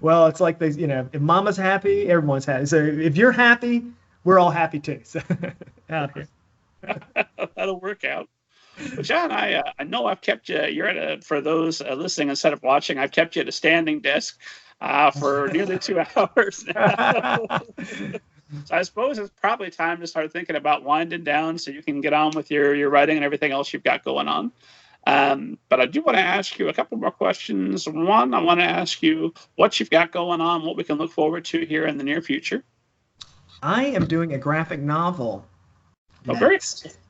Well, it's like these, if mama's happy, everyone's happy. So if you're happy, we're all happy too. So out here. That'll work out. Well, John, I know I've kept you. For those listening instead of watching, I've kept you at a standing desk for nearly 2 hours now. So I suppose it's probably time to start thinking about winding down so you can get on with your writing and everything else you've got going on. But I do want to ask you a couple more questions. One, I want to ask you what you've got going on, what we can look forward to here in the near future. I am doing a graphic novel. Oh, great.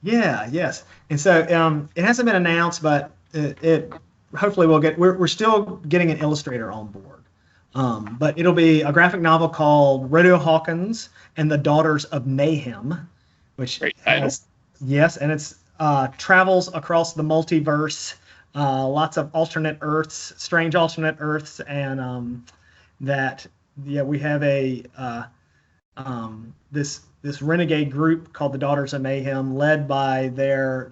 Yeah, yes. And so it hasn't been announced, but it hopefully we're still getting an illustrator on board. But it'll be a graphic novel called Rodeo Hawkins and the Daughters of Mayhem, which has, yes, and it's travels across the multiverse, lots of alternate Earths, strange alternate Earths, and we have this renegade group called the Daughters of Mayhem, led by their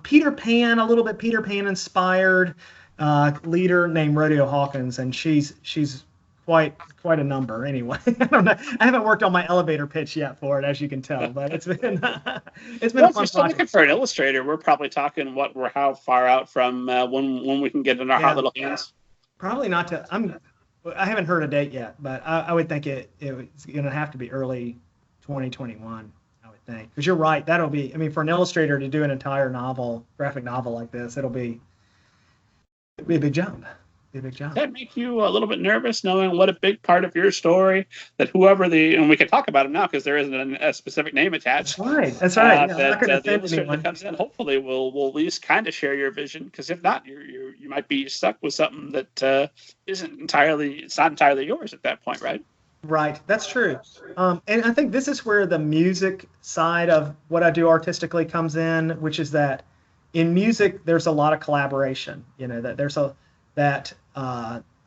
Peter Pan, a little bit Peter Pan inspired leader named Rodeo Hawkins, and she's quite a number anyway. I don't know. I haven't worked on my elevator pitch yet for it, as you can tell, but it's been a fun project. If you're still looking for an illustrator, we're probably talking how far out from when we can get in our hot little hands. Probably not I haven't heard a date yet, but I would think it's going to have to be early 2021. I would thing. Because you're right, that'll be, I mean, for an illustrator to do an entire novel, graphic novel like this, it'll be a big jump. Be a big jump. Does that make you a little bit nervous knowing what a big part of your story that whoever and we can talk about it now because there isn't a specific name attached. That's right. That's right. That the illustrator that comes in hopefully will at least kind of share your vision, because if not, you might be stuck with something that it's not entirely yours at that point, right? Right. That's true. And I think this is where the music side of what I do artistically comes in, which is that in music there's a lot of collaboration.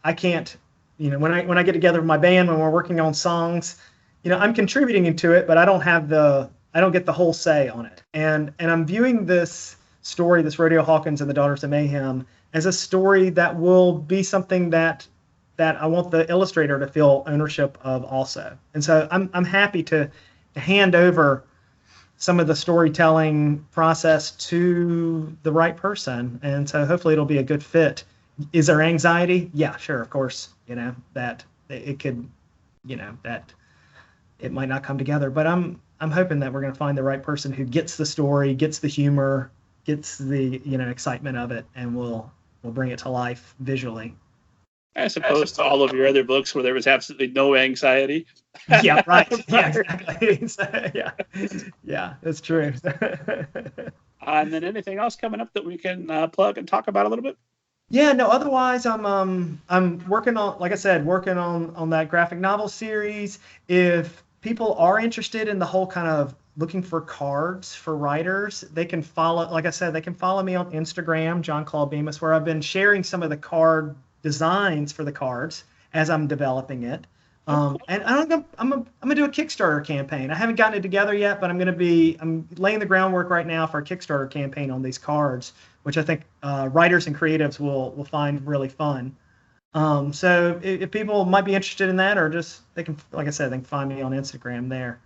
I can't, when I get together with my band, when we're working on songs, I'm contributing to it, but I don't get the whole say on it. And I'm viewing this story, this Rodeo Hawkins and the Daughters of Mayhem, as a story that will be something that I want the illustrator to feel ownership of also. And so I'm happy to hand over some of the storytelling process to the right person. And so hopefully it'll be a good fit. Is there anxiety? Yeah, sure, of course. That it could, that it might not come together. But I'm hoping that we're going to find the right person who gets the story, gets the humor, gets the excitement of it, and will bring it to life visually. As opposed to all of your other books where there was absolutely no anxiety. Yeah, right. Yeah, exactly. Yeah, that's true. And then anything else coming up that we can plug and talk about a little bit? Yeah, no, otherwise I'm working on, like I said, on that graphic novel series. If people are interested in the whole kind of looking for cards for writers, they can follow, like I said, they can follow me on Instagram, John Claude Bemis, where I've been sharing some of the card designs for the cards as I'm developing it. And I'm gonna do a Kickstarter campaign. I haven't gotten it together yet, but I'm laying the groundwork right now for a Kickstarter campaign on these cards, which I think writers and creatives will find really fun. So if people might be interested in that, or just they can, like I said, they can find me on Instagram there.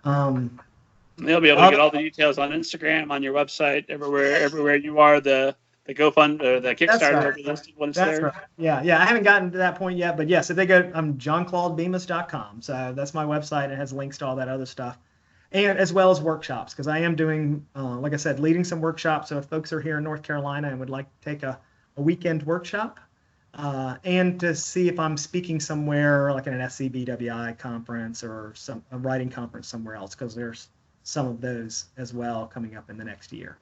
They'll be able to get all the details on Instagram, on your website, everywhere you are. The GoFund or the Kickstarter will be listed when it's there. Right. Yeah. I haven't gotten to that point yet, but yes, if they go, I'm johnclaudebemis.com. So that's my website. It has links to all that other stuff, and as well as workshops, because I am doing, like I said, leading some workshops. So if folks are here in North Carolina and would like to take a weekend workshop, and to see if I'm speaking somewhere like in an SCBWI conference or a writing conference somewhere else, because there's some of those as well coming up in the next year.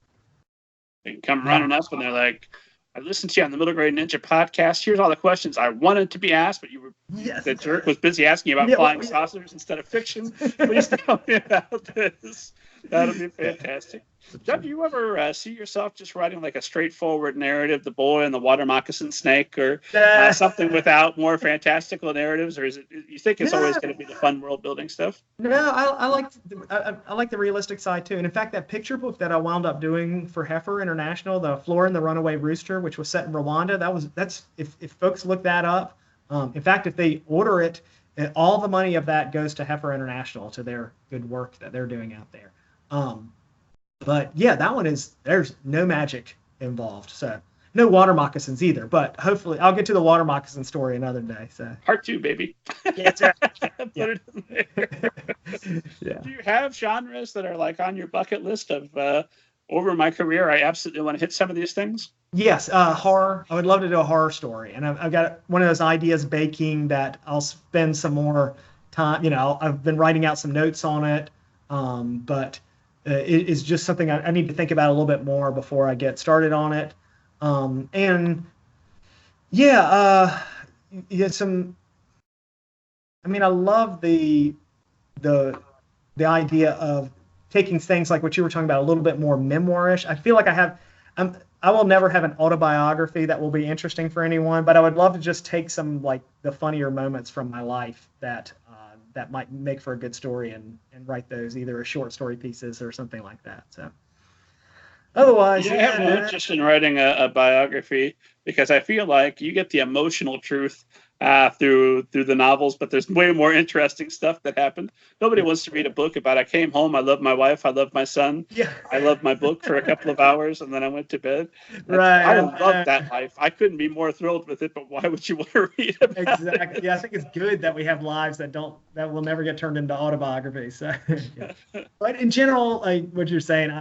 They can come running up and they're like, I listened to you on the Middle Grade Ninja podcast. Here's all the questions I wanted to be asked, but the jerk was busy asking you about flying saucers instead of fiction. Please tell me about this. That'll be fantastic. John, do you ever see yourself just writing like a straightforward narrative, The Boy and the Water Moccasin Snake, or something without more fantastical narratives, or is it you think it's always going to be the fun world building stuff? No, I like the realistic side too. And in fact, that picture book that I wound up doing for Heifer International, the Flora and the Runaway Rooster, which was set in Rwanda, that's if folks look that up. In fact, if they order it, all the money of that goes to Heifer International, to their good work that they're doing out there. But yeah, that one there's no magic involved, so no water moccasins either. But hopefully, I'll get to the water moccasin story another day. So part 2, baby. Yeah, that's right. Put it in there. Yeah. Do you have genres that are like on your bucket list of over my career, I absolutely want to hit some of these things? Yes, horror. I would love to do a horror story, and I've got one of those ideas baking that I'll spend some more time. I've been writing out some notes on it, but it is just something I need to think about a little bit more before I get started on it. And yeah, I love the idea of taking things like what you were talking about, a little bit more memoirish. I feel like I will never have an autobiography that will be interesting for anyone, but I would love to just take some like the funnier moments from my life that might make for a good story and write those either as short story pieces or something like that. So otherwise, I have no interest in writing a biography, because I feel like you get the emotional truth through the novels, but there's way more interesting stuff that happened. Nobody wants to read a book about I came home, I loved my wife, I loved my son, Yeah. I loved my book for a couple of hours, and then I went to bed. Right. I love that life. I couldn't be more thrilled with it, but why would you want to read about Exactly. it? Yeah, I think it's good that we have lives that will never get turned into autobiographies. So, yeah. But in general, like what you're saying,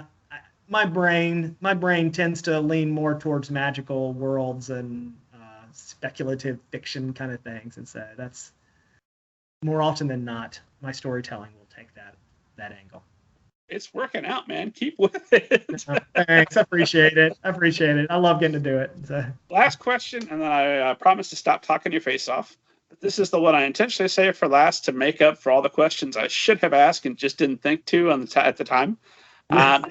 my brain tends to lean more towards magical worlds and speculative fiction kind of things, and so that's more often than not my storytelling will take that angle. It's working out, man. Keep with it. Thanks. I appreciate it. I love getting to do it. So. Last question, and then I promise to stop talking your face off. But this is the one I intentionally saved for last to make up for all the questions I should have asked and just didn't think to at the time.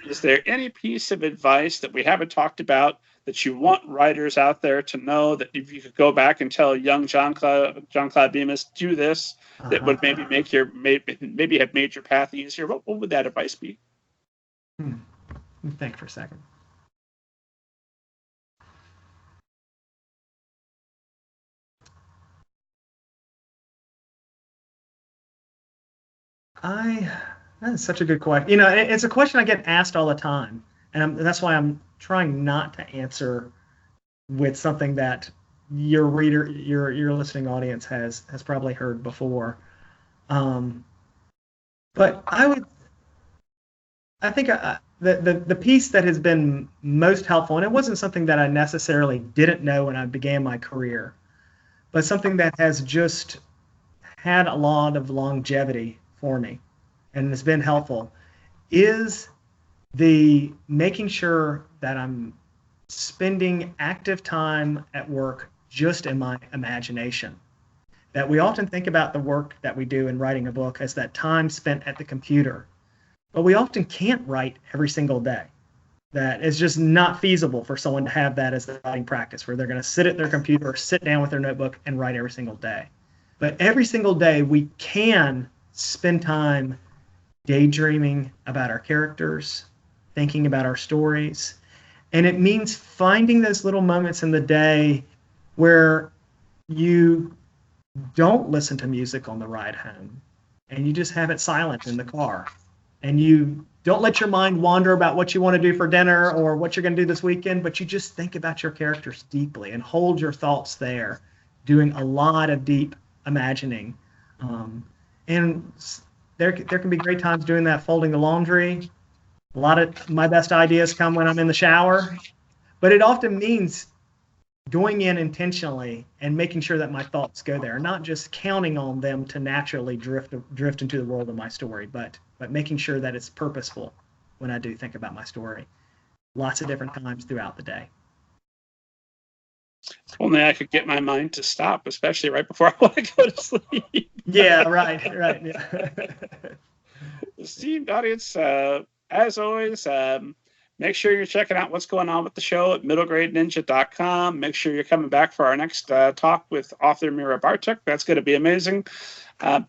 Is there any piece of advice that we haven't talked about that you want writers out there to know, that if you could go back and tell young Claude Bemis, do this, that would maybe maybe have made your path easier? What would that advice be? Let me think for a second. That's such a good question. You know, it's a question I get asked all the time, and that's why I'm trying not to answer with something that your reader, your listening audience has probably heard before. But I think the piece that has been most helpful, and it wasn't something that I necessarily didn't know when I began my career, but something that has just had a lot of longevity for me and has been helpful, is the making sure that I'm spending active time at work just in my imagination. That we often think about the work that we do in writing a book as that time spent at the computer, but we often can't write every single day. That it's just not feasible for someone to have that as the writing practice, where they're going to sit at their computer or sit down with their notebook and write every single day. But every single day we can spend time daydreaming about our characters, thinking about our stories. And it means finding those little moments in the day where you don't listen to music on the ride home and you just have it silent in the car. And you don't let your mind wander about what you want to do for dinner or what you're going to do this weekend, but you just think about your characters deeply and hold your thoughts there, doing a lot of deep imagining. And there can be great times doing that, folding the laundry. A lot of my best ideas come when I'm in the shower, but it often means going in intentionally and making sure that my thoughts go there, not just counting on them to naturally drift into the world of my story, but making sure that it's purposeful when I do think about my story. Lots of different times throughout the day. If only I could get my mind to stop, especially right before I want to go to sleep. Yeah, right. Yeah. Esteemed audience, as always, make sure you're checking out what's going on with the show at middlegradeninja.com. Make sure you're coming back for our next talk with author Mira Bartuk. That's going to be amazing.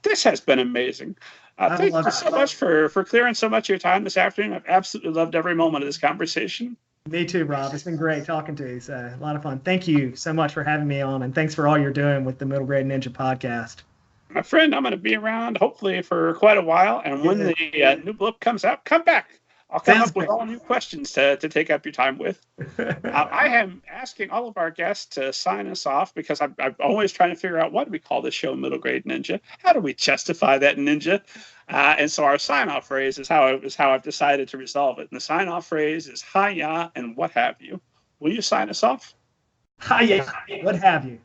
This has been amazing. Thank you so much for clearing so much of your time this afternoon. I've absolutely loved every moment of this conversation. Me too, Rob. It's been great talking to you. It's a lot of fun. Thank you so much for having me on, and thanks for all you're doing with the Middle Grade Ninja podcast. My friend, I'm going to be around hopefully for quite a while, and when the new book comes out, come back. I'll come up with all new questions to take up your time with. I am asking all of our guests to sign us off because I'm always trying to figure out, what do we call this show, Middle Grade Ninja? How do we justify that ninja? And so our sign-off phrase is how I've decided to resolve it. And the sign-off phrase is "Hiya" and "What have you." Will you sign us off? Hiya, what have you.